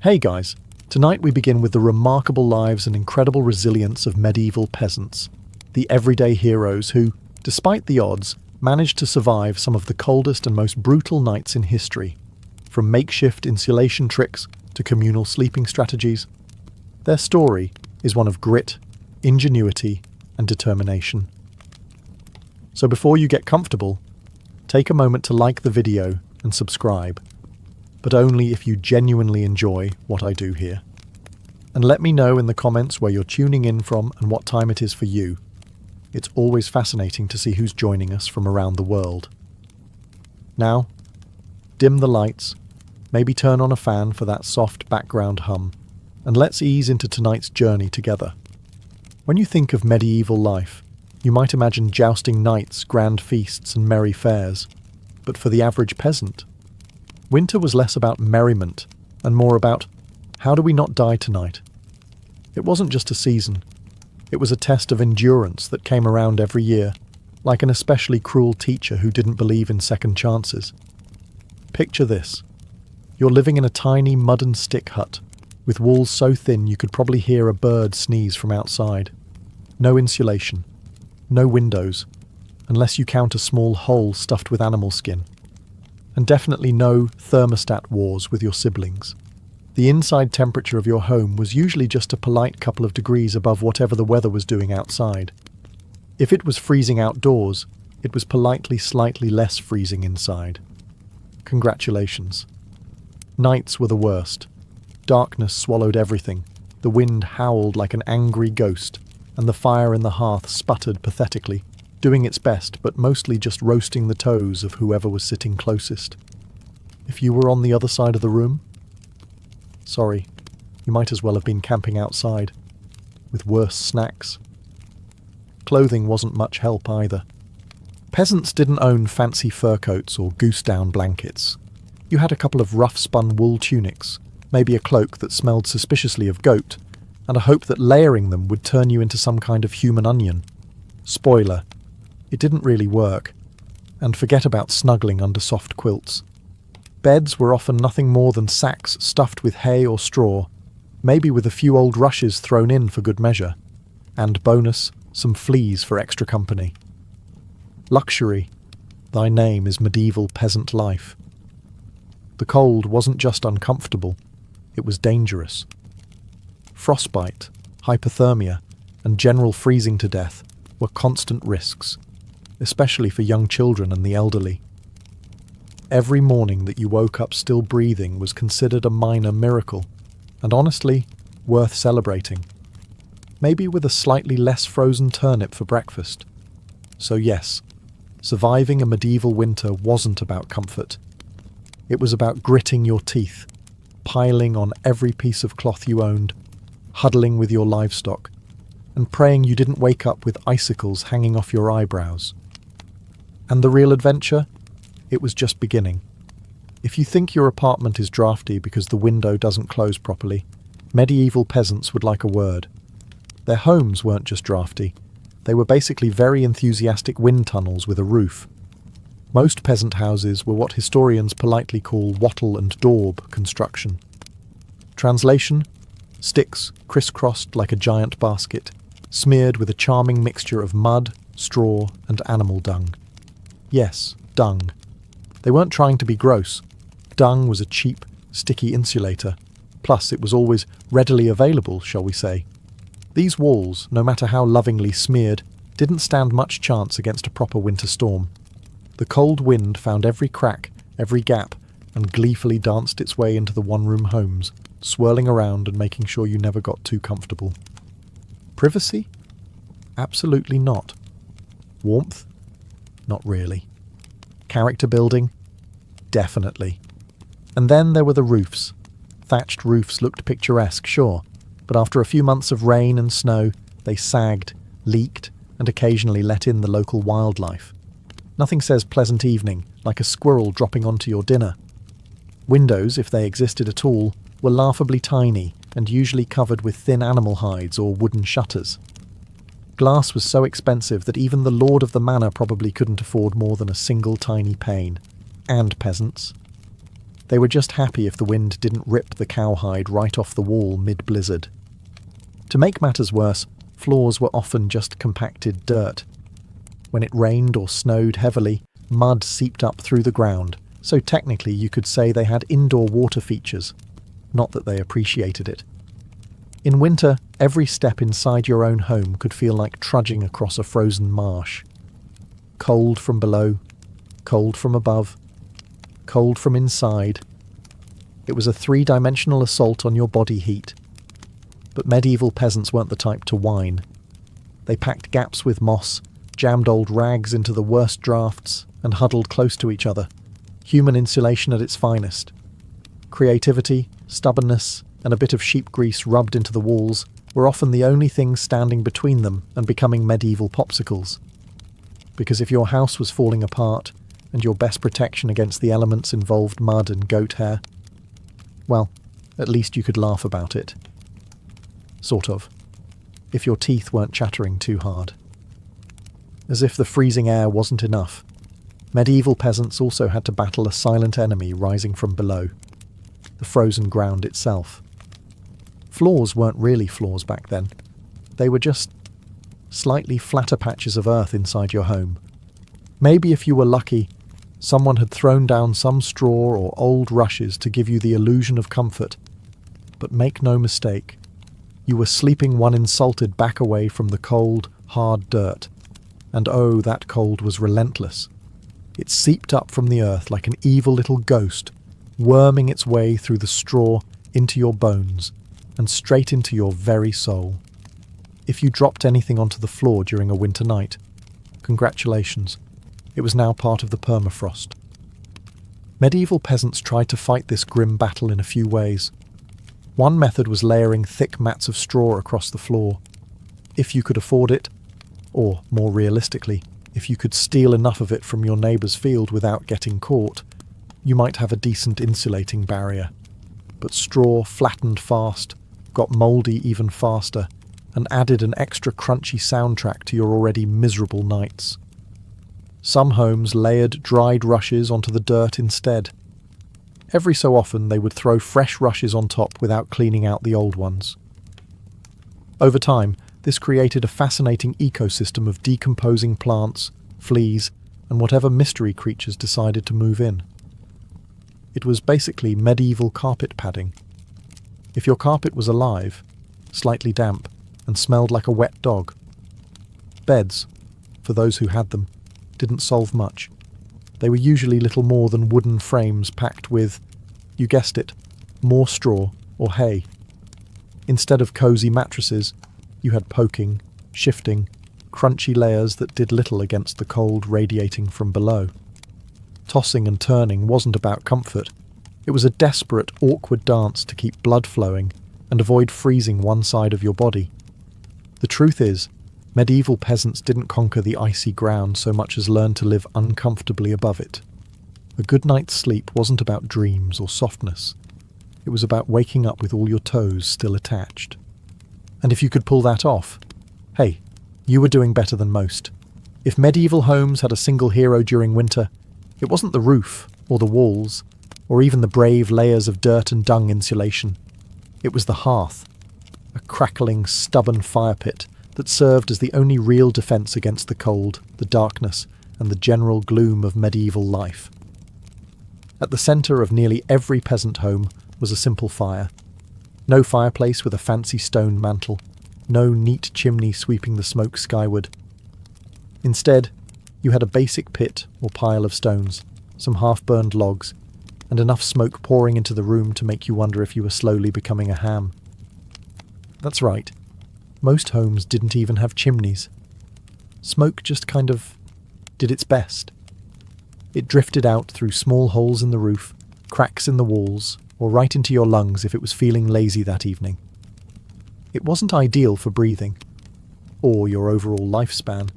Hey guys, tonight we begin with the remarkable lives and incredible resilience of medieval peasants, the everyday heroes who, despite the odds, managed to survive some of the coldest and most brutal nights in history. From makeshift insulation tricks to communal sleeping strategies, their story is one of grit, ingenuity, and determination. So before you get comfortable, take a moment to like the video and subscribe, but only if you genuinely enjoy what I do here. And let me know in the comments where you're tuning in from and what time it is for you. It's always fascinating to see who's joining us from around the world. Now, dim the lights, maybe turn on a fan for that soft background hum, and let's ease into tonight's journey together. When you think of medieval life, you might imagine jousting knights, grand feasts, and merry fairs. But for the average peasant, winter was less about merriment and more about, how do we not die tonight? It wasn't just a season. It was a test of endurance that came around every year, like an especially cruel teacher who didn't believe in second chances. Picture this. You're living in a tiny mud and stick hut, with walls so thin you could probably hear a bird sneeze from outside. No insulation, no windows, unless you count a small hole stuffed with animal skin. And definitely no thermostat wars with your siblings. The inside temperature of your home was usually just a polite couple of degrees above whatever the weather was doing outside. If it was freezing outdoors, it was politely slightly less freezing inside. Congratulations. Nights were the worst. Darkness swallowed everything. The wind howled like an angry ghost, and the fire in the hearth sputtered pathetically, doing its best but mostly just roasting the toes of whoever was sitting closest. If you were on the other side of the room, sorry, you might as well have been camping outside, with worse snacks. Clothing wasn't much help either. Peasants didn't own fancy fur coats or goose-down blankets. You had a couple of rough-spun wool tunics, maybe a cloak that smelled suspiciously of goat, and a hope that layering them would turn you into some kind of human onion. Spoiler, it didn't really work. And forget about snuggling under soft quilts. Beds were often nothing more than sacks stuffed with hay or straw, maybe with a few old rushes thrown in for good measure. And bonus, some fleas for extra company. Luxury, thy name is medieval peasant life. The cold wasn't just uncomfortable, it was dangerous. Frostbite, hypothermia, and general freezing to death were constant risks, especially for young children and the elderly. Every morning that you woke up still breathing was considered a minor miracle, and honestly, worth celebrating. Maybe with a slightly less frozen turnip for breakfast. So yes, surviving a medieval winter wasn't about comfort. It was about gritting your teeth, piling on every piece of cloth you owned, huddling with your livestock, and praying you didn't wake up with icicles hanging off your eyebrows. And the real adventure? It was just beginning. If you think your apartment is drafty because the window doesn't close properly, medieval peasants would like a word. Their homes weren't just drafty. They were basically very enthusiastic wind tunnels with a roof. Most peasant houses were what historians politely call wattle and daub construction. Translation: sticks crisscrossed like a giant basket, smeared with a charming mixture of mud, straw, and animal dung. Yes, dung. They weren't trying to be gross. Dung was a cheap, sticky insulator. Plus, it was always readily available, shall we say. These walls, no matter how lovingly smeared, didn't stand much chance against a proper winter storm. The cold wind found every crack, every gap, and gleefully danced its way into the one-room homes, swirling around and making sure you never got too comfortable. Privacy? Absolutely not. Warmth? Not really. Character building? Definitely. And then there were the roofs. Thatched roofs looked picturesque, sure, but after a few months of rain and snow, they sagged, leaked, and occasionally let in the local wildlife. Nothing says pleasant evening like a squirrel dropping onto your dinner. Windows, if they existed at all, were laughably tiny and usually covered with thin animal hides or wooden shutters. Glass was so expensive that even the lord of the manor probably couldn't afford more than a single tiny pane. And peasants. They were just happy if the wind didn't rip the cowhide right off the wall mid-blizzard. To make matters worse, floors were often just compacted dirt. When it rained or snowed heavily, mud seeped up through the ground, so technically you could say they had indoor water features. Not that they appreciated it. In winter, every step inside your own home could feel like trudging across a frozen marsh. Cold from below, cold from above, cold from inside. It was a three-dimensional assault on your body heat. But medieval peasants weren't the type to whine. They packed gaps with moss, jammed old rags into the worst drafts, and huddled close to each other. Human insulation at its finest. Creativity, stubbornness, and a bit of sheep grease rubbed into the walls were often the only things standing between them and becoming medieval popsicles. Because if your house was falling apart, and your best protection against the elements involved mud and goat hair, well, at least you could laugh about it. Sort of. If your teeth weren't chattering too hard. As if the freezing air wasn't enough, medieval peasants also had to battle a silent enemy rising from below, the frozen ground itself. Floors weren't really floors back then. They were just slightly flatter patches of earth inside your home. Maybe if you were lucky, someone had thrown down some straw or old rushes to give you the illusion of comfort. But make no mistake, you were sleeping one insulted back away from the cold, hard dirt. And oh, that cold was relentless. It seeped up from the earth like an evil little ghost, worming its way through the straw into your bones and straight into your very soul. If you dropped anything onto the floor during a winter night, congratulations. It was now part of the permafrost. Medieval peasants tried to fight this grim battle in a few ways. One method was layering thick mats of straw across the floor. If you could afford it, or more realistically, if you could steal enough of it from your neighbour's field without getting caught, you might have a decent insulating barrier. But straw flattened fast, got mouldy even faster, and added an extra crunchy soundtrack to your already miserable nights. Some homes layered dried rushes onto the dirt instead. Every so often they would throw fresh rushes on top without cleaning out the old ones. Over time, this created a fascinating ecosystem of decomposing plants, fleas, and whatever mystery creatures decided to move in. It was basically medieval carpet padding. If your carpet was alive, slightly damp, and smelled like a wet dog, beds, for those who had them, didn't solve much. They were usually little more than wooden frames packed with, you guessed it, more straw or hay. Instead of cosy mattresses, you had poking, shifting, crunchy layers that did little against the cold radiating from below. Tossing and turning wasn't about comfort. It was a desperate, awkward dance to keep blood flowing and avoid freezing one side of your body. The truth is, medieval peasants didn't conquer the icy ground so much as learn to live uncomfortably above it. A good night's sleep wasn't about dreams or softness. It was about waking up with all your toes still attached. And if you could pull that off, hey, you were doing better than most. If medieval homes had a single hero during winter, it wasn't the roof, or the walls, or even the brave layers of dirt and dung insulation. It was the hearth, a crackling, stubborn fire pit that served as the only real defence against the cold, the darkness, and the general gloom of medieval life. At the centre of nearly every peasant home was a simple fire. No fireplace with a fancy stone mantel, no neat chimney sweeping the smoke skyward. Instead, you had a basic pit or pile of stones, some half-burned logs, and enough smoke pouring into the room to make you wonder if you were slowly becoming a ham. That's right. Most homes didn't even have chimneys. Smoke just kind of did its best. It drifted out through small holes in the roof, cracks in the walls, or right into your lungs if it was feeling lazy that evening. It wasn't ideal for breathing, or your overall lifespan.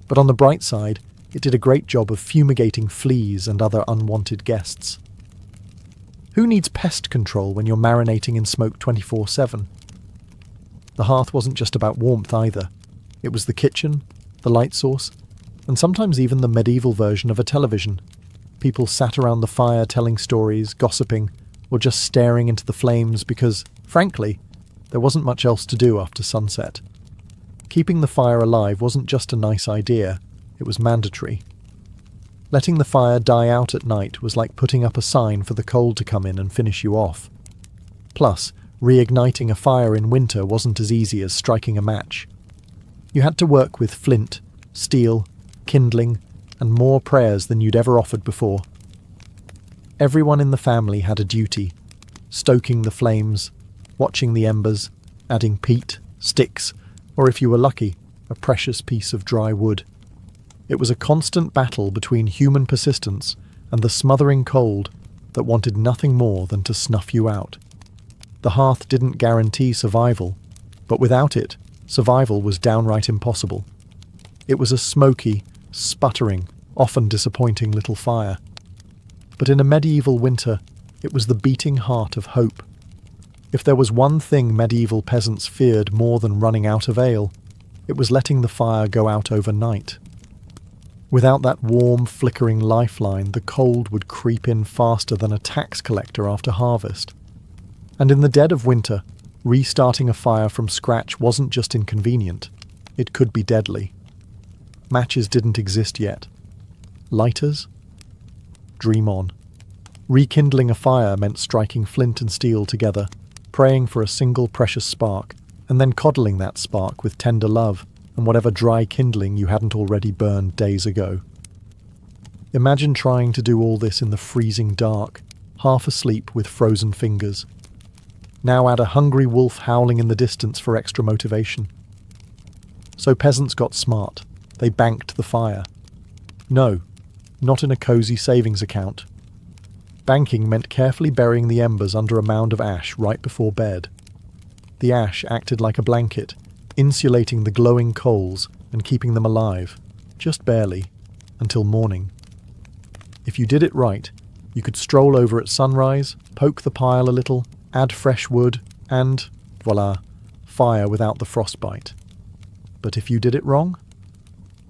But on the bright side, it did a great job of fumigating fleas and other unwanted guests. Who needs pest control when you're marinating in smoke 24/7? The hearth wasn't just about warmth either. It was the kitchen, the light source, and sometimes even the medieval version of a television. People sat around the fire telling stories, gossiping, or just staring into the flames because, frankly, there wasn't much else to do after sunset. Keeping the fire alive wasn't just a nice idea, it was mandatory. Letting the fire die out at night was like putting up a sign for the cold to come in and finish you off. Plus, reigniting a fire in winter wasn't as easy as striking a match. You had to work with flint, steel, kindling, and more prayers than you'd ever offered before. Everyone in the family had a duty, stoking the flames, watching the embers, adding peat, sticks, or if you were lucky, a precious piece of dry wood. It was a constant battle between human persistence and the smothering cold that wanted nothing more than to snuff you out. The hearth didn't guarantee survival, but without it, survival was downright impossible. It was a smoky, sputtering, often disappointing little fire. But in a medieval winter, it was the beating heart of hope. If there was one thing medieval peasants feared more than running out of ale, it was letting the fire go out overnight. Without that warm, flickering lifeline, the cold would creep in faster than a tax collector after harvest. And in the dead of winter, restarting a fire from scratch wasn't just inconvenient, it could be deadly. Matches didn't exist yet. Lighters? Dream on. Rekindling a fire meant striking flint and steel together, praying for a single precious spark, and then coddling that spark with tender love and whatever dry kindling you hadn't already burned days ago. Imagine trying to do all this in the freezing dark, half asleep with frozen fingers. Now add a hungry wolf howling in the distance for extra motivation. So peasants got smart. They banked the fire. No, not in a cozy savings account. Banking meant carefully burying the embers under a mound of ash right before bed. The ash acted like a blanket, insulating the glowing coals and keeping them alive, just barely, until morning. If you did it right, you could stroll over at sunrise, poke the pile a little, add fresh wood, and, voila, fire without the frostbite. But if you did it wrong?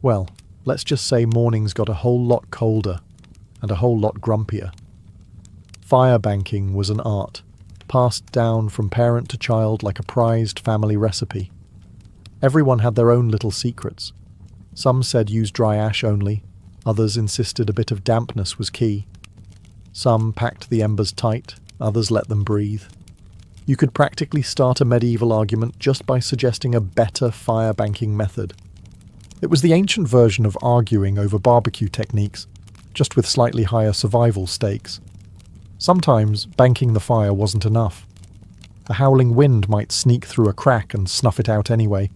Well, let's just say mornings got a whole lot colder, and a whole lot grumpier. Fire banking was an art, passed down from parent to child like a prized family recipe. Everyone had their own little secrets. Some said use dry ash only, others insisted a bit of dampness was key. Some packed the embers tight, others let them breathe. You could practically start a medieval argument just by suggesting a better fire banking method. It was the ancient version of arguing over barbecue techniques, just with slightly higher survival stakes. Sometimes banking the fire wasn't enough. A howling wind might sneak through a crack and snuff it out anyway,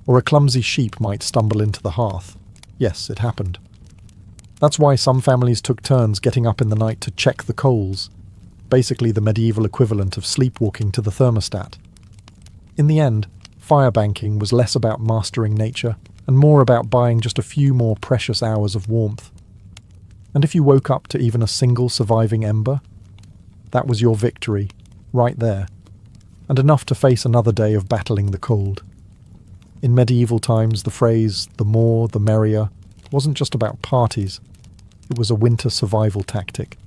or a clumsy sheep might stumble into the hearth. Yes, it happened. That's why some families took turns getting up in the night to check the coals, basically the medieval equivalent of sleepwalking to the thermostat. In the end, fire banking was less about mastering nature and more about buying just a few more precious hours of warmth. And if you woke up to even a single surviving ember, that was your victory, right there, and enough to face another day of battling the cold. In medieval times, the phrase, "the more, the merrier," wasn't just about parties. It was a winter survival tactic.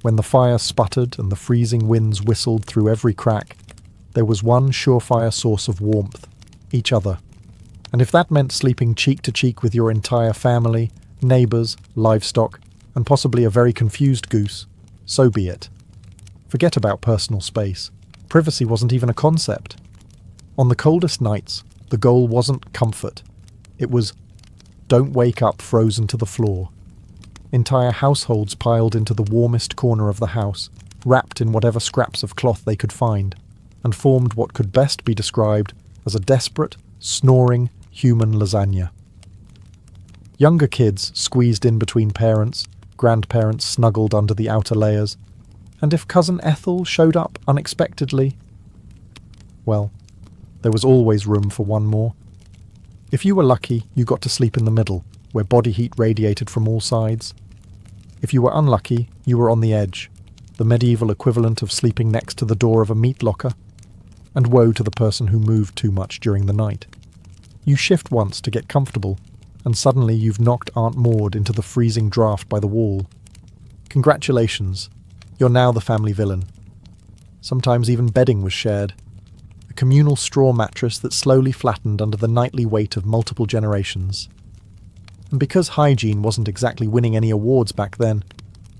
When the fire sputtered and the freezing winds whistled through every crack, there was one surefire source of warmth, each other. And if that meant sleeping cheek to cheek with your entire family, neighbours, livestock, and possibly a very confused goose, so be it. Forget about personal space. Privacy wasn't even a concept. On the coldest nights, the goal wasn't comfort. It was, don't wake up frozen to the floor. Entire households piled into the warmest corner of the house, wrapped in whatever scraps of cloth they could find, and formed what could best be described as a desperate, snoring, human lasagna. Younger kids squeezed in between parents, grandparents snuggled under the outer layers, and if Cousin Ethel showed up unexpectedly, well, there was always room for one more. If you were lucky, you got to sleep in the middle, where body heat radiated from all sides. If you were unlucky, you were on the edge, the medieval equivalent of sleeping next to the door of a meat locker. And woe to the person who moved too much during the night. You shift once to get comfortable, and suddenly you've knocked Aunt Maud into the freezing draft by the wall. Congratulations, you're now the family villain. Sometimes even bedding was shared. A communal straw mattress that slowly flattened under the nightly weight of multiple generations. And because hygiene wasn't exactly winning any awards back then,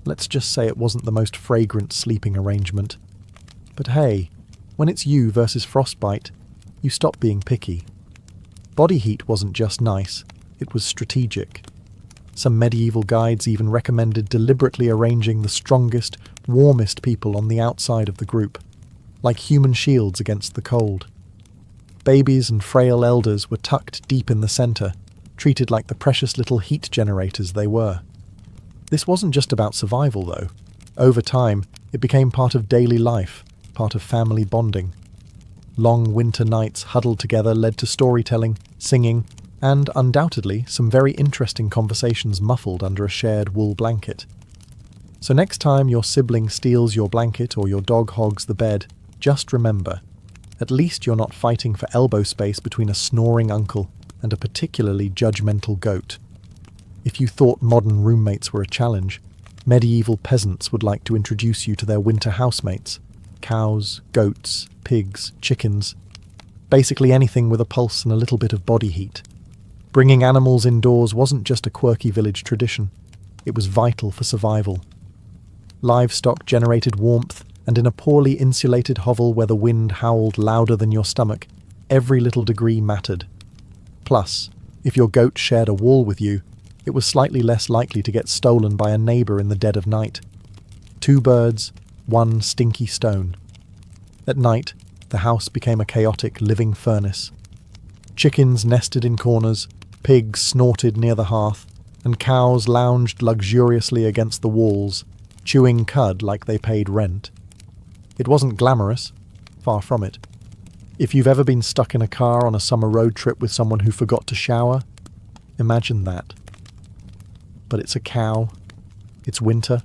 let's just say it wasn't the most fragrant sleeping arrangement. But hey, when it's you versus frostbite, you stop being picky. Body heat wasn't just nice, it was strategic. Some medieval guides even recommended deliberately arranging the strongest, warmest people on the outside of the group, like human shields against the cold. Babies and frail elders were tucked deep in the centre, treated like the precious little heat generators they were. This wasn't just about survival, though. Over time, it became part of daily life, part of family bonding. Long winter nights huddled together led to storytelling, singing, and undoubtedly some very interesting conversations muffled under a shared wool blanket. So next time your sibling steals your blanket or your dog hogs the bed, just remember, at least you're not fighting for elbow space between a snoring uncle and a particularly judgmental goat. If you thought modern roommates were a challenge, medieval peasants would like to introduce you to their winter housemates: cows, goats, pigs, chickens, basically anything with a pulse and a little bit of body heat. Bringing animals indoors wasn't just a quirky village tradition, it was vital for survival. Livestock generated warmth, and in a poorly insulated hovel where the wind howled louder than your stomach, every little degree mattered. Plus, if your goat shared a wall with you, it was slightly less likely to get stolen by a neighbour in the dead of night. 2 birds, 1 stinky stone. At night, the house became a chaotic living furnace. Chickens nested in corners, pigs snorted near the hearth, and cows lounged luxuriously against the walls, chewing cud like they paid rent. It wasn't glamorous, far from it. If you've ever been stuck in a car on a summer road trip with someone who forgot to shower, imagine that. But it's a cow, it's winter,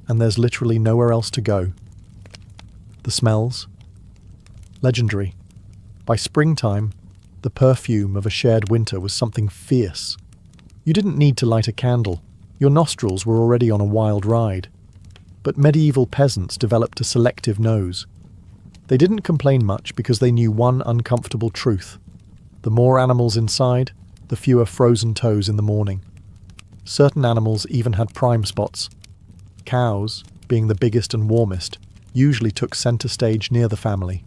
and there's literally nowhere else to go. The smells? Legendary. By springtime, the perfume of a shared winter was something fierce. You didn't need to light a candle. Your nostrils were already on a wild ride. But medieval peasants developed a selective nose. They didn't complain much because they knew one uncomfortable truth. The more animals inside, the fewer frozen toes in the morning. Certain animals even had prime spots. Cows, being the biggest and warmest, usually took centre stage near the family.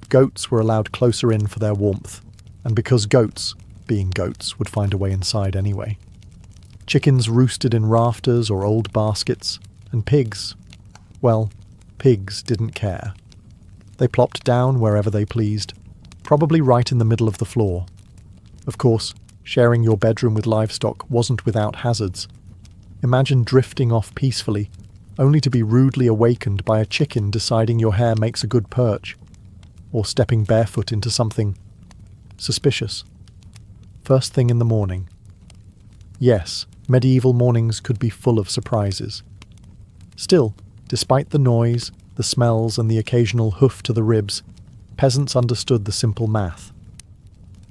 Goats were allowed closer in for their warmth, and because goats, being goats, would find a way inside anyway. Chickens roosted in rafters or old baskets, and pigs, well, pigs didn't care. They plopped down wherever they pleased, probably right in the middle of the floor. Of course, sharing your bedroom with livestock wasn't without hazards. Imagine drifting off peacefully, only to be rudely awakened by a chicken deciding your hair makes a good perch, or stepping barefoot into something suspicious. First thing in the morning. Yes, medieval mornings could be full of surprises. Still, despite the noise, the smells, and the occasional hoof to the ribs, peasants understood the simple math.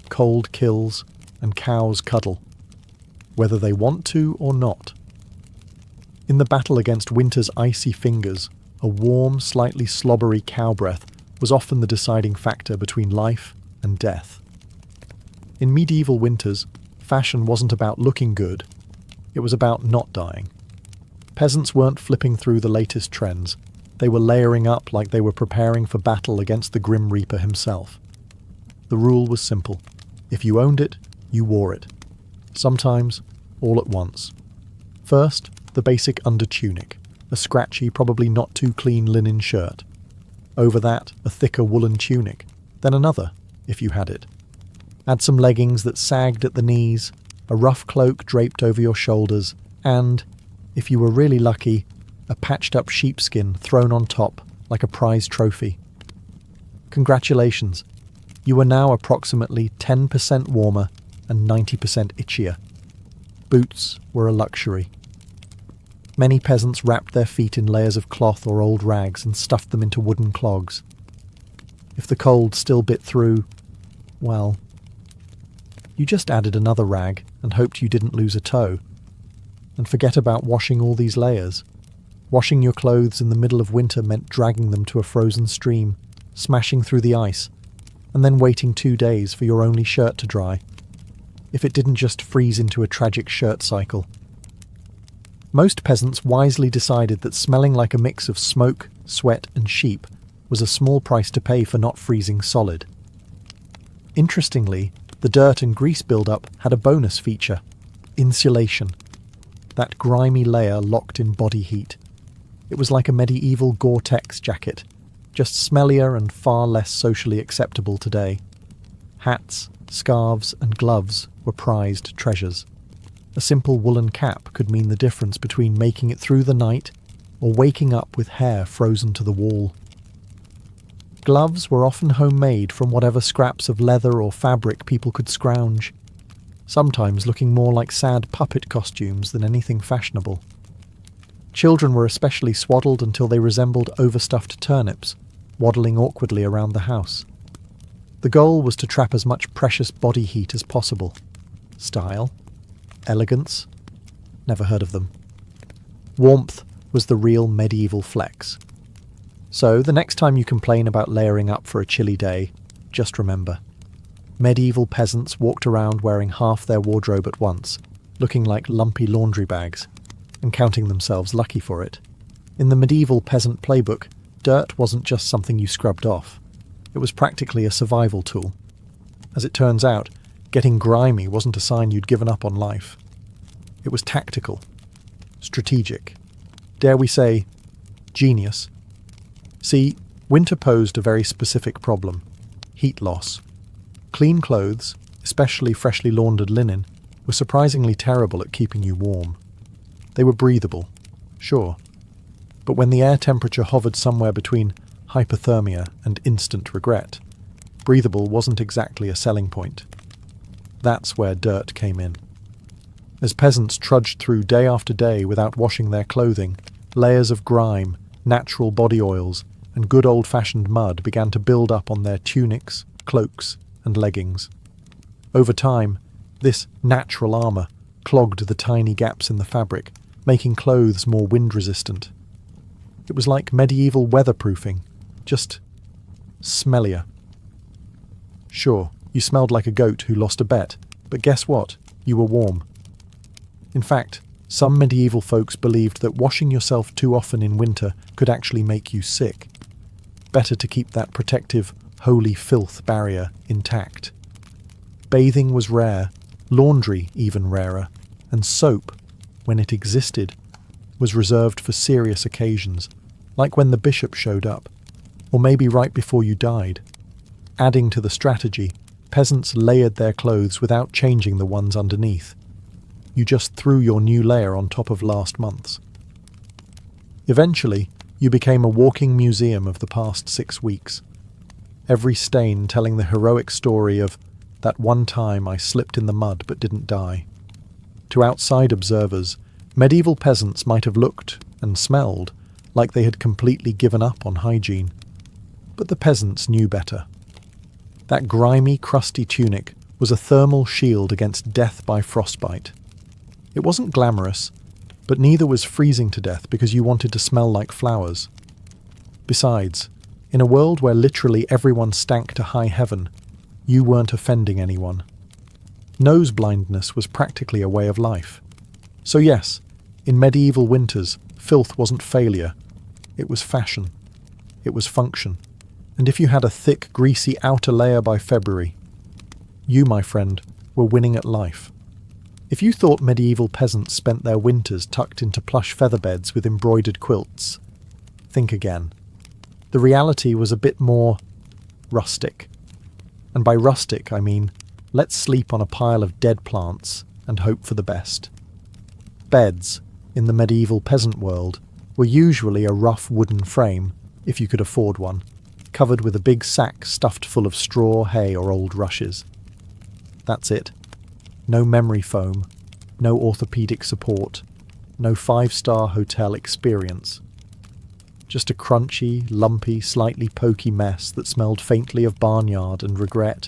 Cold kills, and cows cuddle, whether they want to or not. In the battle against winter's icy fingers, a warm, slightly slobbery cow breath was often the deciding factor between life and death. In medieval winters, fashion wasn't about looking good, it was about not dying. Peasants weren't flipping through the latest trends, they were layering up like they were preparing for battle against the Grim Reaper himself. The rule was simple. If you owned it, you wore it. Sometimes, all at once. First, the basic undertunic, a scratchy, probably not too clean linen shirt. Over that, a thicker woolen tunic, then another, if you had it. Add some leggings that sagged at the knees, a rough cloak draped over your shoulders, and, if you were really lucky, a patched-up sheepskin thrown on top like a prize trophy. Congratulations, you are now approximately 10% warmer and 90% itchier. Boots were a luxury. Many peasants wrapped their feet in layers of cloth or old rags and stuffed them into wooden clogs. If the cold still bit through, well, you just added another rag and hoped you didn't lose a toe. And forget about washing all these layers. Washing your clothes in the middle of winter meant dragging them to a frozen stream, smashing through the ice, and then waiting 2 days for your only shirt to dry, if it didn't just freeze into a tragic shirt cycle. Most peasants wisely decided that smelling like a mix of smoke, sweat, and sheep was a small price to pay for not freezing solid. Interestingly, the dirt and grease buildup had a bonus feature: insulation. That grimy layer locked in body heat. It was like a medieval Gore-Tex jacket, just smellier and far less socially acceptable today. Hats, scarves, and gloves were prized treasures. A simple woolen cap could mean the difference between making it through the night or waking up with hair frozen to the wall. Gloves were often homemade from whatever scraps of leather or fabric people could scrounge, sometimes looking more like sad puppet costumes than anything fashionable. Children were especially swaddled until they resembled overstuffed turnips, waddling awkwardly around the house. The goal was to trap as much precious body heat as possible. Style? Elegance? Never heard of them. Warmth was the real medieval flex. So, the next time you complain about layering up for a chilly day, just remember: medieval peasants walked around wearing half their wardrobe at once, looking like lumpy laundry bags, and counting themselves lucky for it. In the medieval peasant playbook, dirt wasn't just something you scrubbed off. It was practically a survival tool. As it turns out, getting grimy wasn't a sign you'd given up on life. It was tactical, strategic, dare we say, genius. See, winter posed a very specific problem: heat loss. Clean clothes, especially freshly laundered linen, were surprisingly terrible at keeping you warm. They were breathable, sure, but when the air temperature hovered somewhere between hypothermia and instant regret, breathable wasn't exactly a selling point. That's where dirt came in. As peasants trudged through day after day without washing their clothing, layers of grime, natural body oils, and good old-fashioned mud began to build up on their tunics, cloaks, and leggings. Over time, this natural armour clogged the tiny gaps in the fabric, making clothes more wind-resistant. It was like medieval weatherproofing, just smellier. Sure, you smelled like a goat who lost a bet, but guess what? You were warm. In fact, some medieval folks believed that washing yourself too often in winter could actually make you sick. Better to keep that protective, holy filth barrier intact. Bathing was rare, laundry even rarer, and soap, when it existed, was reserved for serious occasions, like when the bishop showed up, or maybe right before you died. Adding to the strategy, peasants layered their clothes without changing the ones underneath. You just threw your new layer on top of last month's. Eventually, you became a walking museum of the past 6 weeks. Every stain telling the heroic story of that one time I slipped in the mud but didn't die. To outside observers, medieval peasants might have looked and smelled like they had completely given up on hygiene. But the peasants knew better. That grimy, crusty tunic was a thermal shield against death by frostbite. It wasn't glamorous, but neither was freezing to death because you wanted to smell like flowers. Besides, in a world where literally everyone stank to high heaven, you weren't offending anyone. Nose blindness was practically a way of life. So yes, in medieval winters, filth wasn't failure. It was fashion. It was function. And if you had a thick, greasy outer layer by February, you, my friend, were winning at life. If you thought medieval peasants spent their winters tucked into plush feather beds with embroidered quilts, think again. The reality was a bit more rustic. And by rustic, I mean, let's sleep on a pile of dead plants and hope for the best. Beds, in the medieval peasant world, were usually a rough wooden frame, if you could afford one, covered with a big sack stuffed full of straw, hay, or old rushes. That's it. No memory foam, no orthopedic support, no 5-star hotel experience. Just a crunchy, lumpy, slightly pokey mess that smelled faintly of barnyard and regret.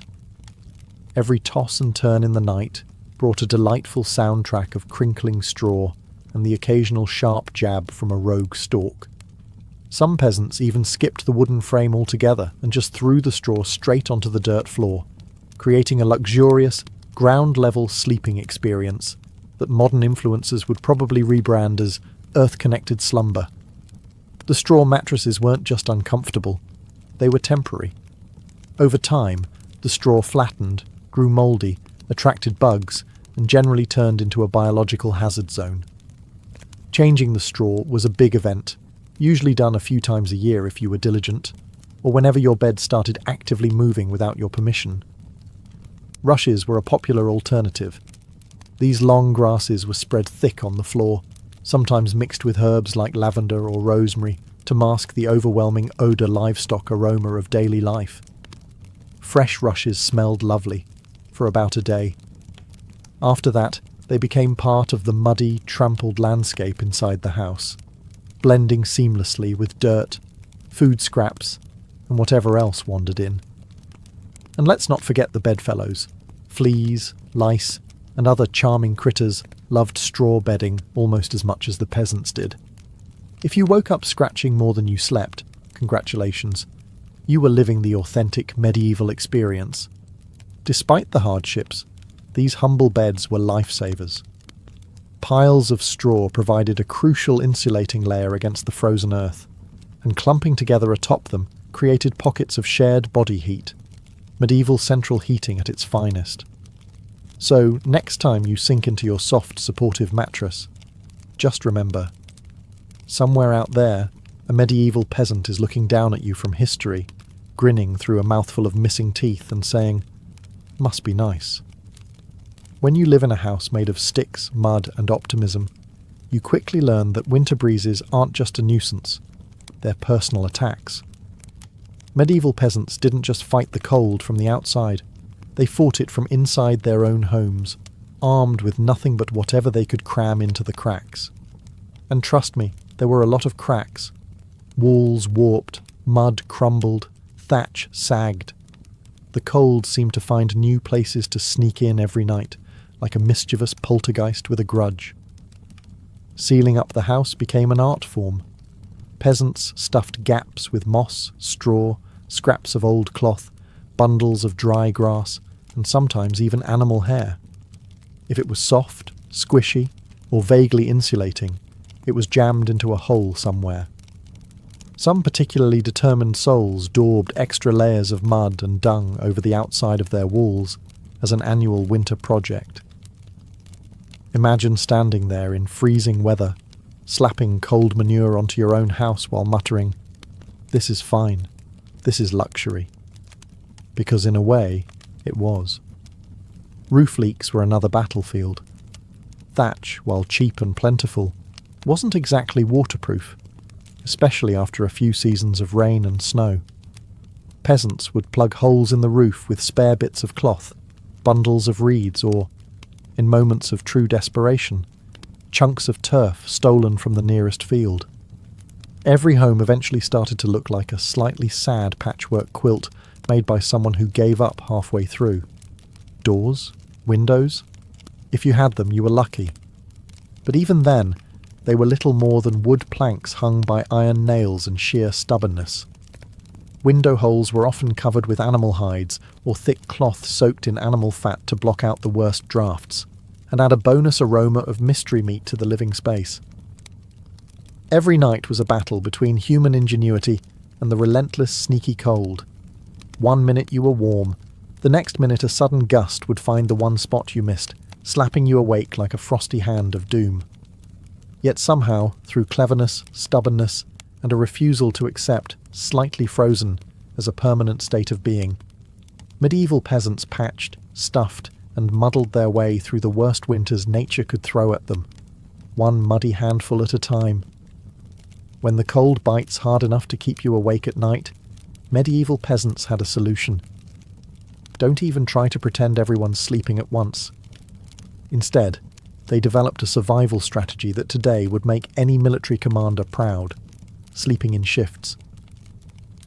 Every toss and turn in the night brought a delightful soundtrack of crinkling straw, and the occasional sharp jab from a rogue stalk. Some peasants even skipped the wooden frame altogether and just threw the straw straight onto the dirt floor, creating a luxurious, ground-level sleeping experience that modern influencers would probably rebrand as earth-connected slumber. The straw mattresses weren't just uncomfortable, they were temporary. Over time, the straw flattened, grew mouldy, attracted bugs, and generally turned into a biological hazard zone. Changing the straw was a big event, usually done a few times a year if you were diligent, or whenever your bed started actively moving without your permission. Rushes were a popular alternative. These long grasses were spread thick on the floor, sometimes mixed with herbs like lavender or rosemary to mask the overwhelming odor livestock aroma of daily life. Fresh rushes smelled lovely, for about a day. After that, they became part of the muddy, trampled landscape inside the house, blending seamlessly with dirt, food scraps, and whatever else wandered in. And let's not forget the bedfellows. Fleas, lice, and other charming critters loved straw bedding almost as much as the peasants did. If you woke up scratching more than you slept, congratulations. You were living the authentic medieval experience. Despite the hardships, these humble beds were lifesavers. Piles of straw provided a crucial insulating layer against the frozen earth, and clumping together atop them created pockets of shared body heat, medieval central heating at its finest. So, next time you sink into your soft, supportive mattress, just remember, somewhere out there, a medieval peasant is looking down at you from history, grinning through a mouthful of missing teeth and saying, "Must be nice." When you live in a house made of sticks, mud, and optimism, you quickly learn that winter breezes aren't just a nuisance, they're personal attacks. Medieval peasants didn't just fight the cold from the outside, they fought it from inside their own homes, armed with nothing but whatever they could cram into the cracks. And trust me, there were a lot of cracks. Walls warped, mud crumbled, thatch sagged. The cold seemed to find new places to sneak in every night, like a mischievous poltergeist with a grudge. Sealing up the house became an art form. Peasants stuffed gaps with moss, straw, scraps of old cloth, bundles of dry grass, and sometimes even animal hair. If it was soft, squishy, or vaguely insulating, it was jammed into a hole somewhere. Some particularly determined souls daubed extra layers of mud and dung over the outside of their walls as an annual winter project. Imagine standing there in freezing weather, slapping cold manure onto your own house while muttering, "This is fine, this is luxury." Because in a way, it was. Roof leaks were another battlefield. Thatch, while cheap and plentiful, wasn't exactly waterproof, especially after a few seasons of rain and snow. Peasants would plug holes in the roof with spare bits of cloth, bundles of reeds, or, in moments of true desperation, chunks of turf stolen from the nearest field. Every home eventually started to look like a slightly sad patchwork quilt made by someone who gave up halfway through. Doors? Windows? If you had them, you were lucky. But even then, they were little more than wood planks hung by iron nails and sheer stubbornness. Window holes were often covered with animal hides or thick cloth soaked in animal fat to block out the worst drafts, and add a bonus aroma of mystery meat to the living space. Every night was a battle between human ingenuity and the relentless, sneaky cold. One minute you were warm, the next minute a sudden gust would find the one spot you missed, slapping you awake like a frosty hand of doom. Yet somehow, through cleverness, stubbornness, and a refusal to accept slightly frozen as a permanent state of being, medieval peasants patched, stuffed, and muddled their way through the worst winters nature could throw at them, one muddy handful at a time. When the cold bites hard enough to keep you awake at night, medieval peasants had a solution. Don't even try to pretend everyone's sleeping at once. Instead, they developed a survival strategy that today would make any military commander proud: sleeping in shifts.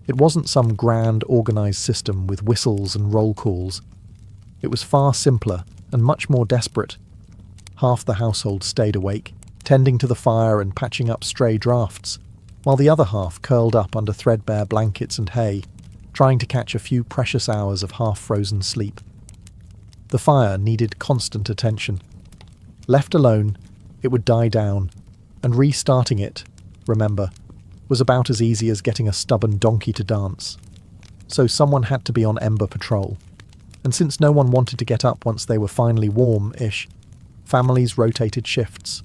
It wasn't some grand organised system with whistles and roll calls. It was far simpler and much more desperate. Half the household stayed awake, tending to the fire and patching up stray drafts, while the other half curled up under threadbare blankets and hay, trying to catch a few precious hours of half-frozen sleep. The fire needed constant attention. Left alone, it would die down, and restarting it, remember, was about as easy as getting a stubborn donkey to dance. So someone had to be on ember patrol, and since no one wanted to get up once they were finally warm-ish, families rotated shifts.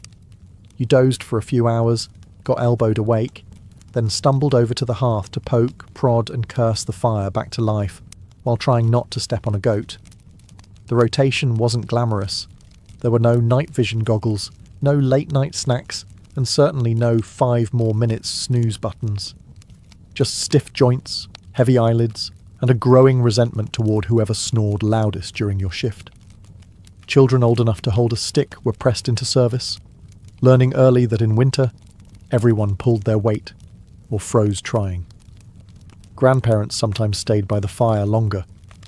You dozed for a few hours, got elbowed awake, then stumbled over to the hearth to poke, prod and curse the fire back to life, while trying not to step on a goat. The rotation wasn't glamorous. There were no night vision goggles, no late-night snacks, and certainly no 5 more minutes snooze buttons. Just stiff joints, heavy eyelids, and a growing resentment toward whoever snored loudest during your shift. Children old enough to hold a stick were pressed into service, learning early that in winter, everyone pulled their weight, or froze trying. Grandparents sometimes stayed by the fire longer,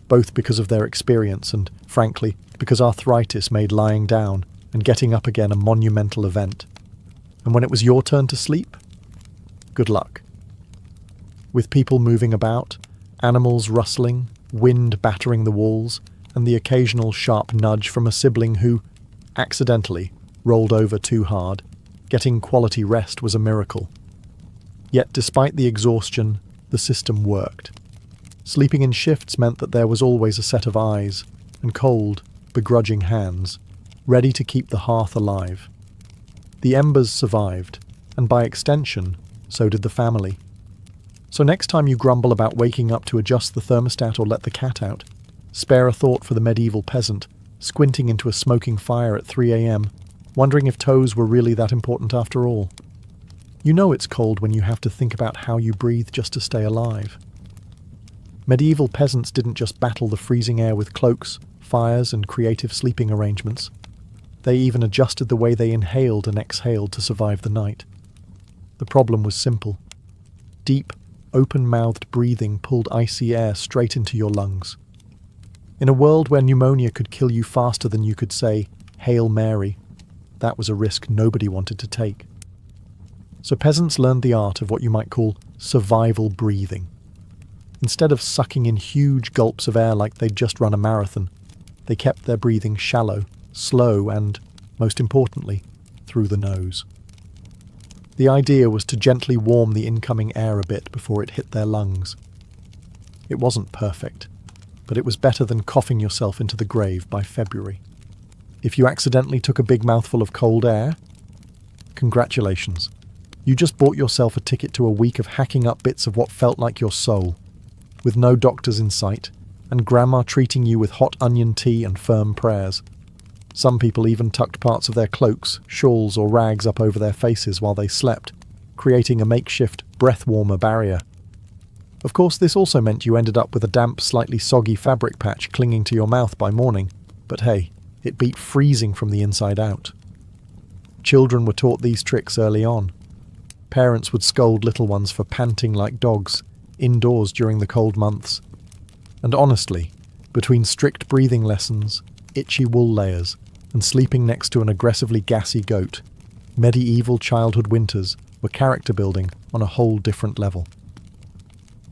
both because of their experience and, frankly, because arthritis made lying down and getting up again a monumental event. And when it was your turn to sleep, good luck. With people moving about, animals rustling, wind battering the walls, and the occasional sharp nudge from a sibling who, accidentally, rolled over too hard, getting quality rest was a miracle. Yet despite the exhaustion, the system worked. Sleeping in shifts meant that there was always a set of eyes, and cold, begrudging hands, ready to keep the hearth alive. The embers survived, and by extension, so did the family. So next time you grumble about waking up to adjust the thermostat or let the cat out, spare a thought for the medieval peasant, squinting into a smoking fire at 3 a.m, wondering if toes were really that important after all. You know it's cold when you have to think about how you breathe just to stay alive. Medieval peasants didn't just battle the freezing air with cloaks, fires, and creative sleeping arrangements. They even adjusted the way they inhaled and exhaled to survive the night. The problem was simple. Deep, open-mouthed breathing pulled icy air straight into your lungs. In a world where pneumonia could kill you faster than you could say, "Hail Mary," that was a risk nobody wanted to take. So peasants learned the art of what you might call survival breathing. Instead of sucking in huge gulps of air like they'd just run a marathon, they kept their breathing shallow, slow, and, most importantly, through the nose. The idea was to gently warm the incoming air a bit before it hit their lungs. It wasn't perfect, but it was better than coughing yourself into the grave by February. If you accidentally took a big mouthful of cold air, congratulations. You just bought yourself a ticket to a week of hacking up bits of what felt like your soul, with no doctors in sight, and grandma treating you with hot onion tea and firm prayers. Some people even tucked parts of their cloaks, shawls, or rags up over their faces while they slept, creating a makeshift, breath-warmer barrier. Of course, this also meant you ended up with a damp, slightly soggy fabric patch clinging to your mouth by morning, but hey, it beat freezing from the inside out. Children were taught these tricks early on. Parents would scold little ones for panting like dogs, indoors during the cold months. And honestly, between strict breathing lessons, itchy wool layers, and sleeping next to an aggressively gassy goat, medieval childhood winters were character building on a whole different level.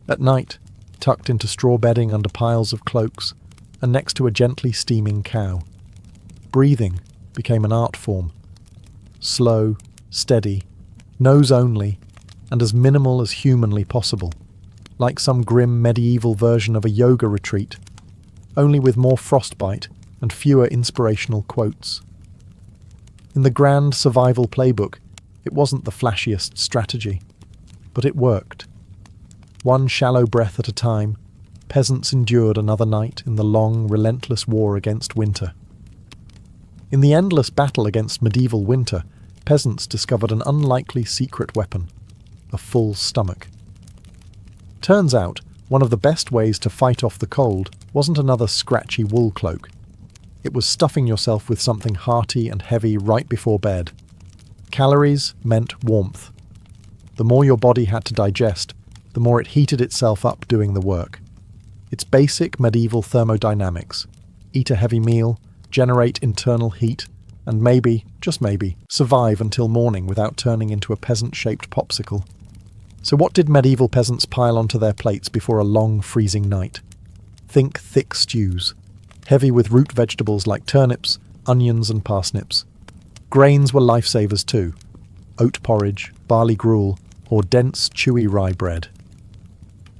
At night, tucked into straw bedding under piles of cloaks, and next to a gently steaming cow, breathing became an art form. Slow, steady, nose only, and as minimal as humanly possible, like some grim medieval version of a yoga retreat, only with more frostbite and fewer inspirational quotes. In the grand survival playbook, it wasn't the flashiest strategy, but it worked. One shallow breath at a time, peasants endured another night in the long, relentless war against winter. In the endless battle against medieval winter, peasants discovered an unlikely secret weapon: a full stomach. Turns out, one of the best ways to fight off the cold wasn't another scratchy wool cloak. It was stuffing yourself with something hearty and heavy right before bed. Calories meant warmth. The more your body had to digest, the more it heated itself up doing the work. It's basic medieval thermodynamics. Eat a heavy meal, generate internal heat, and maybe, just maybe, survive until morning without turning into a peasant-shaped popsicle. So what did medieval peasants pile onto their plates before a long, freezing night? Think thick stews, heavy with root vegetables like turnips, onions and parsnips. Grains were lifesavers too. Oat porridge, barley gruel, or dense, chewy rye bread.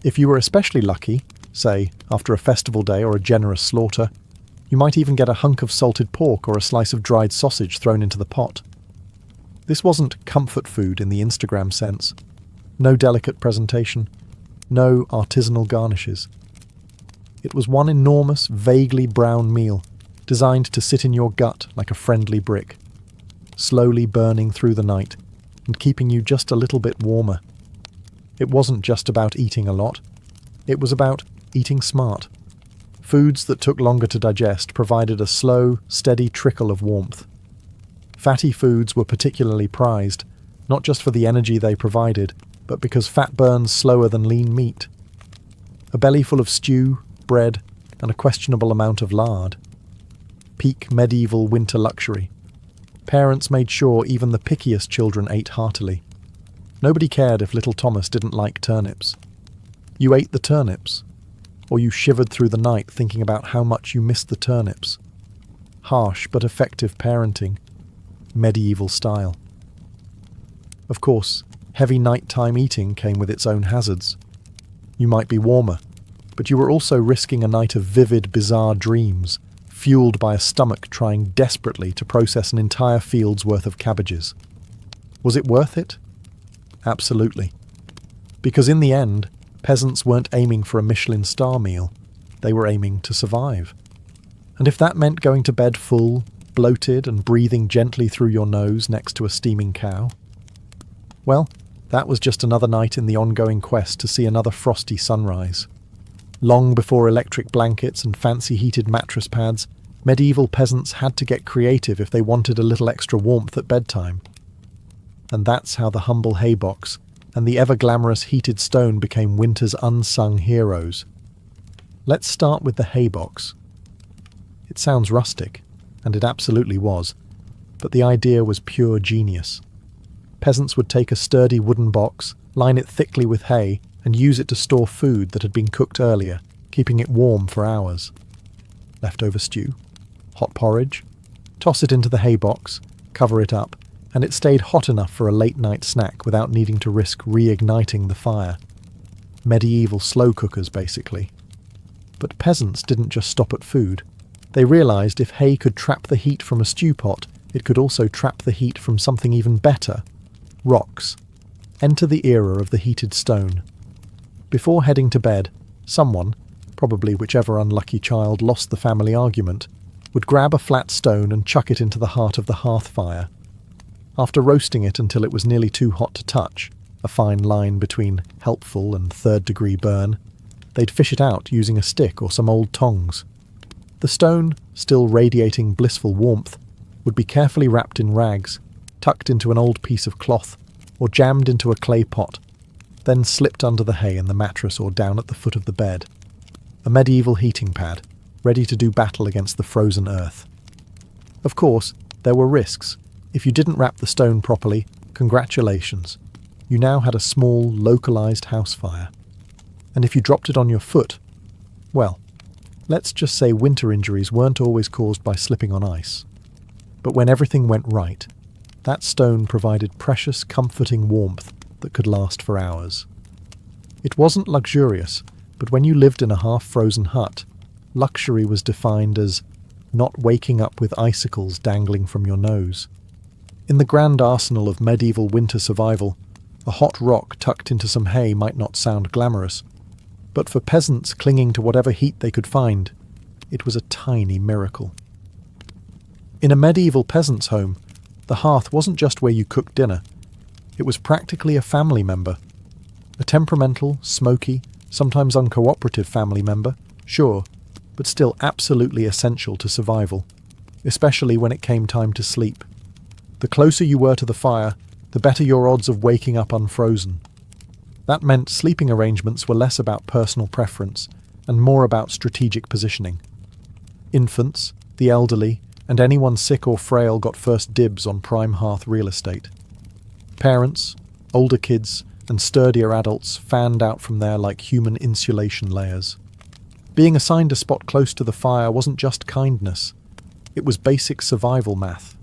If you were especially lucky, say, after a festival day or a generous slaughter, you might even get a hunk of salted pork or a slice of dried sausage thrown into the pot. This wasn't comfort food in the Instagram sense. No delicate presentation, no artisanal garnishes. It was one enormous, vaguely brown meal, designed to sit in your gut like a friendly brick, slowly burning through the night and keeping you just a little bit warmer. It wasn't just about eating a lot, it was about eating smart. Foods that took longer to digest provided a slow, steady trickle of warmth. Fatty foods were particularly prized, not just for the energy they provided, but because fat burns slower than lean meat. A belly full of stew, bread, and a questionable amount of lard. Peak medieval winter luxury. Parents made sure even the pickiest children ate heartily. Nobody cared if little Thomas didn't like turnips. You ate the turnips, or you shivered through the night thinking about how much you missed the turnips. Harsh but effective parenting. Medieval style. Of course, heavy nighttime eating came with its own hazards. You might be warmer, but you were also risking a night of vivid, bizarre dreams, fueled by a stomach trying desperately to process an entire field's worth of cabbages. Was it worth it? Absolutely. Because in the end, peasants weren't aiming for a Michelin star meal, they were aiming to survive. And if that meant going to bed full, bloated and breathing gently through your nose next to a steaming cow, well, that was just another night in the ongoing quest to see another frosty sunrise. Long before electric blankets and fancy heated mattress pads, medieval peasants had to get creative if they wanted a little extra warmth at bedtime. And that's how the humble haybox and the ever-glamorous heated stone became winter's unsung heroes. Let's start with the haybox. It sounds rustic, and it absolutely was, but the idea was pure genius. Peasants would take a sturdy wooden box, line it thickly with hay, and use it to store food that had been cooked earlier, keeping it warm for hours. Leftover stew, hot porridge, toss it into the haybox, cover it up, and it stayed hot enough for a late-night snack without needing to risk reigniting the fire. Medieval slow cookers, basically. But peasants didn't just stop at food. They realised if hay could trap the heat from a stew pot, it could also trap the heat from something even better. Rocks. Enter the era of the heated stone. Before heading to bed, someone, probably whichever unlucky child lost the family argument, would grab a flat stone and chuck it into the heart of the hearth fire. After roasting it until it was nearly too hot to touch, a fine line between helpful and third-degree burn, they'd fish it out using a stick or some old tongs. The stone, still radiating blissful warmth, would be carefully wrapped in rags, tucked into an old piece of cloth, or jammed into a clay pot, then slipped under the hay in the mattress or down at the foot of the bed. A medieval heating pad, ready to do battle against the frozen earth. Of course, there were risks. If you didn't wrap the stone properly, congratulations. You now had a small, localized house fire. And if you dropped it on your foot, well, let's just say winter injuries weren't always caused by slipping on ice. But when everything went right, that stone provided precious, comforting warmth that could last for hours. It wasn't luxurious, but when you lived in a half-frozen hut, luxury was defined as not waking up with icicles dangling from your nose. In the grand arsenal of medieval winter survival, a hot rock tucked into some hay might not sound glamorous, but for peasants clinging to whatever heat they could find, it was a tiny miracle. In a medieval peasant's home, the hearth wasn't just where you cooked dinner. It was practically a family member. A temperamental, smoky, sometimes uncooperative family member, sure, but still absolutely essential to survival, especially when it came time to sleep. The closer you were to the fire, the better your odds of waking up unfrozen. That meant sleeping arrangements were less about personal preference and more about strategic positioning. Infants, the elderly, and anyone sick or frail got first dibs on prime hearth real estate. Parents, older kids, and sturdier adults fanned out from there like human insulation layers. Being assigned a spot close to the fire wasn't just kindness, it was basic survival math.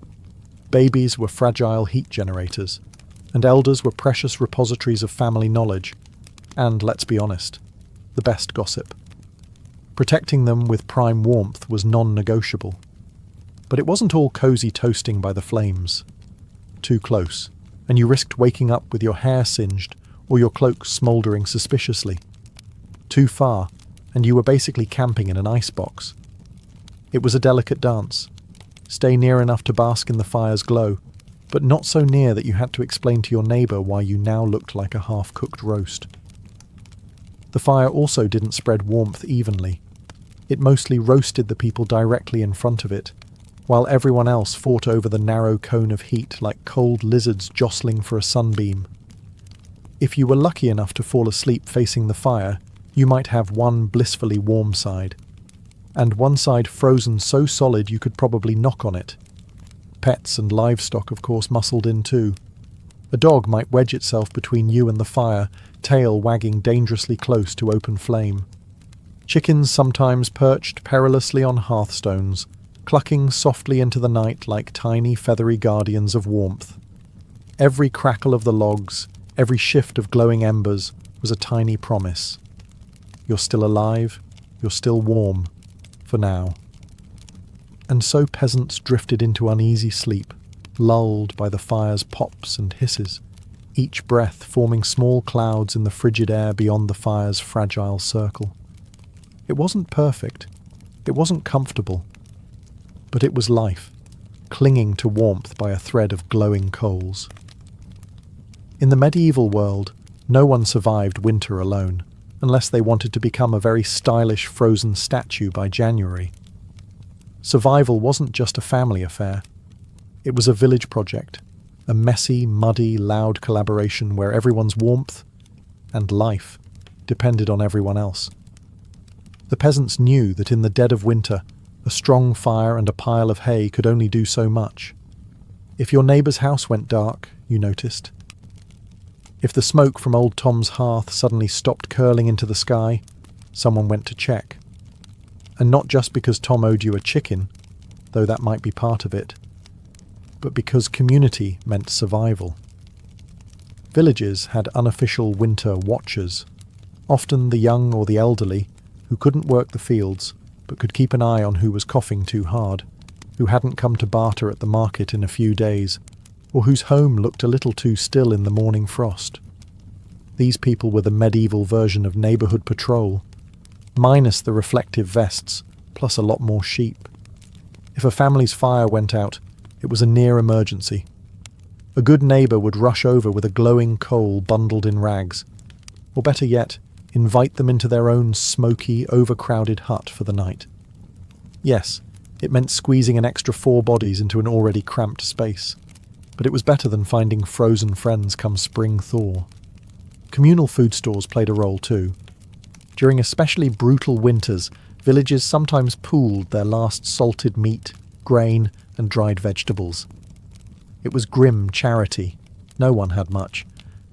Babies were fragile heat generators, and elders were precious repositories of family knowledge, and, let's be honest, the best gossip. Protecting them with prime warmth was non-negotiable. But it wasn't all cosy toasting by the flames. Too close, and you risked waking up with your hair singed or your cloak smouldering suspiciously. Too far, and you were basically camping in an icebox. It was a delicate dance. Stay near enough to bask in the fire's glow, but not so near that you had to explain to your neighbour why you now looked like a half-cooked roast. The fire also didn't spread warmth evenly. It mostly roasted the people directly in front of it, while everyone else fought over the narrow cone of heat like cold lizards jostling for a sunbeam. If you were lucky enough to fall asleep facing the fire, you might have one blissfully warm side, and one side frozen so solid you could probably knock on it. Pets and livestock, of course, muscled in too. A dog might wedge itself between you and the fire, tail wagging dangerously close to open flame. Chickens sometimes perched perilously on hearthstones, clucking softly into the night like tiny feathery guardians of warmth. Every crackle of the logs, every shift of glowing embers was a tiny promise. You're still alive, you're still warm, for now. And so peasants drifted into uneasy sleep, lulled by the fire's pops and hisses, each breath forming small clouds in the frigid air beyond the fire's fragile circle. It wasn't perfect, it wasn't comfortable, but it was life, clinging to warmth by a thread of glowing coals. In the medieval world, no one survived winter alone, unless they wanted to become a very stylish frozen statue by January. Survival wasn't just a family affair. It was a village project, a messy, muddy, loud collaboration where everyone's warmth and life depended on everyone else. The peasants knew that in the dead of winter, a strong fire and a pile of hay could only do so much. If your neighbour's house went dark, you noticed. If the smoke from old Tom's hearth suddenly stopped curling into the sky, someone went to check. And not just because Tom owed you a chicken, though that might be part of it, but because community meant survival. Villages had unofficial winter watchers, often the young or the elderly, who couldn't work the fields, but could keep an eye on who was coughing too hard, who hadn't come to barter at the market in a few days, or whose home looked a little too still in the morning frost. These people were the medieval version of neighbourhood patrol, minus the reflective vests, plus a lot more sheep. If a family's fire went out, it was a near emergency. A good neighbour would rush over with a glowing coal bundled in rags, or better yet, invite them into their own smoky, overcrowded hut for the night. Yes, it meant squeezing an extra 4 bodies into an already cramped space, but it was better than finding frozen friends come spring thaw. Communal food stores played a role too. During especially brutal winters, villages sometimes pooled their last salted meat, grain, and dried vegetables. It was grim charity. No one had much,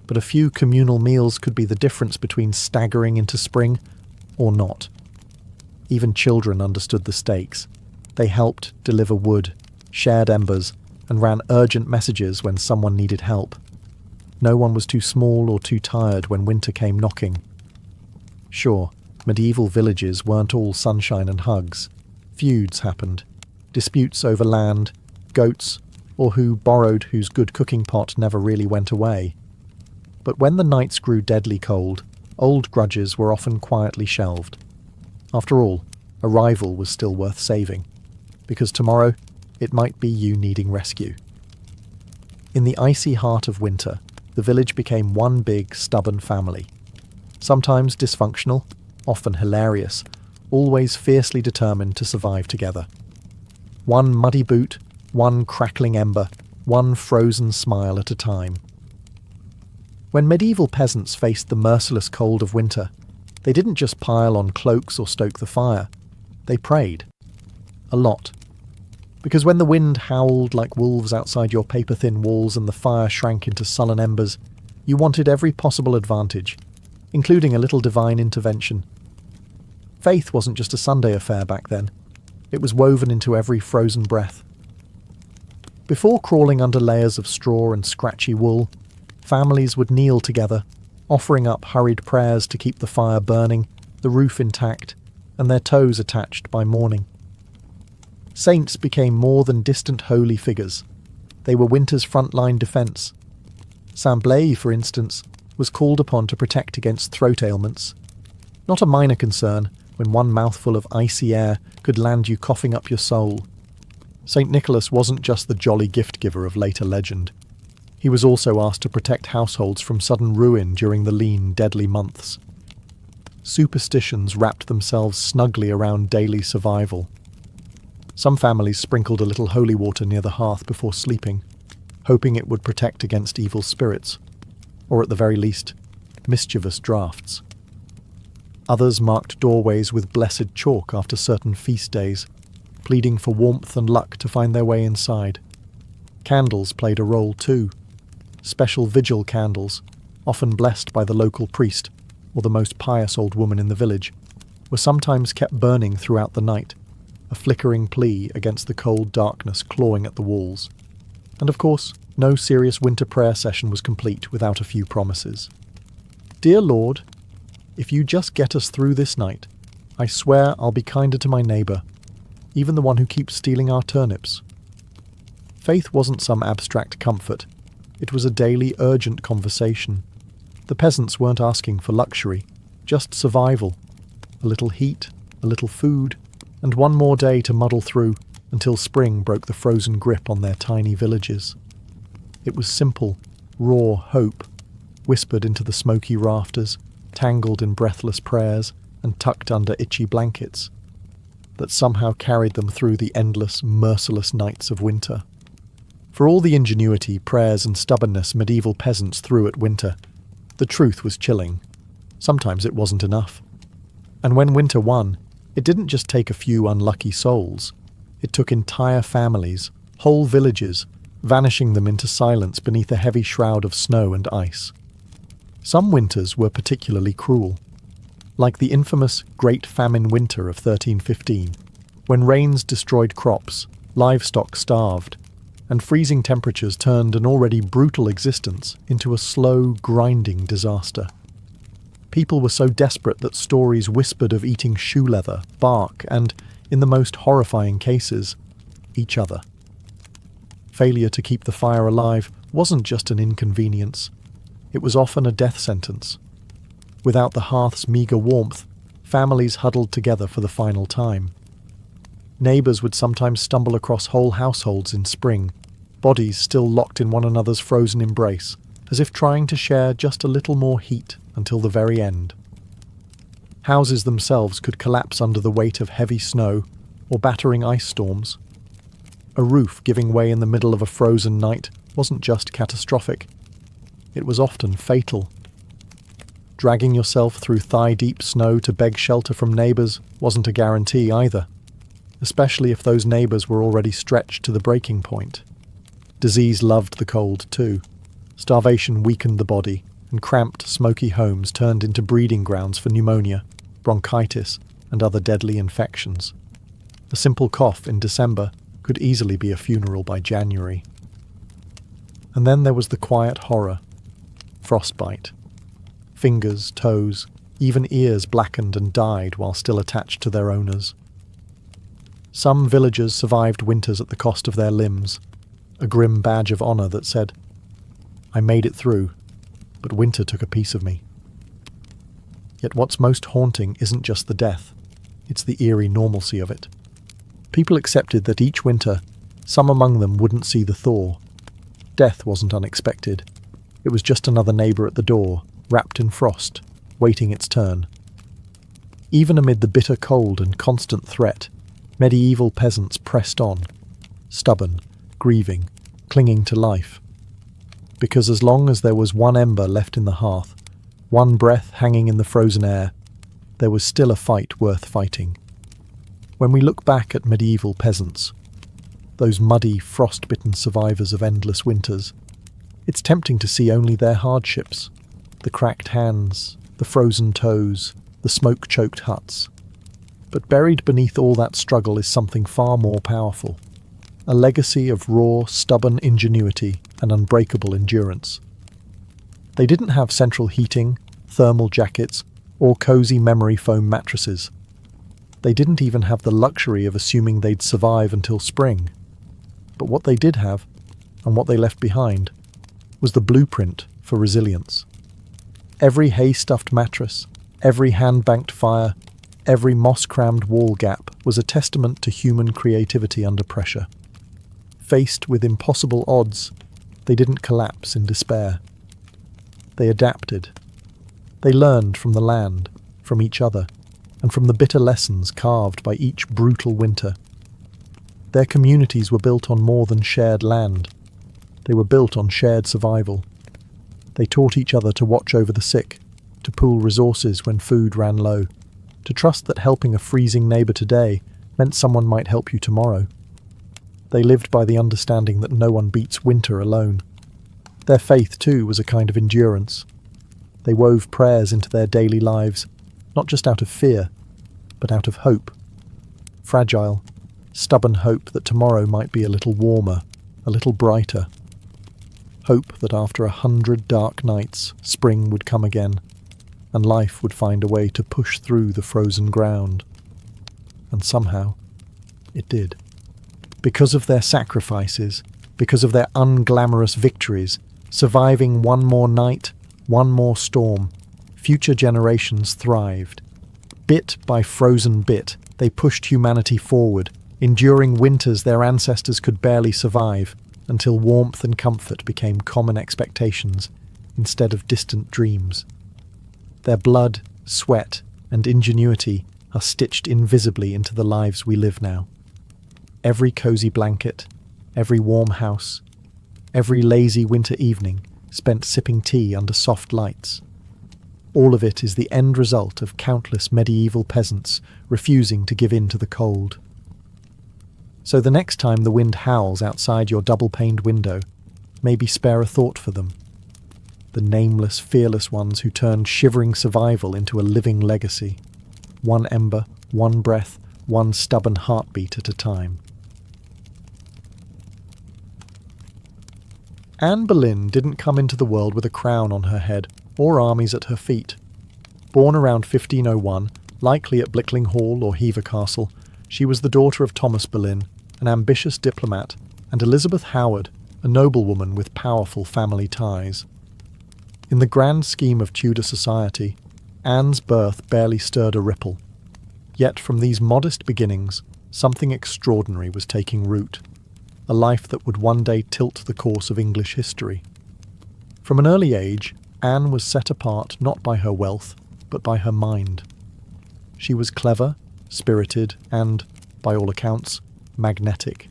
but a few communal meals could be the difference between staggering into spring or not. Even children understood the stakes. They helped deliver wood, shared embers, and ran urgent messages when someone needed help. No one was too small or too tired when winter came knocking. Sure, medieval villages weren't all sunshine and hugs. Feuds happened. Disputes over land, goats, or who borrowed whose good cooking pot never really went away. But when the nights grew deadly cold, old grudges were often quietly shelved. After all, a rival was still worth saving, because tomorrow it might be you needing rescue. In the icy heart of winter, the village became one big, stubborn family. Sometimes dysfunctional, often hilarious, always fiercely determined to survive together. One muddy boot, one crackling ember, one frozen smile at a time. When medieval peasants faced the merciless cold of winter, they didn't just pile on cloaks or stoke the fire. They prayed. A lot. Because when the wind howled like wolves outside your paper-thin walls and the fire shrank into sullen embers, you wanted every possible advantage, including a little divine intervention. Faith wasn't just a Sunday affair back then. It was woven into every frozen breath. Before crawling under layers of straw and scratchy wool, families would kneel together, offering up hurried prayers to keep the fire burning, the roof intact, and their toes attached by morning. Saints became more than distant holy figures. They were winter's frontline defence. Saint Blaise, for instance, was called upon to protect against throat ailments. Not a minor concern when one mouthful of icy air could land you coughing up your soul. St. Nicholas wasn't just the jolly gift-giver of later legend. He was also asked to protect households from sudden ruin during the lean, deadly months. Superstitions wrapped themselves snugly around daily survival. Some families sprinkled a little holy water near the hearth before sleeping, hoping it would protect against evil spirits, or at the very least, mischievous drafts. Others marked doorways with blessed chalk after certain feast days, pleading for warmth and luck to find their way inside. Candles played a role too. Special vigil candles, often blessed by the local priest or the most pious old woman in the village, were sometimes kept burning throughout the night, a flickering plea against the cold darkness clawing at the walls. And of course, no serious winter prayer session was complete without a few promises. Dear Lord, if you just get us through this night, I swear I'll be kinder to my neighbour, even the one who keeps stealing our turnips. Faith wasn't some abstract comfort. It was a daily, urgent conversation. The peasants weren't asking for luxury, just survival. A little heat, a little food, and one more day to muddle through until spring broke the frozen grip on their tiny villages. It was simple, raw hope, whispered into the smoky rafters, tangled in breathless prayers, and tucked under itchy blankets, that somehow carried them through the endless, merciless nights of winter. For all the ingenuity, prayers, and stubbornness medieval peasants threw at winter, the truth was chilling. Sometimes it wasn't enough. And when winter won, it didn't just take a few unlucky souls. It took entire families, whole villages, vanishing them into silence beneath a heavy shroud of snow and ice. Some winters were particularly cruel, like the infamous Great Famine Winter of 1315, when rains destroyed crops, livestock starved, and freezing temperatures turned an already brutal existence into a slow, grinding disaster. People were so desperate that stories whispered of eating shoe leather, bark, and, in the most horrifying cases, each other. Failure to keep the fire alive wasn't just an inconvenience. It was often a death sentence. Without the hearth's meagre warmth, families huddled together for the final time. Neighbours would sometimes stumble across whole households in spring, bodies still locked in one another's frozen embrace, as if trying to share just a little more heat until the very end. Houses themselves could collapse under the weight of heavy snow or battering ice storms. A roof giving way in the middle of a frozen night wasn't just catastrophic. It was often fatal. Dragging yourself through thigh-deep snow to beg shelter from neighbours wasn't a guarantee either, especially if those neighbours were already stretched to the breaking point. Disease loved the cold too. Starvation weakened the body, and cramped, smoky homes turned into breeding grounds for pneumonia, bronchitis, and other deadly infections. A simple cough in December could easily be a funeral by January. And then there was the quiet horror: frostbite. Fingers, toes, even ears blackened and died while still attached to their owners. Some villagers survived winters at the cost of their limbs, a grim badge of honour that said, "I made it through, but winter took a piece of me." Yet what's most haunting isn't just the death, it's the eerie normalcy of it. People accepted that each winter, some among them wouldn't see the thaw. Death wasn't unexpected. It was just another neighbour at the door, wrapped in frost, waiting its turn. Even amid the bitter cold and constant threat, medieval peasants pressed on, stubborn, grieving, clinging to life. Because as long as there was one ember left in the hearth, one breath hanging in the frozen air, there was still a fight worth fighting. When we look back at medieval peasants, those muddy, frost-bitten survivors of endless winters. It's tempting to see only their hardships, the cracked hands, the frozen toes, the smoke-choked huts. But buried beneath all that struggle is something far more powerful, a legacy of raw, stubborn ingenuity and unbreakable endurance. They didn't have central heating, thermal jackets, or cozy memory foam mattresses. They didn't even have the luxury of assuming they'd survive until spring. But what they did have, and what they left behind, was the blueprint for resilience. Every hay-stuffed mattress, every hand-banked fire, every moss-crammed wall gap was a testament to human creativity under pressure. Faced with impossible odds, they didn't collapse in despair. They adapted. They learned from the land, from each other, and from the bitter lessons carved by each brutal winter. Their communities were built on more than shared land. They were built on shared survival. They taught each other to watch over the sick, to pool resources when food ran low, to trust that helping a freezing neighbour today meant someone might help you tomorrow. They lived by the understanding that no one beats winter alone. Their faith, too, was a kind of endurance. They wove prayers into their daily lives, not just out of fear, but out of hope. Fragile, stubborn hope that tomorrow might be a little warmer, a little brighter. Hope that after 100 dark nights, spring would come again, and life would find a way to push through the frozen ground. And somehow, it did. Because of their sacrifices, because of their unglamorous victories, surviving one more night, one more storm, future generations thrived. Bit by frozen bit, they pushed humanity forward, enduring winters their ancestors could barely survive, until warmth and comfort became common expectations instead of distant dreams. Their blood, sweat, and ingenuity are stitched invisibly into the lives we live now. Every cozy blanket, every warm house, every lazy winter evening spent sipping tea under soft lights. All of it is the end result of countless medieval peasants refusing to give in to the cold. So the next time the wind howls outside your double-paned window, maybe spare a thought for them. The nameless, fearless ones who turned shivering survival into a living legacy. One ember, one breath, one stubborn heartbeat at a time. Anne Boleyn didn't come into the world with a crown on her head or armies at her feet. Born around 1501, likely at Blickling Hall or Hever Castle, she was the daughter of Thomas Boleyn, an ambitious diplomat, and Elizabeth Howard, a noblewoman with powerful family ties. In the grand scheme of Tudor society, Anne's birth barely stirred a ripple. Yet from these modest beginnings, something extraordinary was taking root, a life that would one day tilt the course of English history. From an early age, Anne was set apart not by her wealth, but by her mind. She was clever, spirited, and, by all accounts, magnetic.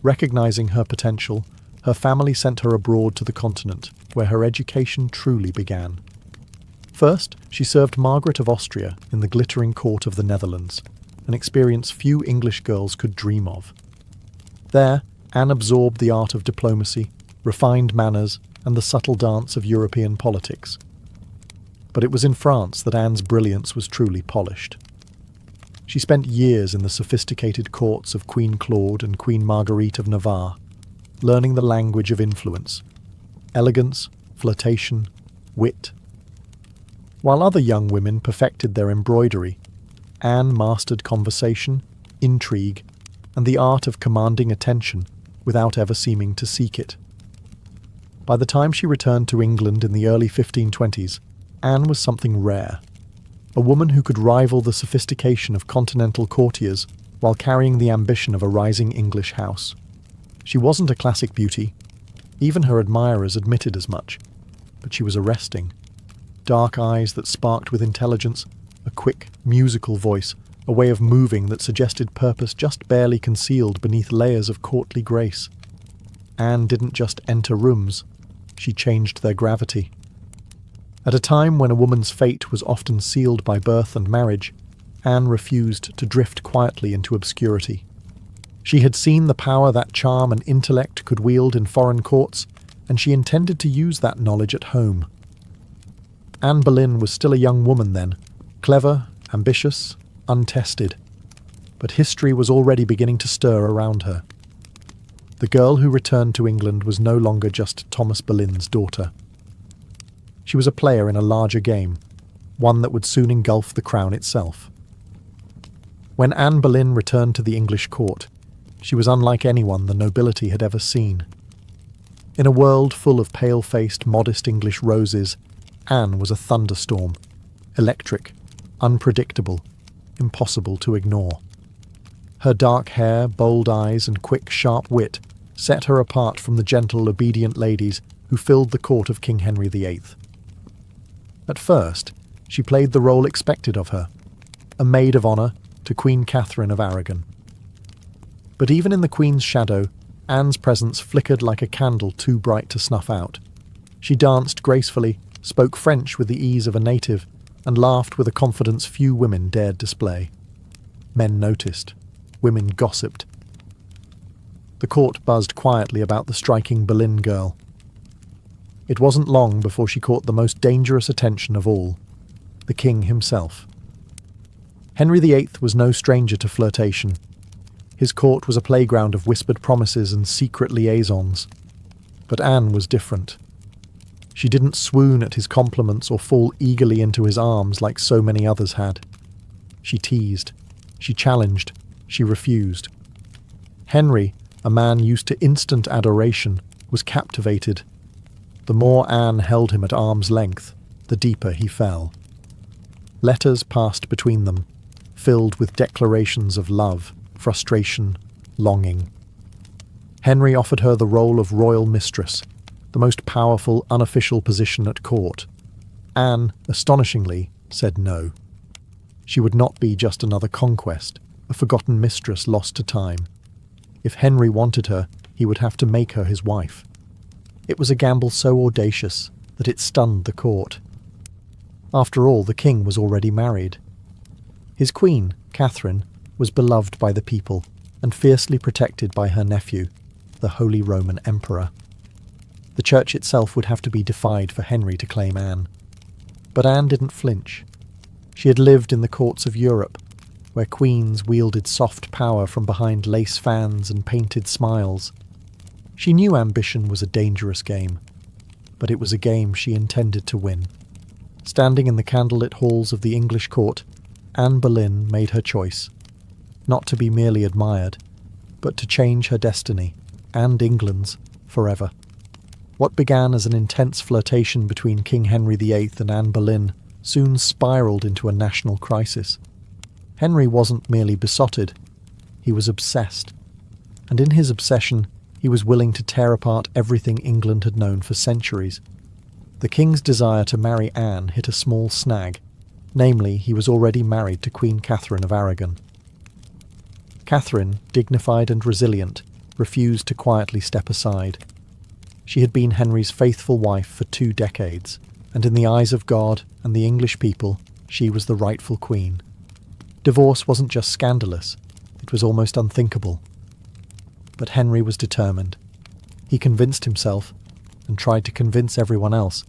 Recognizing her potential, her family sent her abroad to the continent, where her education truly began. First, she served Margaret of Austria in the glittering court of the Netherlands, an experience few English girls could dream of. There, Anne absorbed the art of diplomacy, refined manners, and the subtle dance of European politics. But it was in France that Anne's brilliance was truly polished. She spent years in the sophisticated courts of Queen Claude and Queen Marguerite of Navarre, learning the language of influence, elegance, flirtation, wit. While other young women perfected their embroidery, Anne mastered conversation, intrigue, and the art of commanding attention without ever seeming to seek it. By the time she returned to England in the early 1520s, Anne was something rare, a woman who could rival the sophistication of continental courtiers while carrying the ambition of a rising English house. She wasn't a classic beauty, even her admirers admitted as much, but she was arresting. Dark eyes that sparked with intelligence, a quick, musical voice, a way of moving that suggested purpose just barely concealed beneath layers of courtly grace. Anne didn't just enter rooms, she changed their gravity. At a time when a woman's fate was often sealed by birth and marriage, Anne refused to drift quietly into obscurity. She had seen the power that charm and intellect could wield in foreign courts, and she intended to use that knowledge at home. Anne Boleyn was still a young woman then, clever, ambitious, untested. But history was already beginning to stir around her. The girl who returned to England was no longer just Thomas Boleyn's daughter. She was a player in a larger game, one that would soon engulf the crown itself. When Anne Boleyn returned to the English court, she was unlike anyone the nobility had ever seen. In a world full of pale-faced, modest English roses, Anne was a thunderstorm, electric, unpredictable, impossible to ignore. Her dark hair, bold eyes, and quick, sharp wit set her apart from the gentle, obedient ladies who filled the court of King Henry VIII. At first, she played the role expected of her, a maid of honour to Queen Catherine of Aragon. But even in the Queen's shadow, Anne's presence flickered like a candle too bright to snuff out. She danced gracefully, spoke French with the ease of a native, and laughed with a confidence few women dared display. Men noticed. Women gossiped. The court buzzed quietly about the striking Boleyn girl. It wasn't long before she caught the most dangerous attention of all, the king himself. Henry VIII was no stranger to flirtation. His court was a playground of whispered promises and secret liaisons. But Anne was different. She didn't swoon at his compliments or fall eagerly into his arms like so many others had. She teased. She challenged. She refused. Henry, a man used to instant adoration, was captivated. The more Anne held him at arm's length, the deeper he fell. Letters passed between them, filled with declarations of love, frustration, longing. Henry offered her the role of royal mistress, the most powerful unofficial position at court. Anne, astonishingly, said no. She would not be just another conquest, a forgotten mistress lost to time. If Henry wanted her, he would have to make her his wife. It was a gamble so audacious that it stunned the court. After all, the king was already married. His queen, Catherine, was beloved by the people and fiercely protected by her nephew, the Holy Roman Emperor. The church itself would have to be defied for Henry to claim Anne. But Anne didn't flinch. She had lived in the courts of Europe, where queens wielded soft power from behind lace fans and painted smiles. She knew ambition was a dangerous game, but it was a game she intended to win. Standing in the candlelit halls of the English court, Anne Boleyn made her choice, not to be merely admired, but to change her destiny, and England's, forever. What began as an intense flirtation between King Henry VIII and Anne Boleyn soon spiraled into a national crisis. Henry wasn't merely besotted, he was obsessed. And in his obsession, he was willing to tear apart everything England had known for centuries. The king's desire to marry Anne hit a small snag, namely, he was already married to Queen Catherine of Aragon. Catherine, dignified and resilient, refused to quietly step aside. She had been Henry's faithful wife for 2 decades, and in the eyes of God and the English people, she was the rightful queen. Divorce wasn't just scandalous, it was almost unthinkable. But Henry was determined. He convinced himself, and tried to convince everyone else,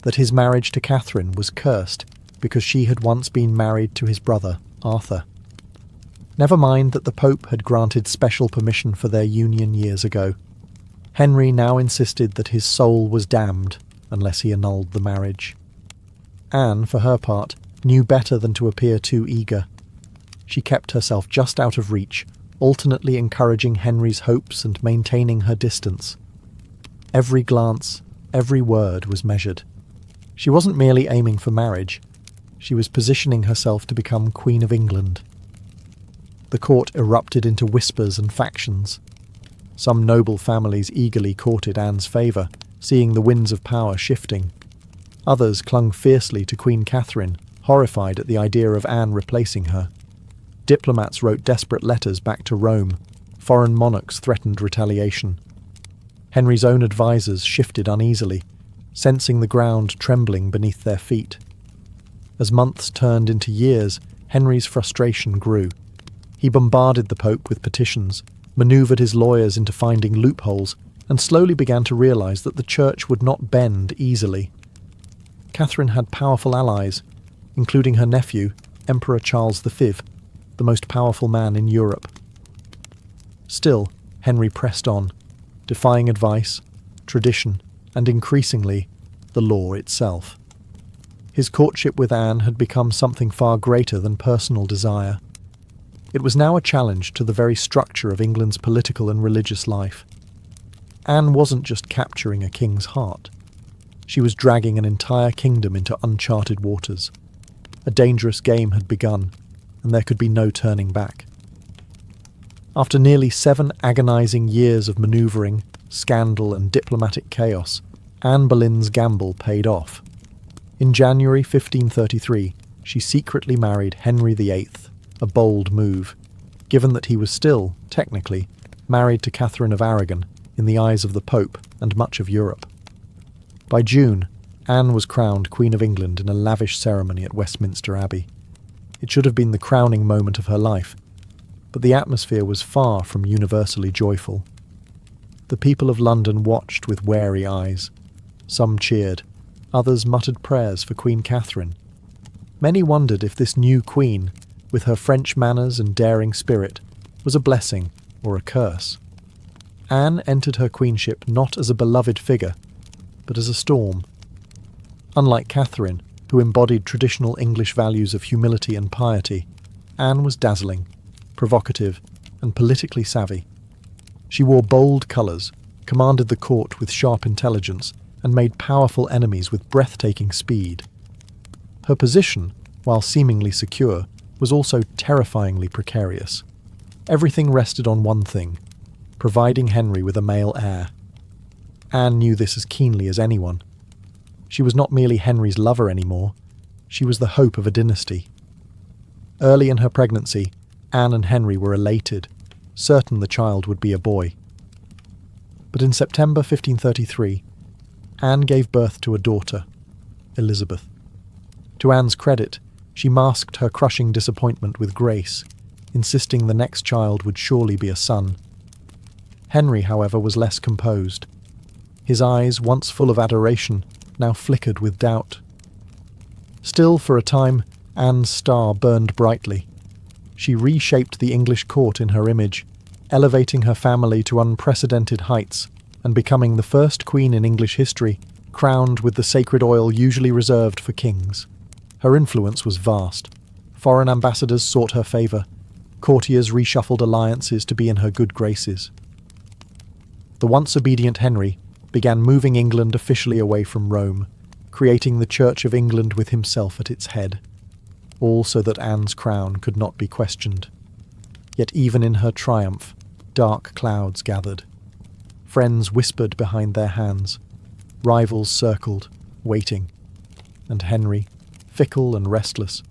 that his marriage to Catherine was cursed because she had once been married to his brother, Arthur. Never mind that the Pope had granted special permission for their union years ago. Henry now insisted that his soul was damned unless he annulled the marriage. Anne, for her part, knew better than to appear too eager. She kept herself just out of reach, alternately encouraging Henry's hopes and maintaining her distance. Every glance, every word was measured. She wasn't merely aiming for marriage. She was positioning herself to become Queen of England. The court erupted into whispers and factions. Some noble families eagerly courted Anne's favour, seeing the winds of power shifting. Others clung fiercely to Queen Catherine, horrified at the idea of Anne replacing her. Diplomats wrote desperate letters back to Rome. Foreign monarchs threatened retaliation. Henry's own advisers shifted uneasily, sensing the ground trembling beneath their feet. As months turned into years, Henry's frustration grew. He bombarded the Pope with petitions, manoeuvred his lawyers into finding loopholes, and slowly began to realise that the church would not bend easily. Catherine had powerful allies, including her nephew, Emperor Charles V, the most powerful man in Europe. Still, Henry pressed on, defying advice, tradition, and increasingly, the law itself. His courtship with Anne had become something far greater than personal desire. It was now a challenge to the very structure of England's political and religious life. Anne wasn't just capturing a king's heart. She was dragging an entire kingdom into uncharted waters. A dangerous game had begun, and there could be no turning back. After nearly 7 agonising years of manoeuvring, scandal and diplomatic chaos, Anne Boleyn's gamble paid off. In January 1533, she secretly married Henry VIII, a bold move, given that he was still, technically, married to Catherine of Aragon in the eyes of the Pope and much of Europe. By June, Anne was crowned Queen of England in a lavish ceremony at Westminster Abbey. It should have been the crowning moment of her life, but the atmosphere was far from universally joyful. The people of London watched with wary eyes. Some cheered, others muttered prayers for Queen Catherine. Many wondered if this new queen, with her French manners and daring spirit, was a blessing or a curse. Anne entered her queenship not as a beloved figure, but as a storm. Unlike Catherine, who embodied traditional English values of humility and piety, Anne was dazzling, provocative, and politically savvy. She wore bold colours, commanded the court with sharp intelligence, and made powerful enemies with breathtaking speed. Her position, while seemingly secure, was also terrifyingly precarious. Everything rested on one thing: providing Henry with a male heir. Anne knew this as keenly as anyone. She was not merely Henry's lover anymore, she was the hope of a dynasty. Early in her pregnancy, Anne and Henry were elated, certain the child would be a boy. But in September 1533, Anne gave birth to a daughter, Elizabeth. To Anne's credit, she masked her crushing disappointment with grace, insisting the next child would surely be a son. Henry, however, was less composed. His eyes, once full of adoration, now flickered with doubt. Still, for a time, Anne's star burned brightly. She reshaped the English court in her image, elevating her family to unprecedented heights and becoming the first queen in English history crowned with the sacred oil usually reserved for kings. Her influence was vast. Foreign ambassadors sought her favour. Courtiers reshuffled alliances to be in her good graces. The once obedient Henry began moving England officially away from Rome, creating the Church of England with himself at its head, all so that Anne's crown could not be questioned. Yet even in her triumph, dark clouds gathered. Friends whispered behind their hands. Rivals circled, waiting. And Henry, fickle and restless,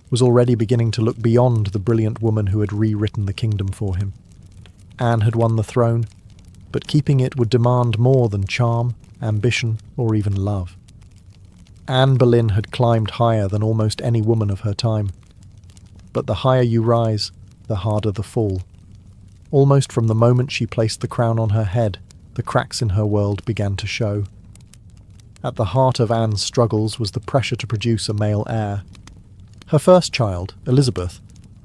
was already beginning to look beyond the brilliant woman who had rewritten the kingdom for him. Anne had won the throne, but keeping it would demand more than charm, ambition, or even love. Anne Boleyn had climbed higher than almost any woman of her time. But the higher you rise, the harder the fall. Almost from the moment she placed the crown on her head, the cracks in her world began to show. At the heart of Anne's struggles was the pressure to produce a male heir. Her first child, Elizabeth,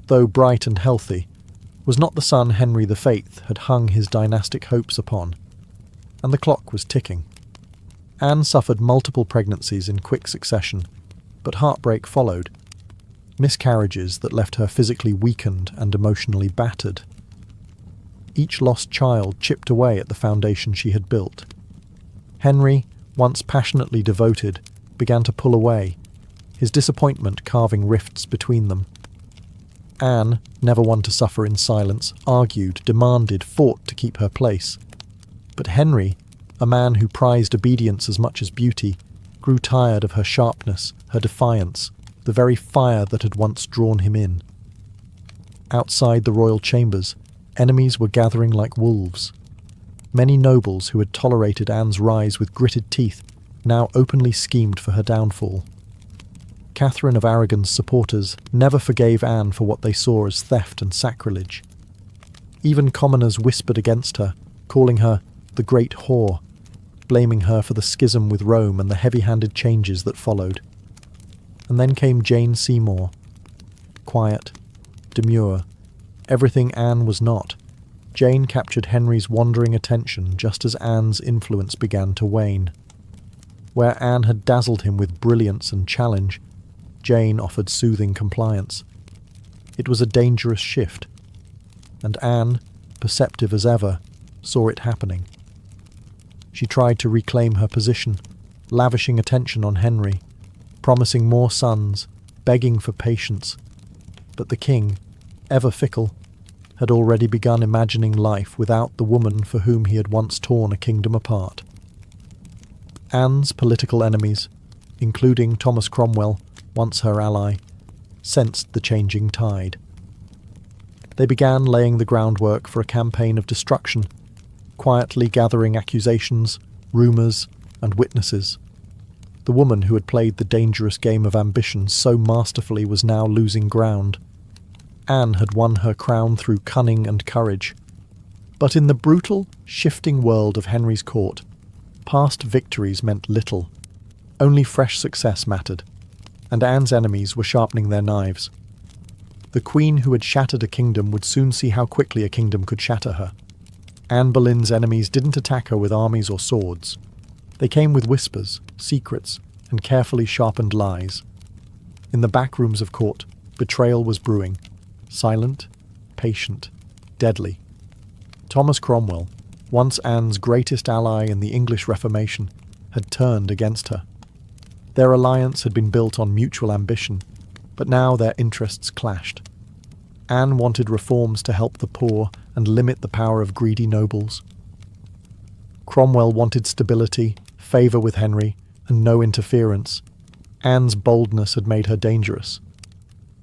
though bright and healthy, was not the son Henry VIII had hung his dynastic hopes upon, and the clock was ticking. Anne suffered multiple pregnancies in quick succession, but heartbreak followed, miscarriages that left her physically weakened and emotionally battered. Each lost child chipped away at the foundation she had built. Henry, once passionately devoted, began to pull away, his disappointment carving rifts between them. Anne, never one to suffer in silence, argued, demanded, fought to keep her place. But Henry, a man who prized obedience as much as beauty, grew tired of her sharpness, her defiance, the very fire that had once drawn him in. Outside the royal chambers, enemies were gathering like wolves. Many nobles who had tolerated Anne's rise with gritted teeth now openly schemed for her downfall. Catherine of Aragon's supporters never forgave Anne for what they saw as theft and sacrilege. Even commoners whispered against her, calling her the Great Whore, blaming her for the schism with Rome and the heavy-handed changes that followed. And then came Jane Seymour. Quiet, demure, everything Anne was not. Jane captured Henry's wandering attention just as Anne's influence began to wane. Where Anne had dazzled him with brilliance and challenge, Jane offered soothing compliance. It was a dangerous shift, and Anne, perceptive as ever, saw it happening. She tried to reclaim her position, lavishing attention on Henry, promising more sons, begging for patience. But the king, ever fickle, had already begun imagining life without the woman for whom he had once torn a kingdom apart. Anne's political enemies, including Thomas Cromwell, once her ally, sensed the changing tide. They began laying the groundwork for a campaign of destruction, quietly gathering accusations, rumours, and witnesses. The woman who had played the dangerous game of ambition so masterfully was now losing ground. Anne had won her crown through cunning and courage. But in the brutal, shifting world of Henry's court, past victories meant little. Only fresh success mattered, and Anne's enemies were sharpening their knives. The queen who had shattered a kingdom would soon see how quickly a kingdom could shatter her. Anne Boleyn's enemies didn't attack her with armies or swords. They came with whispers, secrets, and carefully sharpened lies. In the back rooms of court, betrayal was brewing. Silent, patient, deadly. Thomas Cromwell, once Anne's greatest ally in the English Reformation, had turned against her. Their alliance had been built on mutual ambition, but now their interests clashed. Anne wanted reforms to help the poor and limit the power of greedy nobles. Cromwell wanted stability, favour with Henry, and no interference. Anne's boldness had made her dangerous.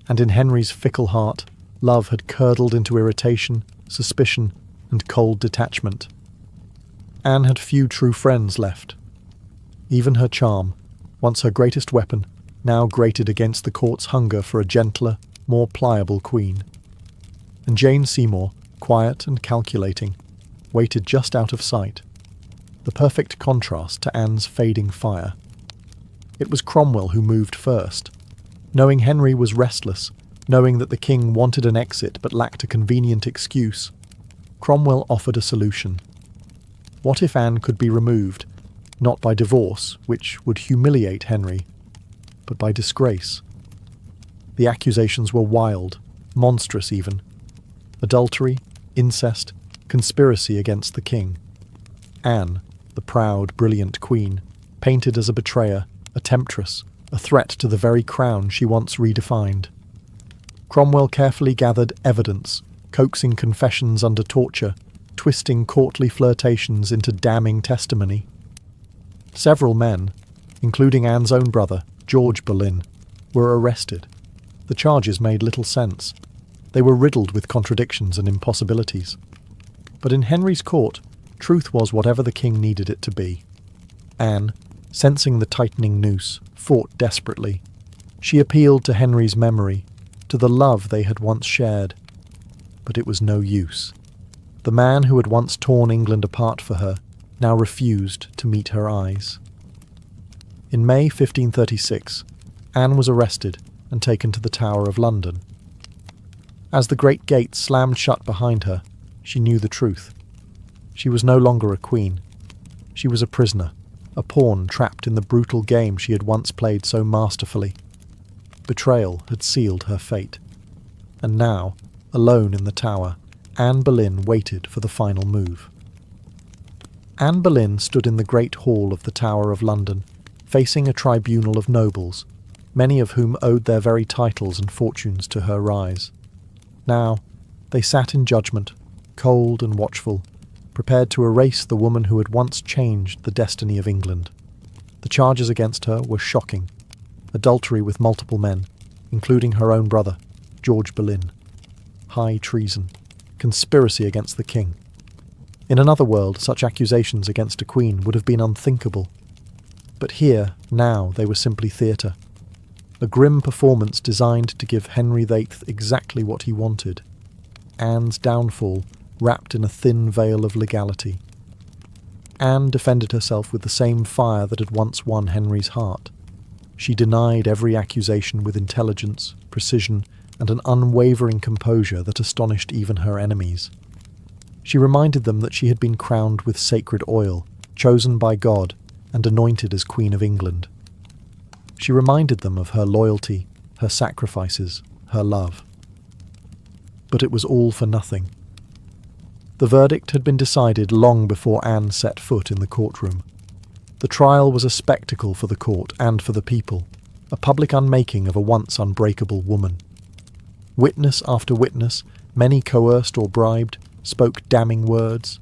And in Henry's fickle heart, love had curdled into irritation, suspicion, and cold detachment. Anne had few true friends left. Even her charm, once her greatest weapon, now grated against the court's hunger for a gentler, more pliable queen. And Jane Seymour, quiet and calculating, waited just out of sight, the perfect contrast to Anne's fading fire. It was Cromwell who moved first. Knowing Henry was restless, knowing that the king wanted an exit but lacked a convenient excuse, Cromwell offered a solution. What if Anne could be removed, not by divorce, which would humiliate Henry, but by disgrace? The accusations were wild, monstrous even. Adultery, incest, conspiracy against the king. Anne, the proud, brilliant queen, painted as a betrayer, a temptress, a threat to the very crown she once redefined. Cromwell carefully gathered evidence, coaxing confessions under torture, twisting courtly flirtations into damning testimony. Several men, including Anne's own brother, George Boleyn, were arrested. The charges made little sense. They were riddled with contradictions and impossibilities. But in Henry's court, truth was whatever the king needed it to be. Anne, sensing the tightening noose, fought desperately. She appealed to Henry's memory, to the love they had once shared. But it was no use. The man who had once torn England apart for her now refused to meet her eyes. In May 1536, Anne was arrested and taken to the Tower of London. As the great gates slammed shut behind her, she knew the truth. She was no longer a queen. She was a prisoner, a pawn trapped in the brutal game she had once played so masterfully. Betrayal had sealed her fate. And now, alone in the tower, Anne Boleyn waited for the final move. Anne Boleyn stood in the great hall of the Tower of London, facing a tribunal of nobles, many of whom owed their very titles and fortunes to her rise. Now, they sat in judgment, cold and watchful, prepared to erase the woman who had once changed the destiny of England. The charges against her were shocking. Adultery with multiple men, including her own brother, George Boleyn. High treason. Conspiracy against the king. In another world, such accusations against a queen would have been unthinkable. But here, now, they were simply theatre. A grim performance designed to give Henry VIII exactly what he wanted. Anne's downfall wrapped in a thin veil of legality. Anne defended herself with the same fire that had once won Henry's heart. She denied every accusation with intelligence, precision, and an unwavering composure that astonished even her enemies. She reminded them that she had been crowned with sacred oil, chosen by God, and anointed as Queen of England. She reminded them of her loyalty, her sacrifices, her love. But it was all for nothing. The verdict had been decided long before Anne set foot in the courtroom. The trial was a spectacle for the court and for the people, a public unmaking of a once unbreakable woman. Witness after witness, many coerced or bribed, spoke damning words.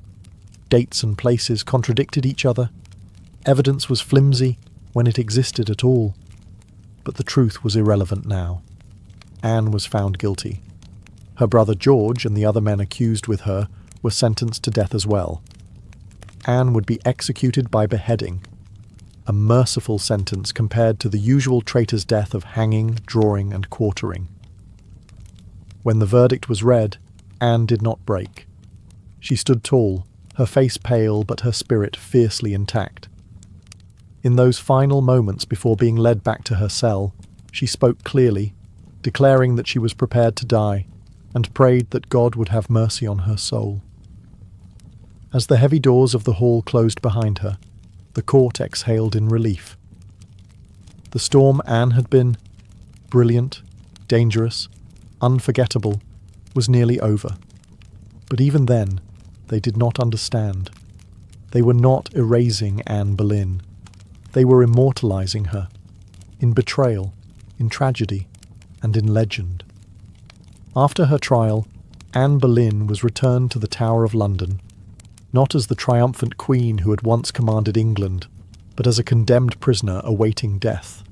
Dates and places contradicted each other. Evidence was flimsy when it existed at all. But the truth was irrelevant now. Anne was found guilty. Her brother George and the other men accused with her were sentenced to death as well. Anne would be executed by beheading, a merciful sentence compared to the usual traitor's death of hanging, drawing, and quartering. When the verdict was read, Anne did not break. She stood tall, her face pale but her spirit fiercely intact. In those final moments before being led back to her cell, she spoke clearly, declaring that she was prepared to die, and prayed that God would have mercy on her soul. As the heavy doors of the hall closed behind her, the court exhaled in relief. The storm Anne had been, brilliant, dangerous, unforgettable, was nearly over. But even then, they did not understand. They were not erasing Anne Boleyn. They were immortalizing her, in betrayal, in tragedy, and in legend. After her trial, Anne Boleyn was returned to the Tower of London, not as the triumphant queen who had once commanded England, but as a condemned prisoner awaiting death.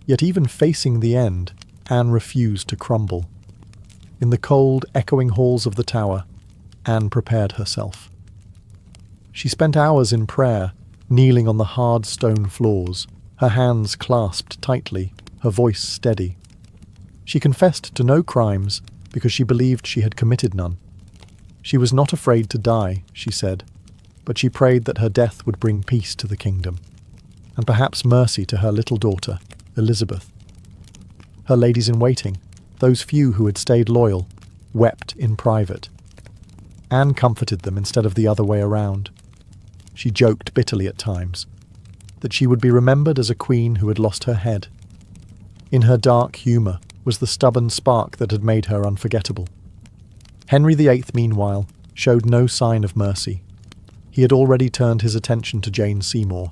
Yet even facing the end, Anne refused to crumble. In the cold, echoing halls of the tower, Anne prepared herself. She spent hours in prayer, kneeling on the hard stone floors, her hands clasped tightly, her voice steady. She confessed to no crimes because she believed she had committed none. She was not afraid to die, she said, but she prayed that her death would bring peace to the kingdom, and perhaps mercy to her little daughter, Elizabeth. Her ladies-in-waiting, those few who had stayed loyal, wept in private. Anne comforted them instead of the other way around. She joked bitterly at times, that she would be remembered as a queen who had lost her head. In her dark humour was the stubborn spark that had made her unforgettable. Henry VIII, meanwhile, showed no sign of mercy. He had already turned his attention to Jane Seymour.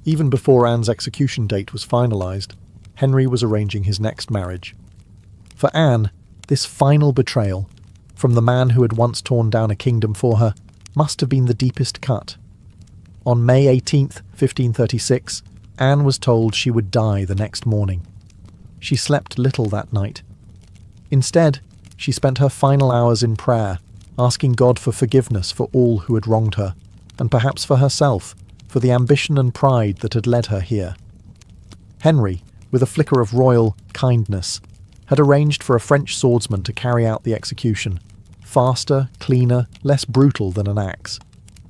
Even before Anne's execution date was finalised, Henry was arranging his next marriage. For Anne, this final betrayal, from the man who had once torn down a kingdom for her, must have been the deepest cut. On May 18th, 1536, Anne was told she would die the next morning. She slept little that night. Instead, she spent her final hours in prayer, asking God for forgiveness for all who had wronged her, and perhaps for herself, for the ambition and pride that had led her here. Henry, with a flicker of royal kindness, had arranged for a French swordsman to carry out the execution, faster, cleaner, less brutal than an axe.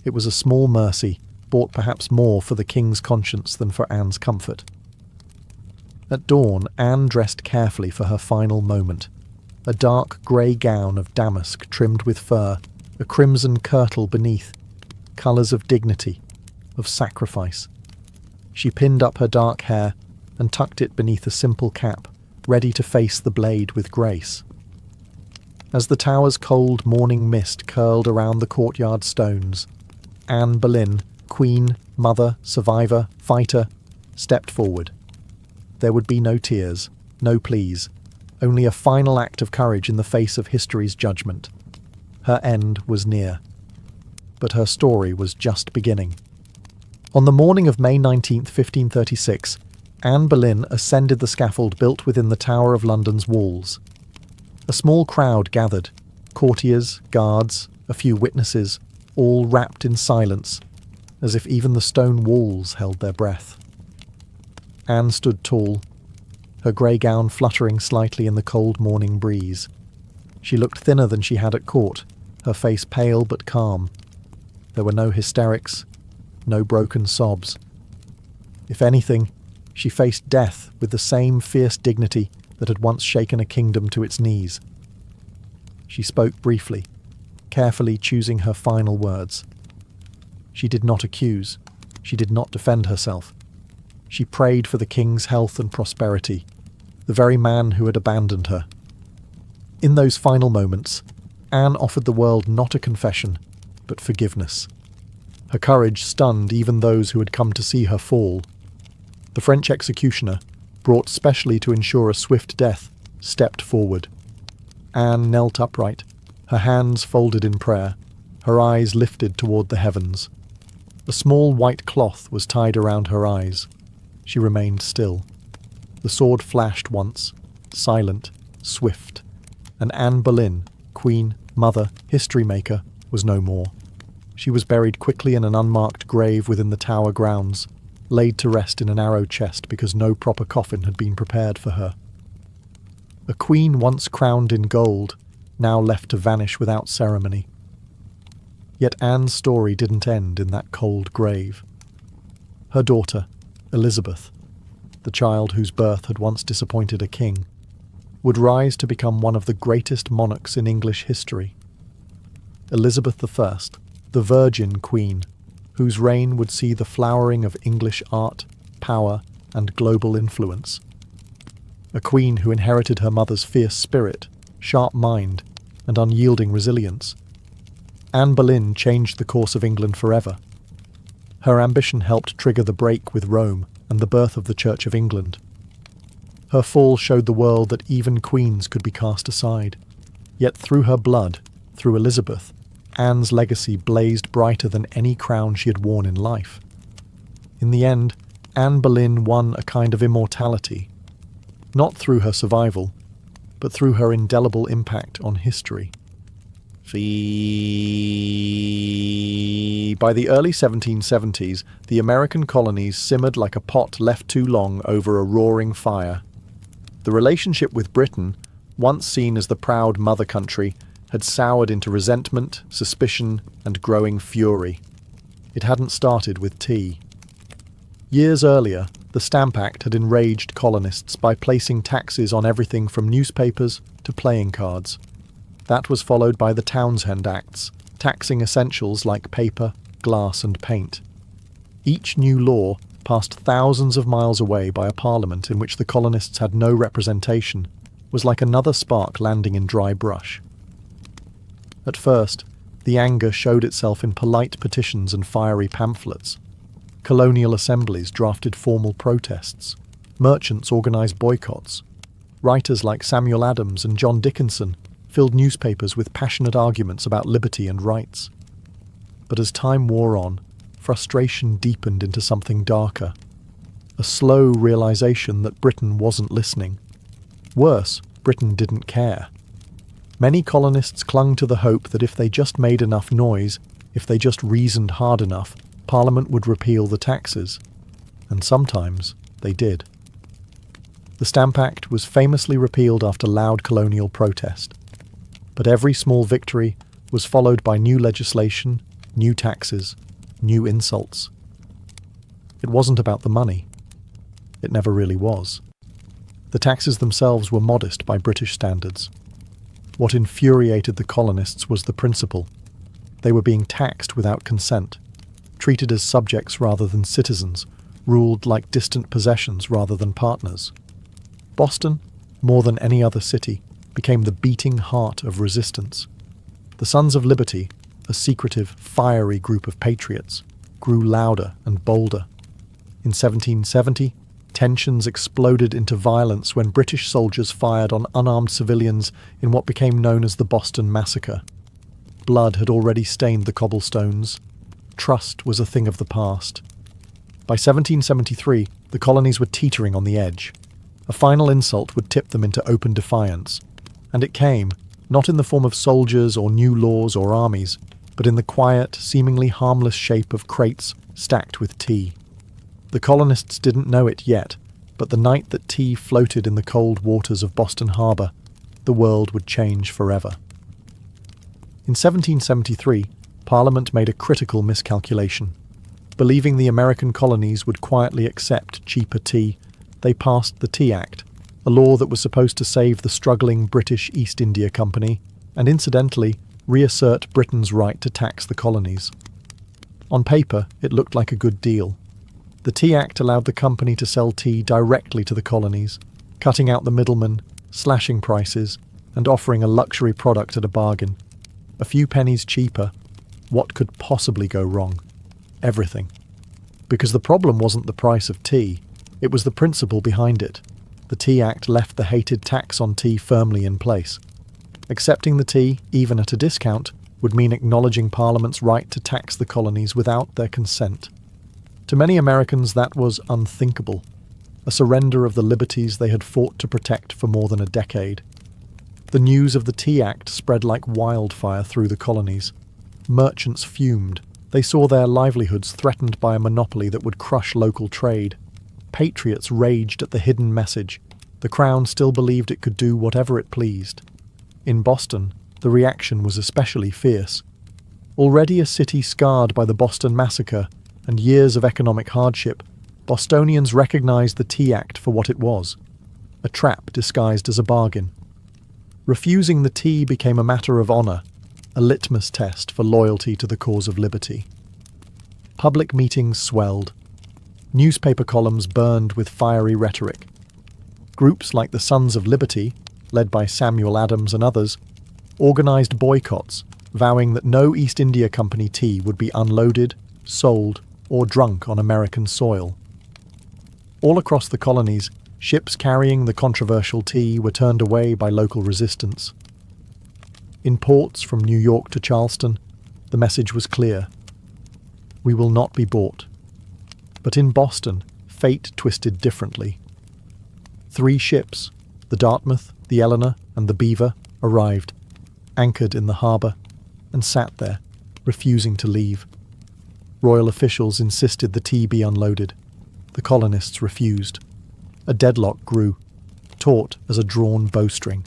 It was a small mercy, bought perhaps more for the king's conscience than for Anne's comfort. At dawn, Anne dressed carefully for her final moment. A dark grey gown of damask trimmed with fur, a crimson kirtle beneath, colours of dignity, of sacrifice. She pinned up her dark hair and tucked it beneath a simple cap, ready to face the blade with grace. As the tower's cold morning mist curled around the courtyard stones, Anne Boleyn, queen, mother, survivor, fighter, stepped forward. There would be no tears, no pleas, only a final act of courage in the face of history's judgment. Her end was near. But her story was just beginning. On the morning of May 19, 1536, Anne Boleyn ascended the scaffold built within the Tower of London's walls. A small crowd gathered, courtiers, guards, a few witnesses, all wrapped in silence, as if even the stone walls held their breath. Anne stood tall, her grey gown fluttering slightly in the cold morning breeze. She looked thinner than she had at court, her face pale but calm. There were no hysterics, no broken sobs. If anything, she faced death with the same fierce dignity that had once shaken a kingdom to its knees. She spoke briefly, carefully choosing her final words. She did not accuse. She did not defend herself. She prayed for the king's health and prosperity, the very man who had abandoned her. In those final moments, Anne offered the world not a confession, but forgiveness. Her courage stunned even those who had come to see her fall. The French executioner, brought specially to ensure a swift death, stepped forward. Anne knelt upright, her hands folded in prayer, her eyes lifted toward the heavens. A small white cloth was tied around her eyes. She remained still. The sword flashed once, silent, swift, and Anne Boleyn, queen, mother, history maker, was no more. She was buried quickly in an unmarked grave within the Tower grounds, laid to rest in an arrow chest because no proper coffin had been prepared for her. A queen once crowned in gold, now left to vanish without ceremony. Yet Anne's story didn't end in that cold grave. Her daughter, Elizabeth, the child whose birth had once disappointed a king, would rise to become one of the greatest monarchs in English history. Elizabeth I, the Virgin Queen, whose reign would see the flowering of English art, power, and global influence. A queen who inherited her mother's fierce spirit, sharp mind, and unyielding resilience. Anne Boleyn changed the course of England forever. Her ambition helped trigger the break with Rome and the birth of the Church of England. Her fall showed the world that even queens could be cast aside. Yet through her blood, through Elizabeth, Anne's legacy blazed brighter than any crown she had worn in life. In the end, Anne Boleyn won a kind of immortality, not through her survival, but through her indelible impact on history. By the early 1770s, the American colonies simmered like a pot left too long over a roaring fire. The relationship with Britain, once seen as the proud mother country, had soured into resentment, suspicion, and growing fury. It hadn't started with tea. Years earlier, the Stamp Act had enraged colonists by placing taxes on everything from newspapers to playing cards. That was followed by the Townshend Acts, taxing essentials like paper, glass, and paint. Each new law, passed thousands of miles away by a parliament in which the colonists had no representation, was like another spark landing in dry brush. At first, the anger showed itself in polite petitions and fiery pamphlets. Colonial assemblies drafted formal protests. Merchants organised boycotts. Writers like Samuel Adams and John Dickinson filled newspapers with passionate arguments about liberty and rights. But as time wore on, frustration deepened into something darker. A slow realization that Britain wasn't listening. Worse, Britain didn't care. Many colonists clung to the hope that if they just made enough noise, if they just reasoned hard enough, Parliament would repeal the taxes. And sometimes they did. The Stamp Act was famously repealed after loud colonial protest. But every small victory was followed by new legislation, new taxes, new insults. It wasn't about the money. It never really was. The taxes themselves were modest by British standards. What infuriated the colonists was the principle. They were being taxed without consent, treated as subjects rather than citizens, ruled like distant possessions rather than partners. Boston, more than any other city, became the beating heart of resistance. The Sons of Liberty, a secretive, fiery group of patriots, grew louder and bolder. In 1770, tensions exploded into violence when British soldiers fired on unarmed civilians in what became known as the Boston Massacre. Blood had already stained the cobblestones. Trust was a thing of the past. By 1773, the colonies were teetering on the edge. A final insult would tip them into open defiance. And it came, not in the form of soldiers or new laws or armies, but in the quiet, seemingly harmless shape of crates stacked with tea. The colonists didn't know it yet, but the night that tea floated in the cold waters of Boston Harbor, the world would change forever. In 1773, Parliament made a critical miscalculation. Believing the American colonies would quietly accept cheaper tea, they passed the Tea Act, a law that was supposed to save the struggling British East India Company and, incidentally, reassert Britain's right to tax the colonies. On paper, it looked like a good deal. The Tea Act allowed the company to sell tea directly to the colonies, cutting out the middlemen, slashing prices, and offering a luxury product at a bargain. A few pennies cheaper. What could possibly go wrong? Everything. Because the problem wasn't the price of tea, it was the principle behind it. The Tea Act left the hated tax on tea firmly in place. Accepting the tea, even at a discount, would mean acknowledging Parliament's right to tax the colonies without their consent. To many Americans, that was unthinkable, a surrender of the liberties they had fought to protect for more than a decade. The news of the Tea Act spread like wildfire through the colonies. Merchants fumed. They saw their livelihoods threatened by a monopoly that would crush local trade. Patriots raged at the hidden message. The Crown still believed it could do whatever it pleased. In Boston, the reaction was especially fierce. Already a city scarred by the Boston Massacre and years of economic hardship, Bostonians recognized the Tea Act for what it was, a trap disguised as a bargain. Refusing the tea became a matter of honor, a litmus test for loyalty to the cause of liberty. Public meetings swelled. Newspaper columns burned with fiery rhetoric. Groups like the Sons of Liberty, led by Samuel Adams and others, organized boycotts, vowing that no East India Company tea would be unloaded, sold, or drunk on American soil. All across the colonies, ships carrying the controversial tea were turned away by local resistance. In ports from New York to Charleston, the message was clear. We will not be bought. But in Boston, fate twisted differently. 3 ships, the Dartmouth, the Eleanor, and the Beaver, arrived, anchored in the harbour, and sat there, refusing to leave. Royal officials insisted the tea be unloaded. The colonists refused. A deadlock grew, taut as a drawn bowstring.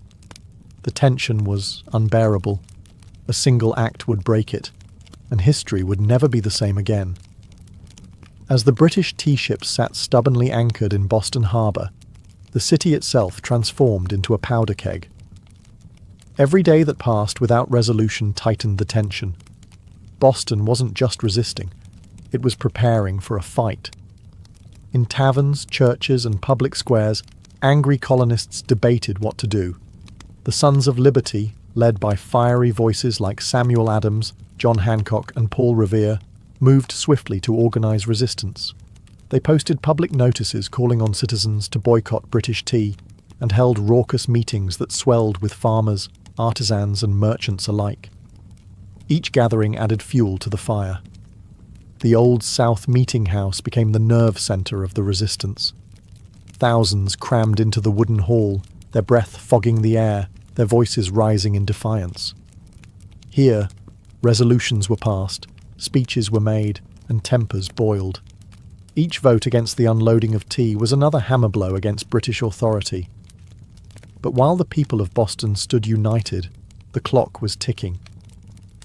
The tension was unbearable. A single act would break it, and history would never be the same again. As the British tea ships sat stubbornly anchored in Boston Harbour, the city itself transformed into a powder keg. Every day that passed without resolution tightened the tension. Boston wasn't just resisting, it was preparing for a fight. In taverns, churches, and public squares, angry colonists debated what to do. The Sons of Liberty, led by fiery voices like Samuel Adams, John Hancock, and Paul Revere, moved swiftly to organize resistance. They posted public notices calling on citizens to boycott British tea and held raucous meetings that swelled with farmers, artisans, and merchants alike. Each gathering added fuel to the fire. The Old South Meeting House became the nerve center of the resistance. Thousands crammed into the wooden hall, their breath fogging the air, their voices rising in defiance. Here, resolutions were passed, speeches were made, and tempers boiled. Each vote against the unloading of tea was another hammer blow against British authority. But while the people of Boston stood united, the clock was ticking.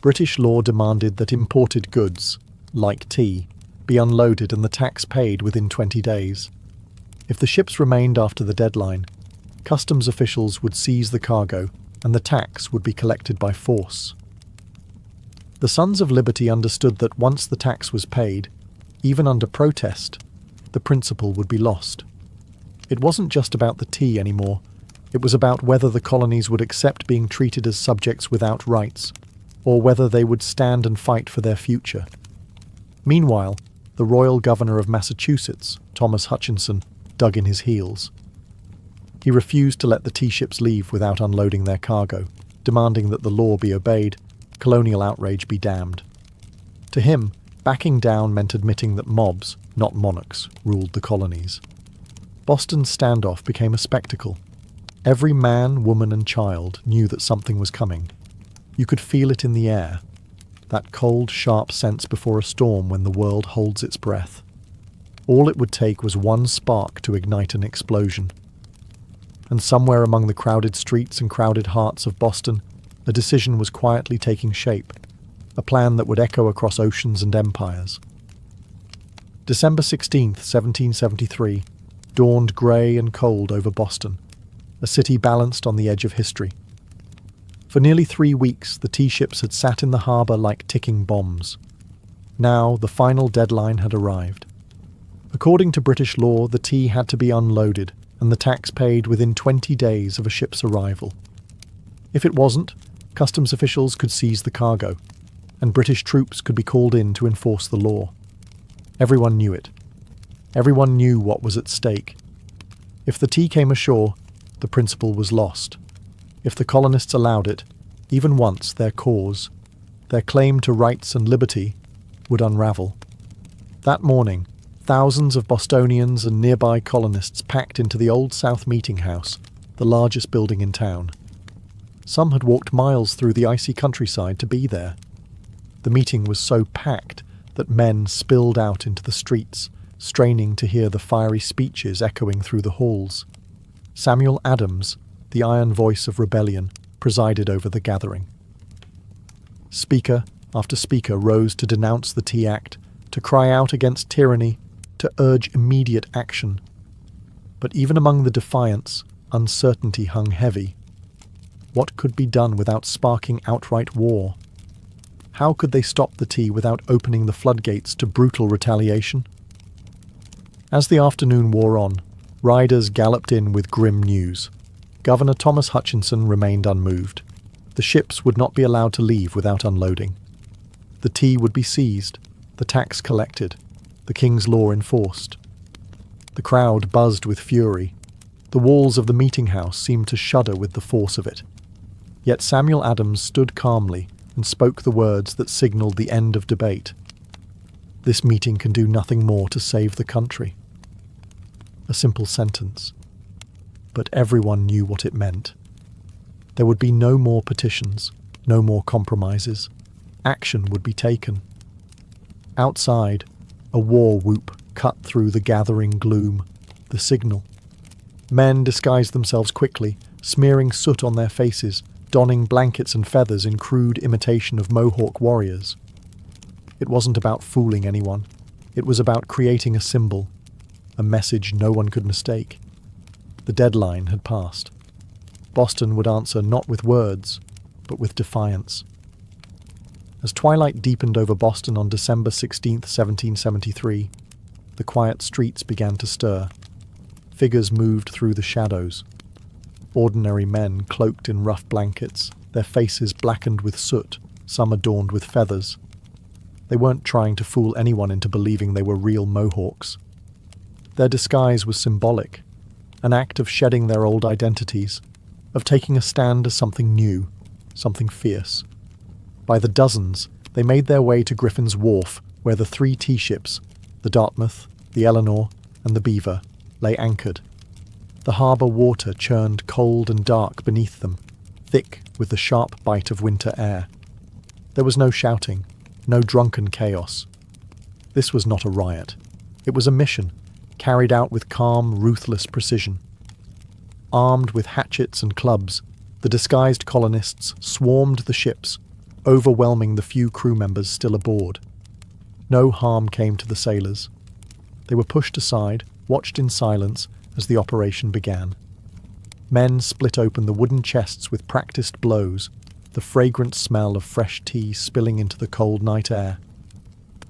British law demanded that imported goods, like tea, be unloaded and the tax paid within 20 days. If the ships remained after the deadline, customs officials would seize the cargo and the tax would be collected by force. The Sons of Liberty understood that once the tax was paid, even under protest, the principle would be lost. It wasn't just about the tea anymore. It was about whether the colonies would accept being treated as subjects without rights, or whether they would stand and fight for their future. Meanwhile, the Royal Governor of Massachusetts, Thomas Hutchinson, dug in his heels. He refused to let the tea ships leave without unloading their cargo, demanding that the law be obeyed, colonial outrage be damned. To him, backing down meant admitting that mobs, not monarchs, ruled the colonies. Boston's standoff became a spectacle. Every man, woman, and child knew that something was coming. You could feel it in the air, that cold, sharp sense before a storm when the world holds its breath. All it would take was one spark to ignite an explosion. And somewhere among the crowded streets and crowded hearts of Boston, a decision was quietly taking shape, a plan that would echo across oceans and empires. December 16th, 1773, dawned grey and cold over Boston, a city balanced on the edge of history. For nearly 3 weeks, the tea ships had sat in the harbour like ticking bombs. Now, the final deadline had arrived. According to British law, the tea had to be unloaded and the tax paid within 20 days of a ship's arrival. If it wasn't, customs officials could seize the cargo, and British troops could be called in to enforce the law. Everyone knew it. Everyone knew what was at stake. If the tea came ashore, the principle was lost. If the colonists allowed it, even once, their cause, their claim to rights and liberty, would unravel. That morning, thousands of Bostonians and nearby colonists packed into the Old South Meeting House, the largest building in town. Some had walked miles through the icy countryside to be there. The meeting was so packed that men spilled out into the streets, straining to hear the fiery speeches echoing through the halls. Samuel Adams, the iron voice of rebellion, presided over the gathering. Speaker after speaker rose to denounce the Tea Act, to cry out against tyranny, to urge immediate action. But even among the defiants, uncertainty hung heavy. What could be done without sparking outright war? How could they stop the tea without opening the floodgates to brutal retaliation? As the afternoon wore on, riders galloped in with grim news. Governor Thomas Hutchinson remained unmoved. The ships would not be allowed to leave without unloading. The tea would be seized, the tax collected, the king's law enforced. The crowd buzzed with fury. The walls of the meeting house seemed to shudder with the force of it. Yet Samuel Adams stood calmly and spoke the words that signalled the end of debate. This meeting can do nothing more to save the country. A simple sentence. But everyone knew what it meant. There would be no more petitions, no more compromises. Action would be taken. Outside, a war whoop cut through the gathering gloom, the signal. Men disguised themselves quickly, smearing soot on their faces, donning blankets and feathers in crude imitation of Mohawk warriors. It wasn't about fooling anyone. It was about creating a symbol, a message no one could mistake. The deadline had passed. Boston would answer not with words, but with defiance. As twilight deepened over Boston on December 16, 1773, the quiet streets began to stir. Figures moved through the shadows. Ordinary men cloaked in rough blankets, their faces blackened with soot, some adorned with feathers. They weren't trying to fool anyone into believing they were real Mohawks. Their disguise was symbolic, an act of shedding their old identities, of taking a stand as something new, something fierce. By the dozens, they made their way to Griffin's Wharf, where the 3 tea ships, the Dartmouth, the Eleanor, and the Beaver, lay anchored. The harbour water churned cold and dark beneath them, thick with the sharp bite of winter air. There was no shouting, no drunken chaos. This was not a riot. It was a mission, carried out with calm, ruthless precision. Armed with hatchets and clubs, the disguised colonists swarmed the ships, overwhelming the few crew members still aboard. No harm came to the sailors. They were pushed aside, watched in silence as the operation began. Men split open the wooden chests with practiced blows, the fragrant smell of fresh tea spilling into the cold night air.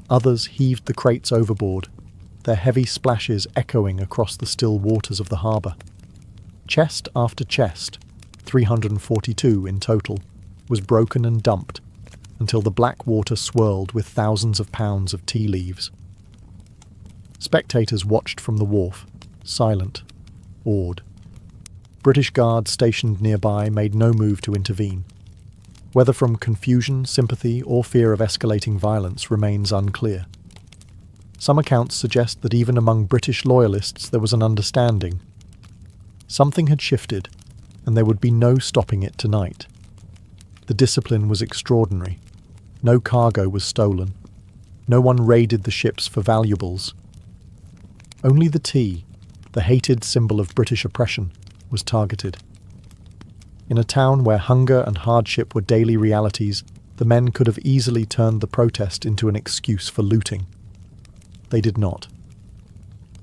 Others heaved the crates overboard, their heavy splashes echoing across the still waters of the harbour. Chest after chest, 342 in total, was broken and dumped, until the black water swirled with thousands of pounds of tea leaves. Spectators watched from the wharf, silent, awed. British guards stationed nearby made no move to intervene. Whether from confusion, sympathy, or fear of escalating violence remains unclear. Some accounts suggest that even among British loyalists there was an understanding. Something had shifted, and there would be no stopping it tonight. The discipline was extraordinary. No cargo was stolen. No one raided the ships for valuables. Only the tea, the hated symbol of British oppression, was targeted. In a town where hunger and hardship were daily realities, the men could have easily turned the protest into an excuse for looting. They did not.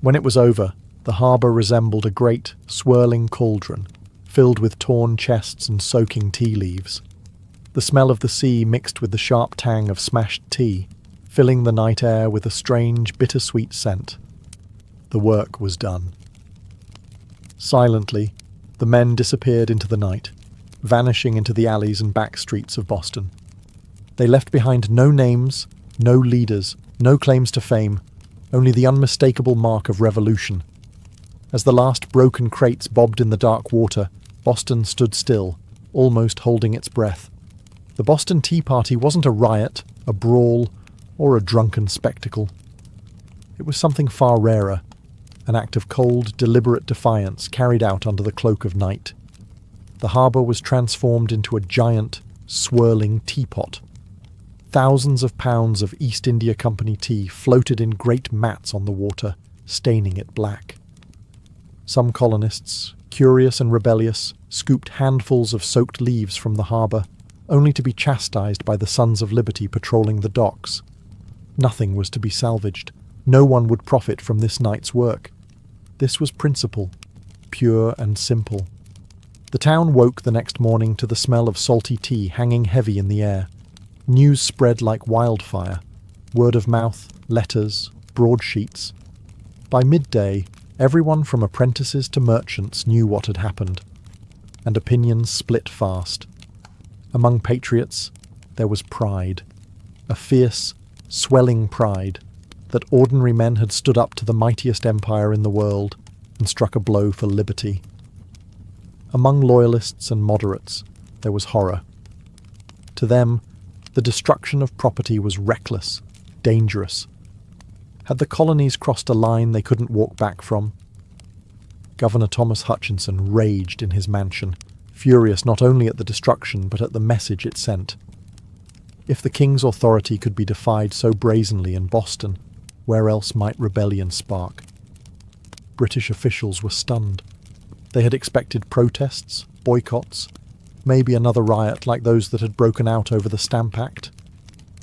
When it was over, the harbour resembled a great, swirling cauldron, filled with torn chests and soaking tea leaves. The smell of the sea mixed with the sharp tang of smashed tea, filling the night air with a strange, bittersweet scent. The work was done. Silently, the men disappeared into the night, vanishing into the alleys and back streets of Boston. They left behind no names, no leaders, no claims to fame, only the unmistakable mark of revolution. As the last broken crates bobbed in the dark water, Boston stood still, almost holding its breath. The Boston Tea Party wasn't a riot, a brawl, or a drunken spectacle. It was something far rarer, an act of cold, deliberate defiance carried out under the cloak of night. The harbour was transformed into a giant, swirling teapot. Thousands of pounds of East India Company tea floated in great mats on the water, staining it black. Some colonists, curious and rebellious, scooped handfuls of soaked leaves from the harbour, only to be chastised by the Sons of Liberty patrolling the docks. Nothing was to be salvaged. No one would profit from this night's work. This was principle, pure and simple. The town woke the next morning to the smell of salty tea hanging heavy in the air. News spread like wildfire. Word of mouth, letters, broadsheets. By midday, everyone from apprentices to merchants knew what had happened, and opinions split fast. Among patriots, there was pride, a fierce, swelling pride that ordinary men had stood up to the mightiest empire in the world and struck a blow for liberty. Among loyalists and moderates, there was horror. To them, the destruction of property was reckless, dangerous. Had the colonies crossed a line they couldn't walk back from? Governor Thomas Hutchinson raged in his mansion, furious not only at the destruction but at the message it sent. If the king's authority could be defied so brazenly in Boston, where else might rebellion spark? British officials were stunned. They had expected protests, boycotts, maybe another riot like those that had broken out over the Stamp Act.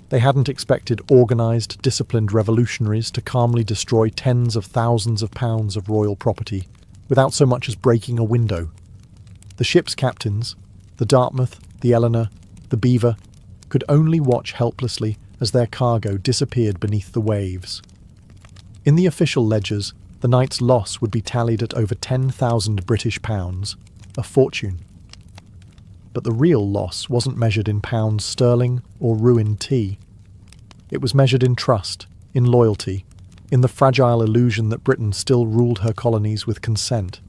They hadn't expected organised, disciplined revolutionaries to calmly destroy tens of thousands of pounds of royal property without so much as breaking a window. The ship's captains, the Dartmouth, the Eleanor, the Beaver, could only watch helplessly as their cargo disappeared beneath the waves. In the official ledgers, the night's loss would be tallied at over 10,000 British pounds, a fortune. But the real loss wasn't measured in pounds sterling or ruined tea. It was measured in trust, in loyalty, in the fragile illusion that Britain still ruled her colonies with consent.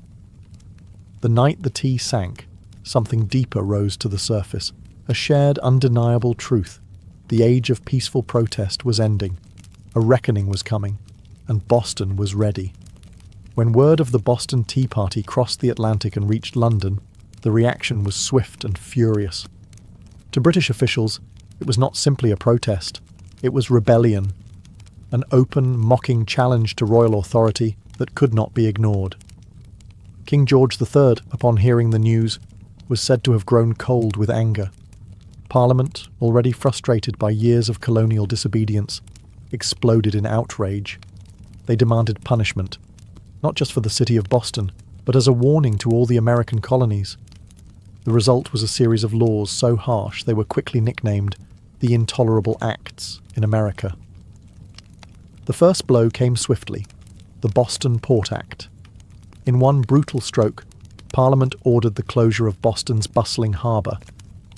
The night the tea sank, something deeper rose to the surface, a shared undeniable truth. The age of peaceful protest was ending, a reckoning was coming, and Boston was ready. When word of the Boston Tea Party crossed the Atlantic and reached London, the reaction was swift and furious. To British officials, it was not simply a protest, it was rebellion, an open, mocking challenge to royal authority that could not be ignored. King George III, upon hearing the news, was said to have grown cold with anger. Parliament, already frustrated by years of colonial disobedience, exploded in outrage. They demanded punishment, not just for the city of Boston, but as a warning to all the American colonies. The result was a series of laws so harsh they were quickly nicknamed the Intolerable Acts in America. The first blow came swiftly, the Boston Port Act. In one brutal stroke, Parliament ordered the closure of Boston's bustling harbour,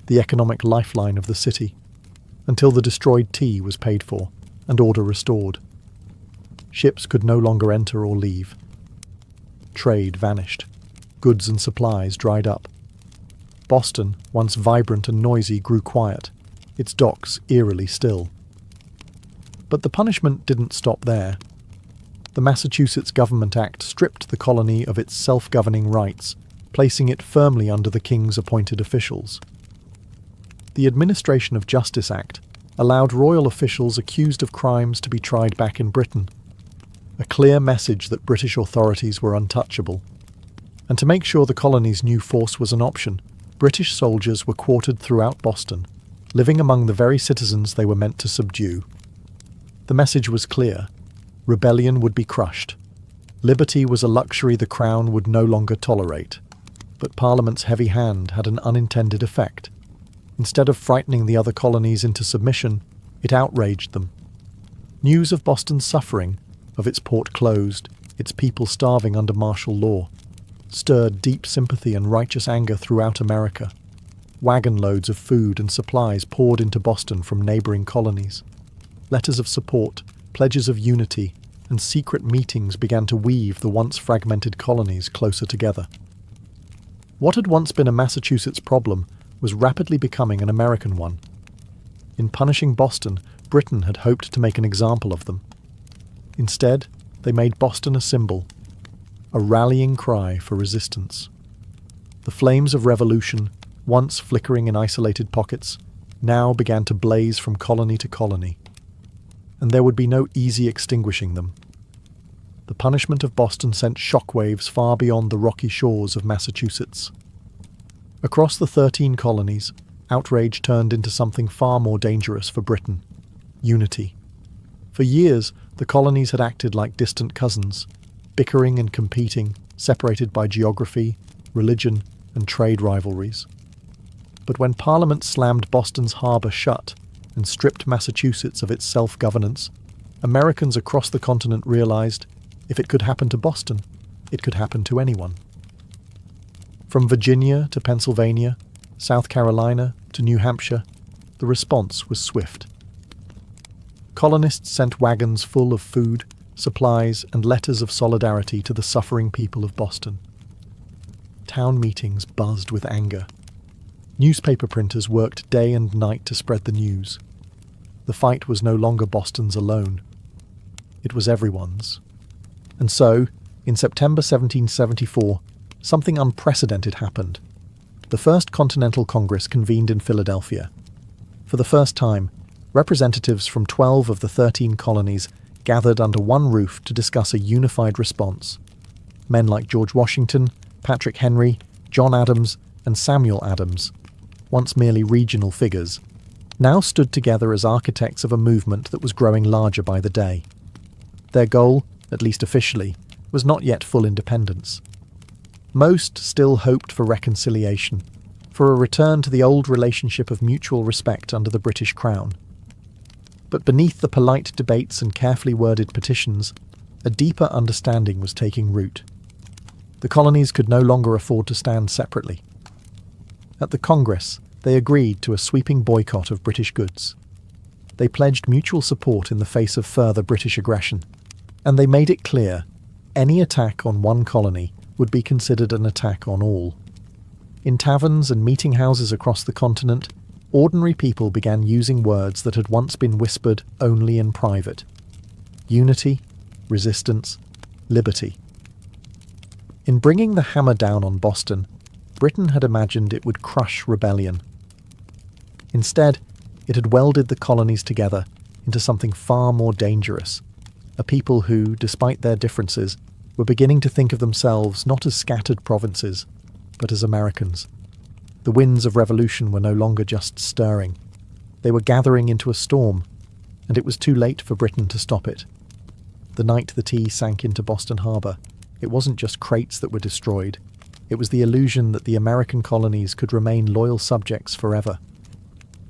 the economic lifeline of the city, until the destroyed tea was paid for and order restored. Ships could no longer enter or leave. Trade vanished. Goods and supplies dried up. Boston, once vibrant and noisy, grew quiet, its docks eerily still. But the punishment didn't stop there. The Massachusetts Government Act stripped the colony of its self-governing rights, placing it firmly under the king's appointed officials. The Administration of Justice Act allowed royal officials accused of crimes to be tried back in Britain, a clear message that British authorities were untouchable. And to make sure the colonies knew force was an option, British soldiers were quartered throughout Boston, living among the very citizens they were meant to subdue. The message was clear. Rebellion would be crushed. Liberty was a luxury the Crown would no longer tolerate. But Parliament's heavy hand had an unintended effect. Instead of frightening the other colonies into submission, it outraged them. News of Boston's suffering, of its port closed, its people starving under martial law, stirred deep sympathy and righteous anger throughout America. Wagon loads of food and supplies poured into Boston from neighboring colonies. Letters of support, pledges of unity, and secret meetings began to weave the once fragmented colonies closer together. What had once been a Massachusetts problem was rapidly becoming an American one. In punishing Boston, Britain had hoped to make an example of them. Instead, they made Boston a symbol, a rallying cry for resistance. The flames of revolution, once flickering in isolated pockets, now began to blaze from colony to colony. And there would be no easy extinguishing them. The punishment of Boston sent shockwaves far beyond the rocky shores of Massachusetts. Across the 13 colonies, outrage turned into something far more dangerous for Britain: unity. For years, the colonies had acted like distant cousins, bickering and competing, separated by geography, religion, and trade rivalries. But when Parliament slammed Boston's harbour shut and stripped Massachusetts of its self-governance, Americans across the continent realized if it could happen to Boston, it could happen to anyone. From Virginia to Pennsylvania, South Carolina to New Hampshire, the response was swift. Colonists sent wagons full of food, supplies, and letters of solidarity to the suffering people of Boston. Town meetings buzzed with anger. Newspaper printers worked day and night to spread the news. The fight was no longer Boston's alone. It was everyone's. And so, in September 1774, something unprecedented happened. The First Continental Congress convened in Philadelphia. For the first time, representatives from 12 of the 13 colonies gathered under one roof to discuss a unified response. Men like George Washington, Patrick Henry, John Adams, and Samuel Adams, once merely regional figures, now stood together as architects of a movement that was growing larger by the day. Their goal, at least officially, was not yet full independence. Most still hoped for reconciliation, for a return to the old relationship of mutual respect under the British Crown. But beneath the polite debates and carefully worded petitions, a deeper understanding was taking root. The colonies could no longer afford to stand separately. At the Congress, they agreed to a sweeping boycott of British goods. They pledged mutual support in the face of further British aggression, and they made it clear any attack on one colony would be considered an attack on all. In taverns and meeting houses across the continent, ordinary people began using words that had once been whispered only in private: unity, resistance, liberty. In bringing the hammer down on Boston, Britain had imagined it would crush rebellion. Instead, it had welded the colonies together into something far more dangerous, a people who, despite their differences, were beginning to think of themselves not as scattered provinces, but as Americans. The winds of revolution were no longer just stirring. They were gathering into a storm, and it was too late for Britain to stop it. The night the tea sank into Boston Harbour, it wasn't just crates that were destroyed. It was the illusion that the American colonies could remain loyal subjects forever.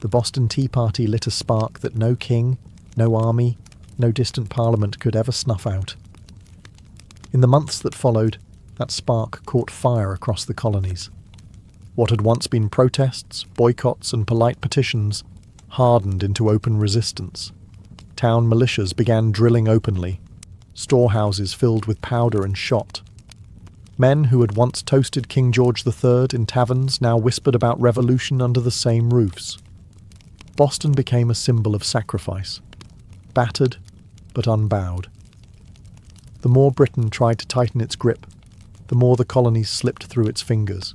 The Boston Tea Party lit a spark that no king, no army, no distant parliament could ever snuff out. In the months that followed, that spark caught fire across the colonies. What had once been protests, boycotts, and polite petitions hardened into open resistance. Town militias began drilling openly, storehouses filled with powder and shot. Men who had once toasted King George III in taverns now whispered about revolution under the same roofs. Boston became a symbol of sacrifice, battered but unbowed. The more Britain tried to tighten its grip, the more the colonies slipped through its fingers.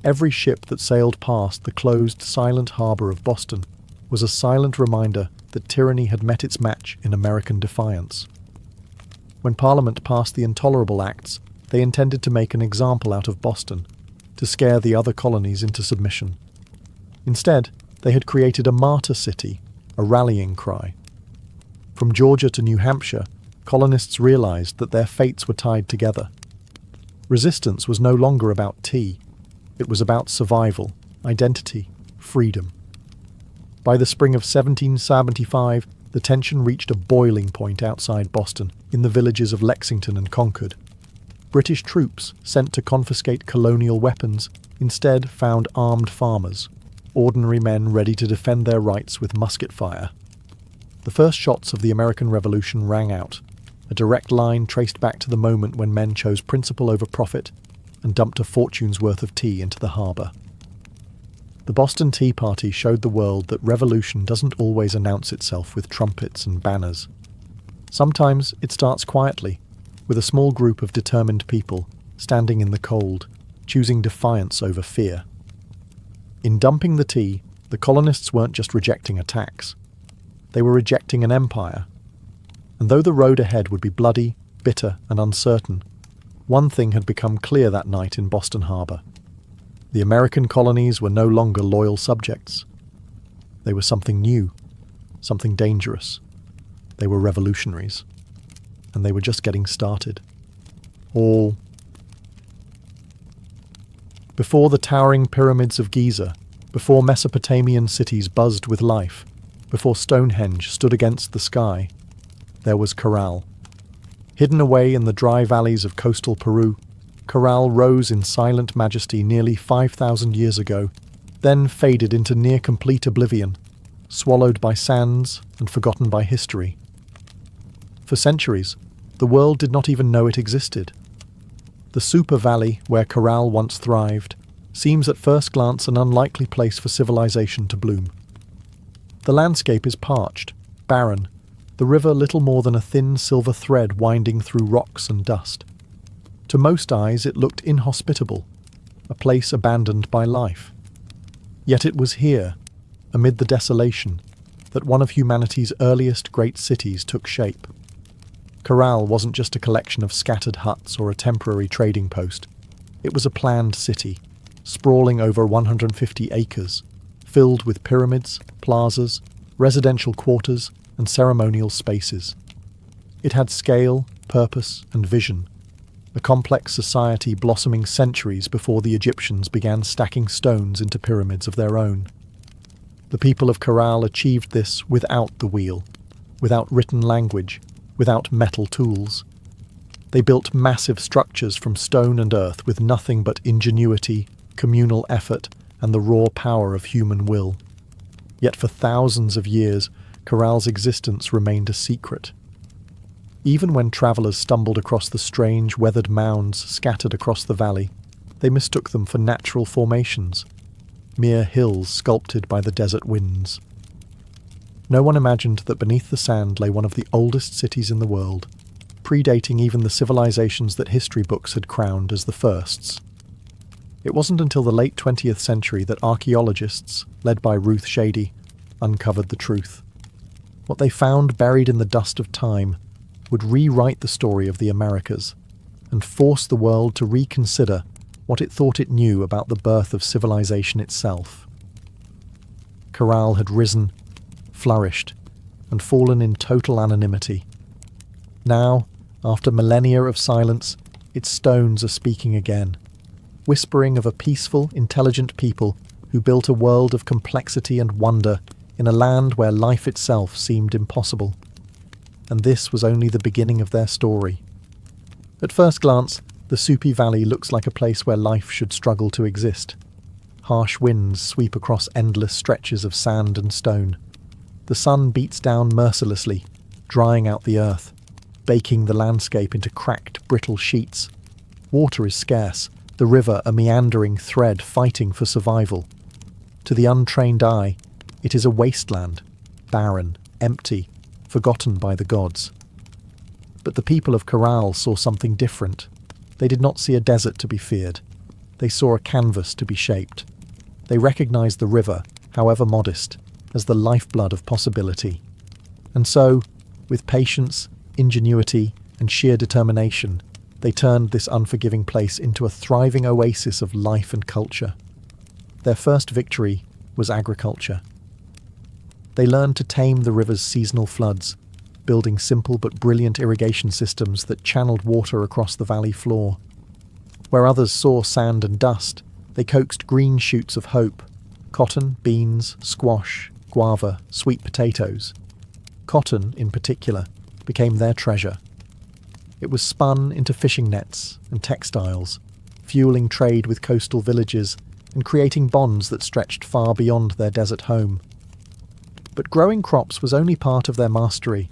Every ship that sailed past the closed, silent harbour of Boston was a silent reminder that tyranny had met its match in American defiance. When Parliament passed the Intolerable Acts, They intended to make an example out of Boston, to scare the other colonies into submission. Instead, they had created a martyr city, a rallying cry. From Georgia to New Hampshire, colonists realized that their fates were tied together. Resistance was no longer about tea. It was about survival, identity, freedom. By the spring of 1775, the tension reached a boiling point outside Boston, in the villages of Lexington and Concord. British troops, sent to confiscate colonial weapons, instead found armed farmers, ordinary men ready to defend their rights with musket fire. The first shots of the American Revolution rang out, a direct line traced back to the moment when men chose principle over profit and dumped a fortune's worth of tea into the harbour. The Boston Tea Party showed the world that revolution doesn't always announce itself with trumpets and banners. Sometimes it starts quietly, with a small group of determined people standing in the cold, choosing defiance over fear. In dumping the tea, the colonists weren't just rejecting a tax. They were rejecting an empire. And though the road ahead would be bloody, bitter, and uncertain, one thing had become clear that night in Boston Harbour. The American colonies were no longer loyal subjects. They were something new, something dangerous. They were revolutionaries. And they were just getting started. All before the towering pyramids of Giza, before Mesopotamian cities buzzed with life, before Stonehenge stood against the sky, there was Corral. Hidden away in the dry valleys of coastal Peru, Corral rose in silent majesty nearly 5,000 years ago, then faded into near-complete oblivion, swallowed by sands and forgotten by history. For centuries, the world did not even know it existed. The Super Valley, where Corral once thrived, seems at first glance an unlikely place for civilization to bloom. The landscape is parched, barren, the river little more than a thin silver thread winding through rocks and dust. To most eyes it looked inhospitable, a place abandoned by life. Yet it was here, amid the desolation, that one of humanity's earliest great cities took shape. Corral wasn't just a collection of scattered huts or a temporary trading post. It was a planned city, sprawling over 150 acres, filled with pyramids, plazas, residential quarters, and ceremonial spaces. It had scale, purpose, and vision, a complex society blossoming centuries before the Egyptians began stacking stones into pyramids of their own. The people of Corral achieved this without the wheel, without written language, without metal tools. They built massive structures from stone and earth with nothing but ingenuity, communal effort, and the raw power of human will. Yet for thousands of years, Corral's existence remained a secret. Even when travellers stumbled across the strange, weathered mounds scattered across the valley, they mistook them for natural formations, mere hills sculpted by the desert winds. No one imagined that beneath the sand lay one of the oldest cities in the world, predating even the civilizations that history books had crowned as the firsts. It wasn't until the late 20th century that archaeologists, led by Ruth Shady, uncovered the truth. What they found buried in the dust of time would rewrite the story of the Americas and force the world to reconsider what it thought it knew about the birth of civilization itself. Corral had risen, flourished, and fallen in total anonymity. Now, after millennia of silence, its stones are speaking again, whispering of a peaceful, intelligent people who built a world of complexity and wonder in a land where life itself seemed impossible. And this was only the beginning of their story. At first glance, the Supi Valley looks like a place where life should struggle to exist. Harsh winds sweep across endless stretches of sand and stone. The sun beats down mercilessly, drying out the earth, baking the landscape into cracked, brittle sheets. Water is scarce, the river a meandering thread fighting for survival. To the untrained eye, it is a wasteland, barren, empty, forgotten by the gods. But the people of Corral saw something different. They did not see a desert to be feared. They saw a canvas to be shaped. They recognized the river, however modest, as the lifeblood of possibility. And so, with patience, ingenuity, and sheer determination, They turned this unforgiving place into a thriving oasis of life and culture. Their first victory was agriculture. They learned to tame the river's seasonal floods, building simple but brilliant irrigation systems that channeled water across the valley floor. Where others saw sand and dust, they coaxed green shoots of hope: cotton, beans, squash, guava, sweet potatoes. Cotton, in particular, became their treasure. It was spun into fishing nets and textiles, fueling trade with coastal villages and creating bonds that stretched far beyond their desert home. But growing crops was only part of their mastery.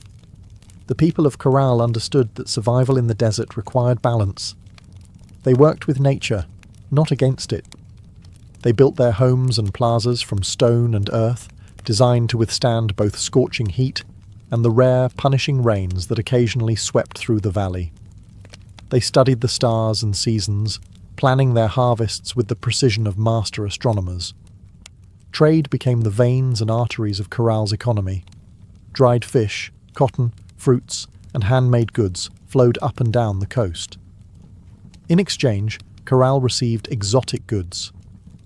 The people of Corral understood that survival in the desert required balance. They worked with nature, not against it. They built their homes and plazas from stone and earth, designed to withstand both scorching heat and the rare, punishing rains that occasionally swept through the valley. They studied the stars and seasons, planning their harvests with the precision of master astronomers. Trade became the veins and arteries of Corral's economy. Dried fish, cotton, fruits, and handmade goods flowed up and down the coast. In exchange, Corral received exotic goods: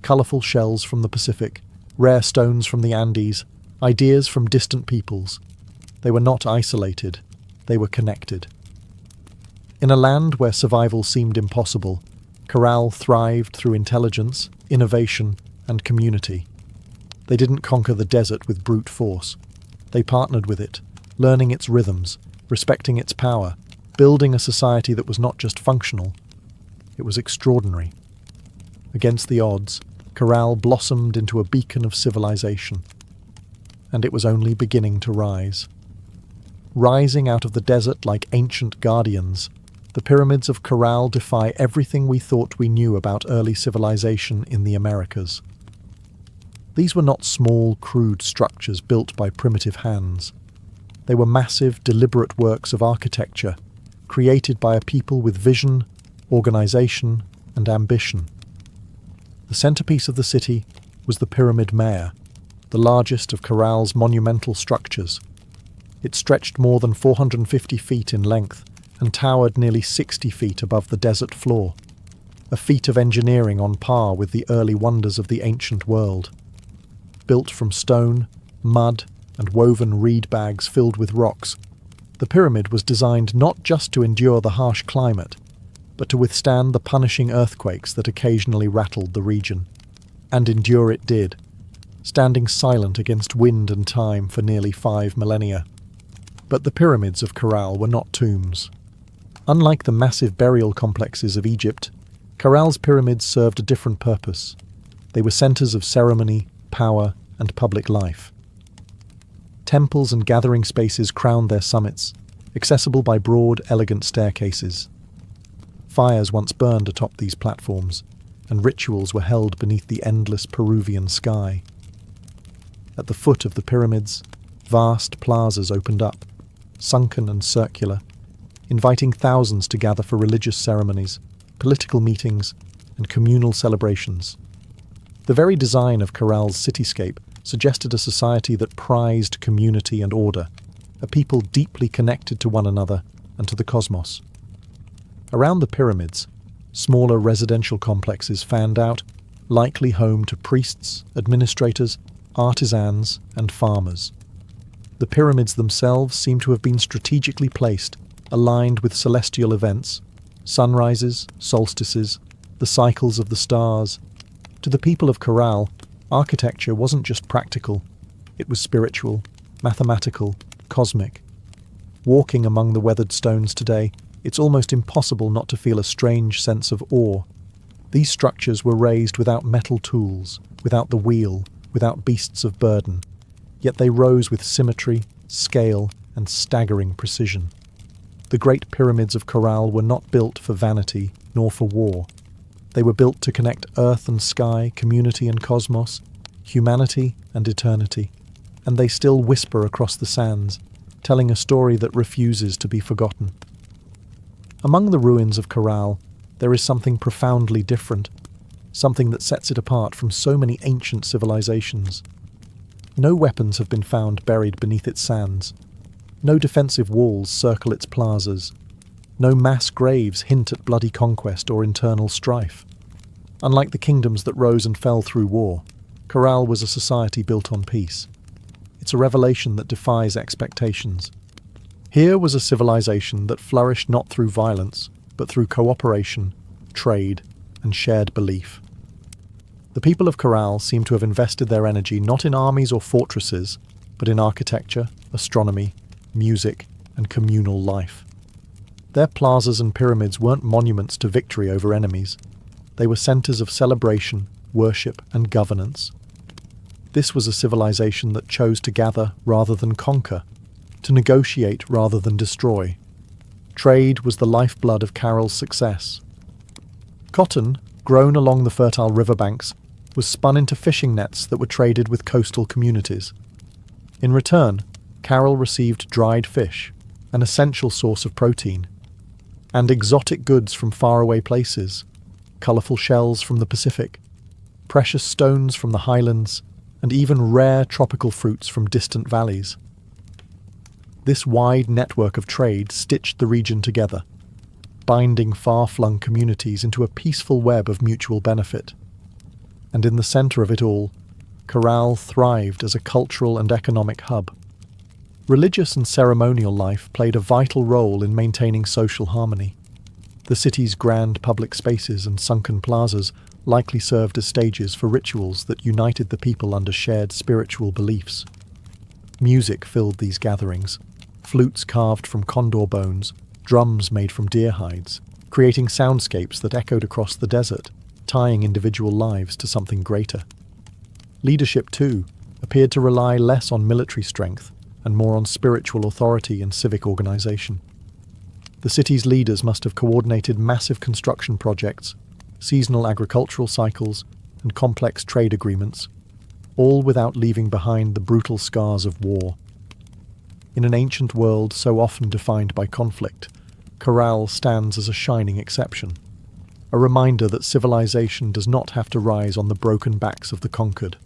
colourful shells from the Pacific, rare stones from the Andes, ideas from distant peoples. They were not isolated, they were connected. In a land where survival seemed impossible, Corral thrived through intelligence, innovation, and community. They didn't conquer the desert with brute force. They partnered with it, learning its rhythms, respecting its power, building a society that was not just functional, it was extraordinary. Against the odds, Corral blossomed into a beacon of civilization. And it was only beginning to rise. Rising out of the desert like ancient guardians, the pyramids of Corral defy everything we thought we knew about early civilization in the Americas. These were not small, crude structures built by primitive hands. They were massive, deliberate works of architecture, created by a people with vision, organization, and ambition. The centerpiece of the city was the Pyramid Mare, the largest of Corral's monumental structures. It stretched more than 450 feet in length and towered nearly 60 feet above the desert floor, a feat of engineering on par with the early wonders of the ancient world. Built from stone, mud, and woven reed bags filled with rocks, the pyramid was designed not just to endure the harsh climate, but to withstand the punishing earthquakes that occasionally rattled the region. And endure it did, standing silent against wind and time for nearly 5 millennia. But the pyramids of Corral were not tombs. Unlike the massive burial complexes of Egypt, Corral's pyramids served a different purpose. They were centers of ceremony, power, and public life. Temples and gathering spaces crowned their summits, accessible by broad, elegant staircases. Fires once burned atop these platforms, and rituals were held beneath the endless Peruvian sky. At the foot of the pyramids, vast plazas opened up, sunken and circular, inviting thousands to gather for religious ceremonies, political meetings, and communal celebrations. The very design of Corral's cityscape suggested a society that prized community and order, a people deeply connected to one another and to the cosmos. Around the pyramids, smaller residential complexes fanned out, likely home to priests, administrators, artisans, and farmers. The pyramids themselves seem to have been strategically placed, aligned with celestial events, sunrises, solstices, the cycles of the stars. To the people of Corral, architecture wasn't just practical, it was spiritual, mathematical, cosmic. Walking among the weathered stones today, it's almost impossible not to feel a strange sense of awe. These structures were raised without metal tools, without the wheel, without beasts of burden. Yet they rose with symmetry, scale, and staggering precision. The great pyramids of Corral were not built for vanity, nor for war. They were built to connect earth and sky, community and cosmos, humanity and eternity. And they still whisper across the sands, telling a story that refuses to be forgotten. Among the ruins of Corral, there is something profoundly different, something that sets it apart from so many ancient civilizations. No weapons have been found buried beneath its sands. No defensive walls circle its plazas. No mass graves hint at bloody conquest or internal strife. Unlike the kingdoms that rose and fell through war, Corral was a society built on peace. It's a revelation that defies expectations. Here was a civilization that flourished not through violence, but through cooperation, trade, and shared belief. The people of Corral seem to have invested their energy not in armies or fortresses, but in architecture, astronomy, music, and communal life. Their plazas and pyramids weren't monuments to victory over enemies. They were centers of celebration, worship, and governance. This was a civilization that chose to gather rather than conquer, to negotiate rather than destroy. Trade was the lifeblood of Carroll's success. Cotton, grown along the fertile riverbanks, was spun into fishing nets that were traded with coastal communities. In return, Carroll received dried fish, an essential source of protein, and exotic goods from faraway places, colourful shells from the Pacific, precious stones from the highlands, and even rare tropical fruits from distant valleys. This wide network of trade stitched the region together, binding far-flung communities into a peaceful web of mutual benefit. And in the centre of it all, Corral thrived as a cultural and economic hub. Religious and ceremonial life played a vital role in maintaining social harmony. The city's grand public spaces and sunken plazas likely served as stages for rituals that united the people under shared spiritual beliefs. Music filled these gatherings, flutes carved from condor bones, drums made from deer hides, creating soundscapes that echoed across the desert, tying individual lives to something greater. Leadership, too, appeared to rely less on military strength and more on spiritual authority and civic organization. The city's leaders must have coordinated massive construction projects, seasonal agricultural cycles, and complex trade agreements, all without leaving behind the brutal scars of war. In an ancient world so often defined by conflict, Corral stands as a shining exception, a reminder that civilization does not have to rise on the broken backs of the conquered.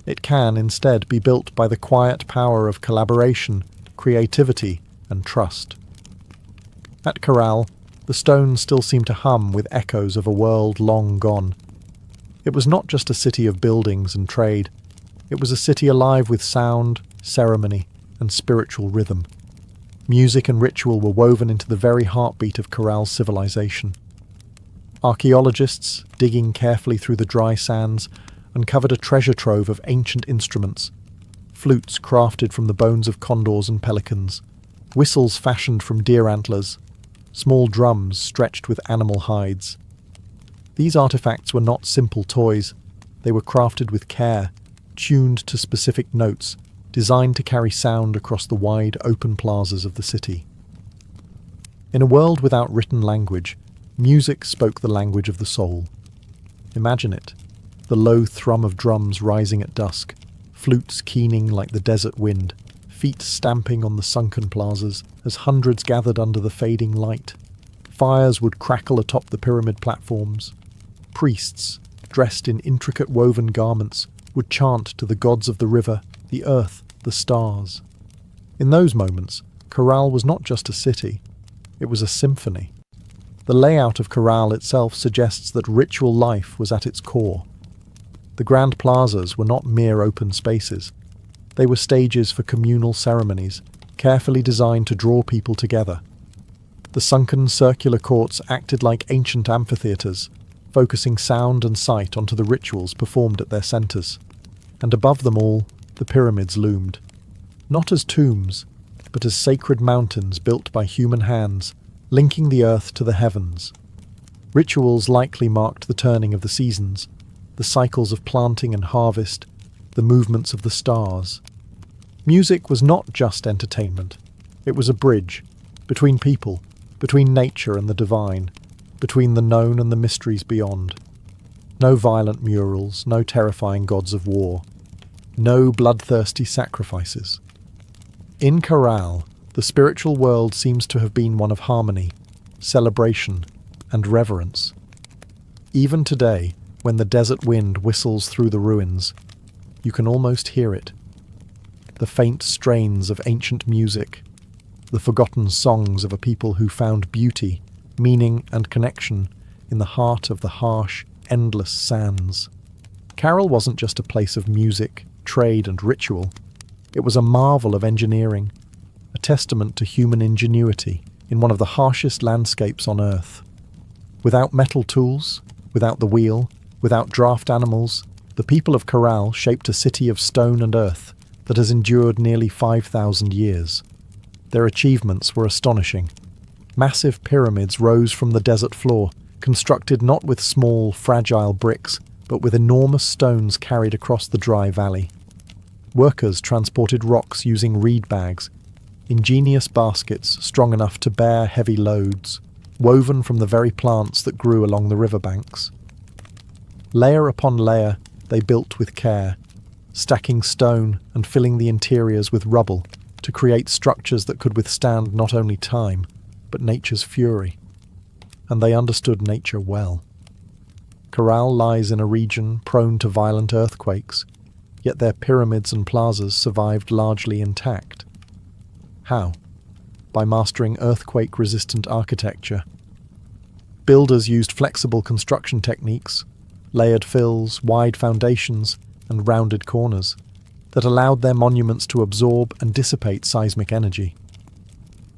It can instead be built by the quiet power of collaboration, creativity, and trust. At Corral, the stones still seem to hum with echoes of a world long gone. It was not just a city of buildings and trade. It was a city alive with sound, ceremony, and spiritual rhythm. Music and ritual were woven into the very heartbeat of Corral's civilization. Archaeologists, digging carefully through the dry sands, uncovered a treasure trove of ancient instruments, flutes crafted from the bones of condors and pelicans, whistles fashioned from deer antlers, small drums stretched with animal hides. These artifacts were not simple toys. They were crafted with care, tuned to specific notes, designed to carry sound across the wide, open plazas of the city. In a world without written language, music spoke the language of the soul. Imagine it, the low thrum of drums rising at dusk, flutes keening like the desert wind, feet stamping on the sunken plazas as hundreds gathered under the fading light. Fires would crackle atop the pyramid platforms. Priests, dressed in intricate woven garments, would chant to the gods of the river, the earth, the stars. In those moments, Corral was not just a city, it was a symphony. The layout of Corral itself suggests that ritual life was at its core. The grand plazas were not mere open spaces. They were stages for communal ceremonies, carefully designed to draw people together. The sunken circular courts acted like ancient amphitheatres, focusing sound and sight onto the rituals performed at their centres. And above them all, the pyramids loomed. Not as tombs, but as sacred mountains built by human hands, linking the earth to the heavens. Rituals likely marked the turning of the seasons, the cycles of planting and harvest, the movements of the stars. Music was not just entertainment. It was a bridge between people, between nature and the divine, between the known and the mysteries beyond. No violent murals, no terrifying gods of war, no bloodthirsty sacrifices. In Corral, the spiritual world seems to have been one of harmony, celebration, and reverence. Even today, when the desert wind whistles through the ruins, you can almost hear it. The faint strains of ancient music, the forgotten songs of a people who found beauty, meaning and connection in the heart of the harsh, endless sands. Carroll wasn't just a place of music, trade and ritual. It was a marvel of engineering, a testament to human ingenuity in one of the harshest landscapes on Earth. Without metal tools, without the wheel, without draft animals, the people of Carroll shaped a city of stone and earth that has endured nearly 5,000 years. Their achievements were astonishing. Massive pyramids rose from the desert floor, constructed not with small, fragile bricks, but with enormous stones carried across the dry valley. Workers transported rocks using reed bags, ingenious baskets strong enough to bear heavy loads, woven from the very plants that grew along the riverbanks. Layer upon layer, they built with care, stacking stone and filling the interiors with rubble to create structures that could withstand not only time, but nature's fury. And they understood nature well. Carroll lies in a region prone to violent earthquakes, yet their pyramids and plazas survived largely intact. How? By mastering earthquake-resistant architecture. Builders used flexible construction techniques, layered fills, wide foundations, and rounded corners that allowed their monuments to absorb and dissipate seismic energy.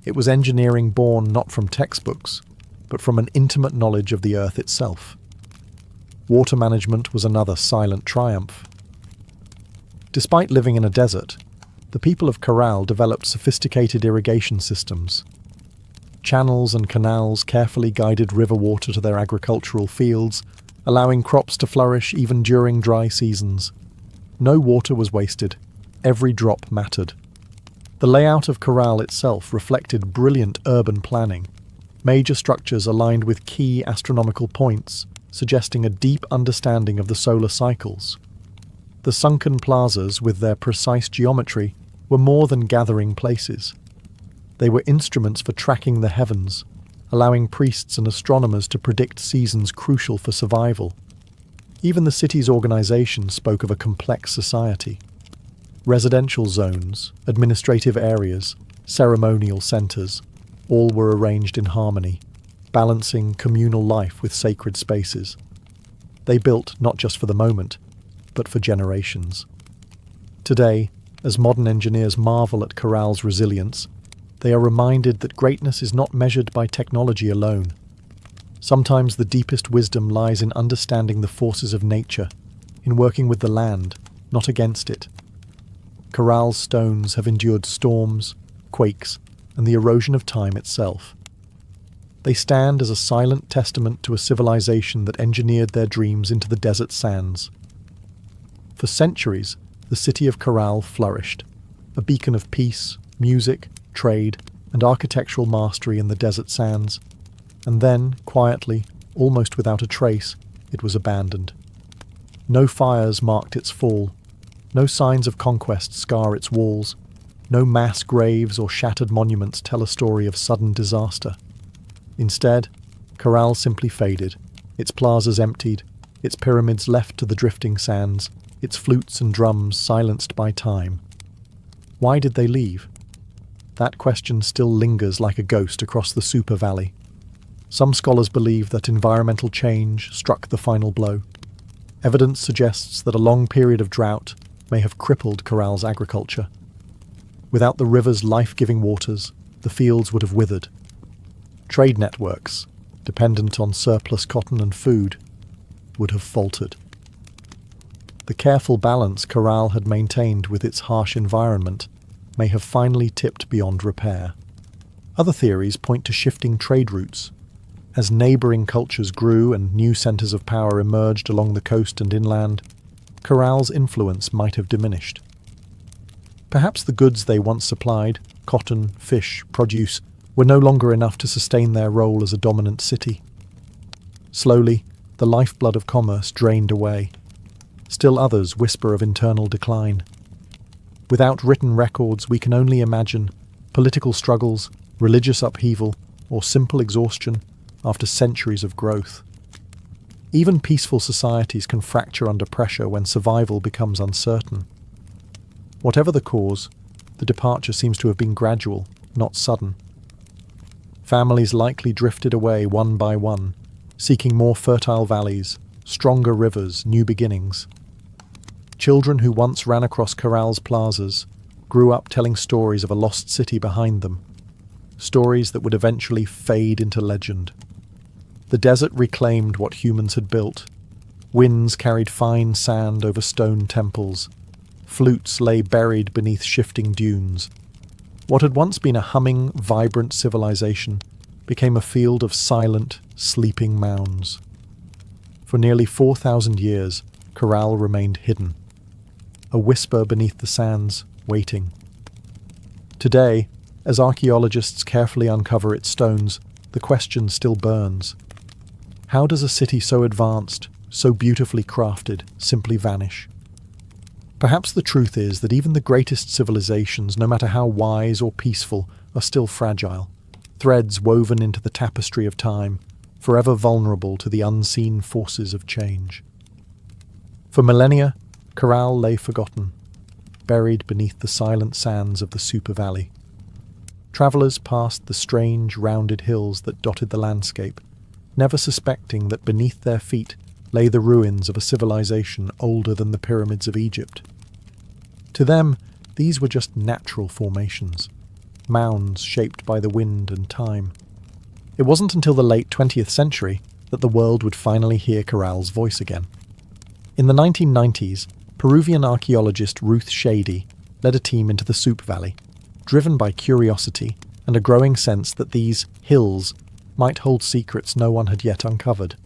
It was engineering born not from textbooks, but from an intimate knowledge of the earth itself. Water management was another silent triumph. Despite living in a desert, the people of Carroll developed sophisticated irrigation systems. Channels and canals carefully guided river water to their agricultural fields, allowing crops to flourish even during dry seasons. No water was wasted. Every drop mattered. The layout of Carroll itself reflected brilliant urban planning. Major structures aligned with key astronomical points, suggesting a deep understanding of the solar cycles. The sunken plazas, with their precise geometry, were more than gathering places. They were instruments for tracking the heavens, allowing priests and astronomers to predict seasons crucial for survival. Even the city's organization spoke of a complex society. Residential zones, administrative areas, ceremonial centers, all were arranged in harmony, balancing communal life with sacred spaces. They built not just for the moment, but for generations. Today, as modern engineers marvel at Carroll's resilience, they are reminded that greatness is not measured by technology alone. Sometimes the deepest wisdom lies in understanding the forces of nature, in working with the land, not against it. Carroll's stones have endured storms, quakes, and the erosion of time itself. They stand as a silent testament to a civilization that engineered their dreams into the desert sands. For centuries, the city of Carroll flourished, a beacon of peace, music, trade, and architectural mastery in the desert sands. And then, quietly, almost without a trace, it was abandoned. No fires marked its fall, no signs of conquest scar its walls, no mass graves or shattered monuments tell a story of sudden disaster. Instead, Carroll simply faded, its plazas emptied, its pyramids left to the drifting sands, its flutes and drums silenced by time. Why did they leave? That question still lingers like a ghost across the Super Valley. Some scholars believe that environmental change struck the final blow. Evidence suggests that a long period of drought may have crippled Carroll's agriculture. Without the river's life-giving waters, the fields would have withered. Trade networks, dependent on surplus cotton and food, would have faltered. The careful balance Carroll had maintained with its harsh environment may have finally tipped beyond repair. Other theories point to shifting trade routes. As neighbouring cultures grew and new centres of power emerged along the coast and inland, Carroll's influence might have diminished. Perhaps the goods they once supplied, cotton, fish, produce, were no longer enough to sustain their role as a dominant city. Slowly, the lifeblood of commerce drained away. Still others whisper of internal decline. Without written records, we can only imagine political struggles, religious upheaval, or simple exhaustion after centuries of growth. Even peaceful societies can fracture under pressure when survival becomes uncertain. Whatever the cause, the departure seems to have been gradual, not sudden. Families likely drifted away one by one, seeking more fertile valleys, stronger rivers, new beginnings. Children who once ran across Corral's plazas grew up telling stories of a lost city behind them, stories that would eventually fade into legend. The desert reclaimed what humans had built. Winds carried fine sand over stone temples. Flutes lay buried beneath shifting dunes. What had once been a humming, vibrant civilization became a field of silent, sleeping mounds. For nearly 4,000 years, Corral remained hidden, a whisper beneath the sands, waiting. Today, as archaeologists carefully uncover its stones, the question still burns. How does a city so advanced, so beautifully crafted, simply vanish? Perhaps the truth is that even the greatest civilizations, no matter how wise or peaceful, are still fragile, threads woven into the tapestry of time, forever vulnerable to the unseen forces of change. For millennia, Corral lay forgotten, buried beneath the silent sands of the Super Valley. Travelers passed the strange, rounded hills that dotted the landscape, never suspecting that beneath their feet lay the ruins of a civilization older than the pyramids of Egypt. To them, these were just natural formations, mounds shaped by the wind and time. It wasn't until the late 20th century that the world would finally hear Corral's voice again. In the 1990s, Peruvian archaeologist Ruth Shady led a team into the Soup Valley, driven by curiosity and a growing sense that these hills might hold secrets no one had yet uncovered.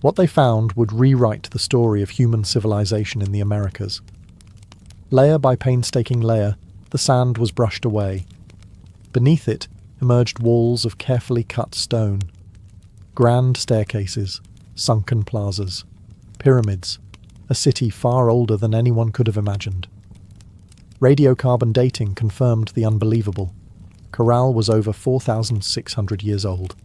What they found would rewrite the story of human civilization in the Americas. Layer by painstaking layer, the sand was brushed away. Beneath it emerged walls of carefully cut stone, grand staircases, sunken plazas, pyramids, a city far older than anyone could have imagined. Radiocarbon dating confirmed the unbelievable. Corral was over 4,600 years old,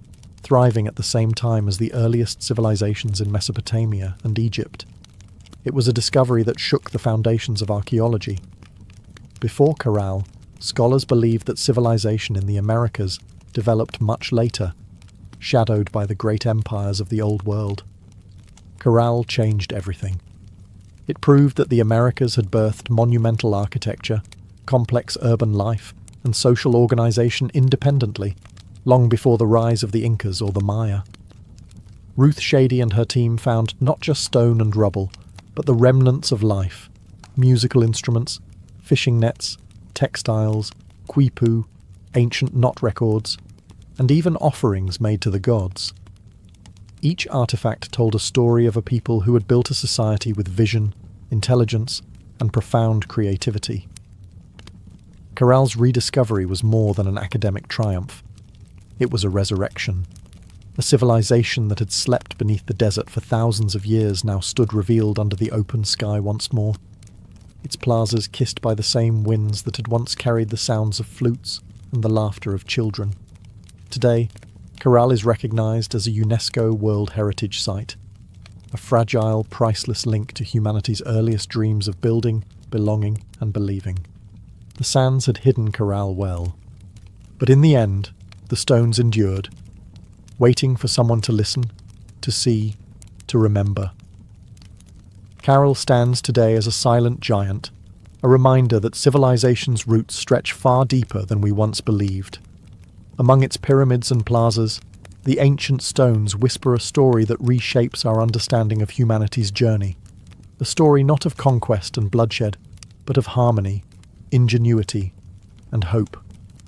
thriving at the same time as the earliest civilizations in Mesopotamia and Egypt. It was a discovery that shook the foundations of archaeology. Before Corral, scholars believed that civilization in the Americas developed much later, shadowed by the great empires of the Old World. Corral changed everything. It proved that the Americas had birthed monumental architecture, complex urban life, and social organization independently, long before the rise of the Incas or the Maya. Ruth Shady and her team found not just stone and rubble, but the remnants of life, musical instruments, fishing nets, textiles, quipu, ancient knot records, and even offerings made to the gods. Each artifact told a story of a people who had built a society with vision, intelligence, and profound creativity. Corral's rediscovery was more than an academic triumph. It was a resurrection. A civilization that had slept beneath the desert for thousands of years now stood revealed under the open sky once more. Its plazas kissed by the same winds that had once carried the sounds of flutes and the laughter of children. Today, Corral is recognized as a UNESCO World Heritage Site, a fragile, priceless link to humanity's earliest dreams of building, belonging, and believing. The sands had hidden Corral well, but in the end, the stones endured, waiting for someone to listen, to see, to remember. Corral stands today as a silent giant, a reminder that civilization's roots stretch far deeper than we once believed. Among its pyramids and plazas, the ancient stones whisper a story that reshapes our understanding of humanity's journey. A story not of conquest and bloodshed, but of harmony, ingenuity, and hope.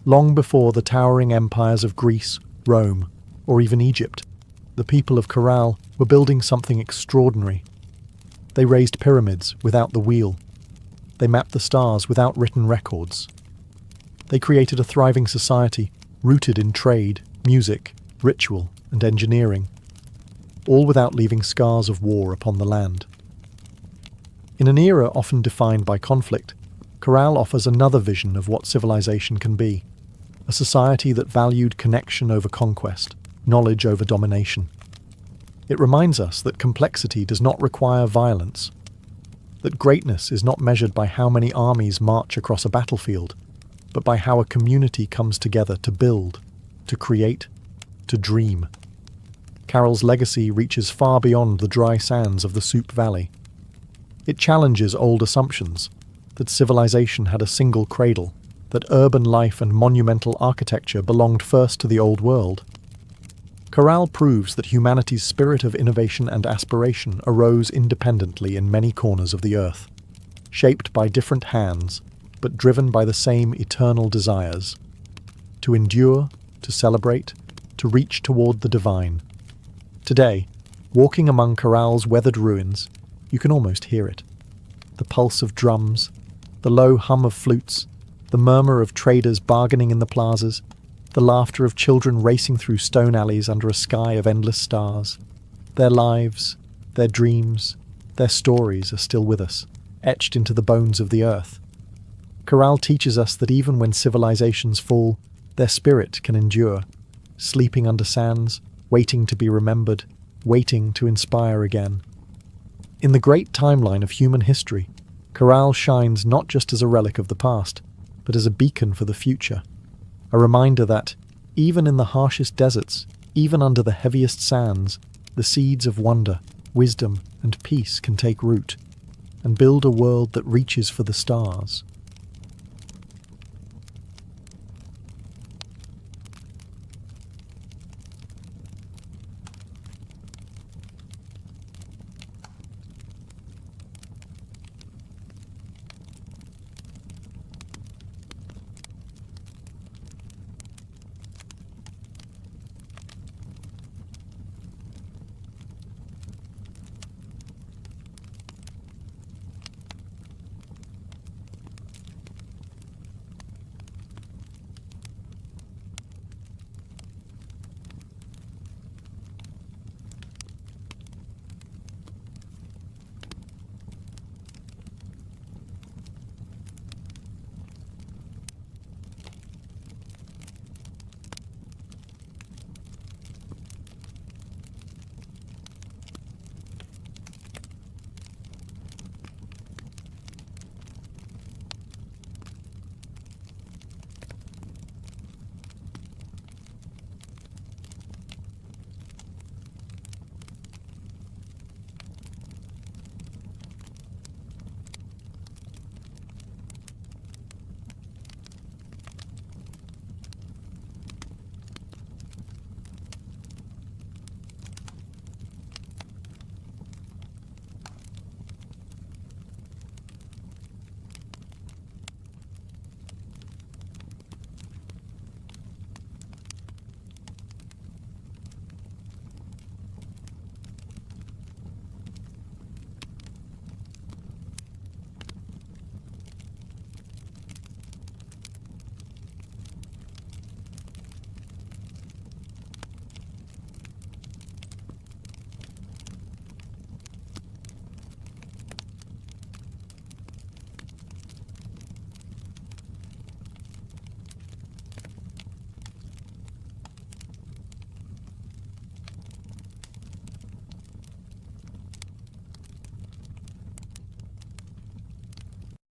Long before the towering empires of Greece, Rome, or even Egypt, the people of Corral were building something extraordinary. They raised pyramids without the wheel. They mapped the stars without written records. They created a thriving society rooted in trade, music, ritual, and engineering, all without leaving scars of war upon the land. In an era often defined by conflict, Corral offers another vision of what civilization can be, a society that valued connection over conquest, knowledge over domination. It reminds us that complexity does not require violence, that greatness is not measured by how many armies march across a battlefield, but by how a community comes together to build, to create, to dream. Carol's legacy reaches far beyond the dry sands of the Soup Valley. It challenges old assumptions that civilization had a single cradle, that urban life and monumental architecture belonged first to the Old World. Corral proves that humanity's spirit of innovation and aspiration arose independently in many corners of the earth, shaped by different hands, but driven by the same eternal desires: to endure, to celebrate, to reach toward the divine. Today, walking among Corral's weathered ruins, you can almost hear it. The pulse of drums, the low hum of flutes, the murmur of traders bargaining in the plazas, the laughter of children racing through stone alleys under a sky of endless stars. Their lives, their dreams, their stories are still with us, etched into the bones of the earth. Corral teaches us that even when civilizations fall, their spirit can endure, sleeping under sands, waiting to be remembered, waiting to inspire again. In the great timeline of human history, Corral shines not just as a relic of the past, but as a beacon for the future. A reminder that, even in the harshest deserts, even under the heaviest sands, the seeds of wonder, wisdom, and peace can take root, and build a world that reaches for the stars.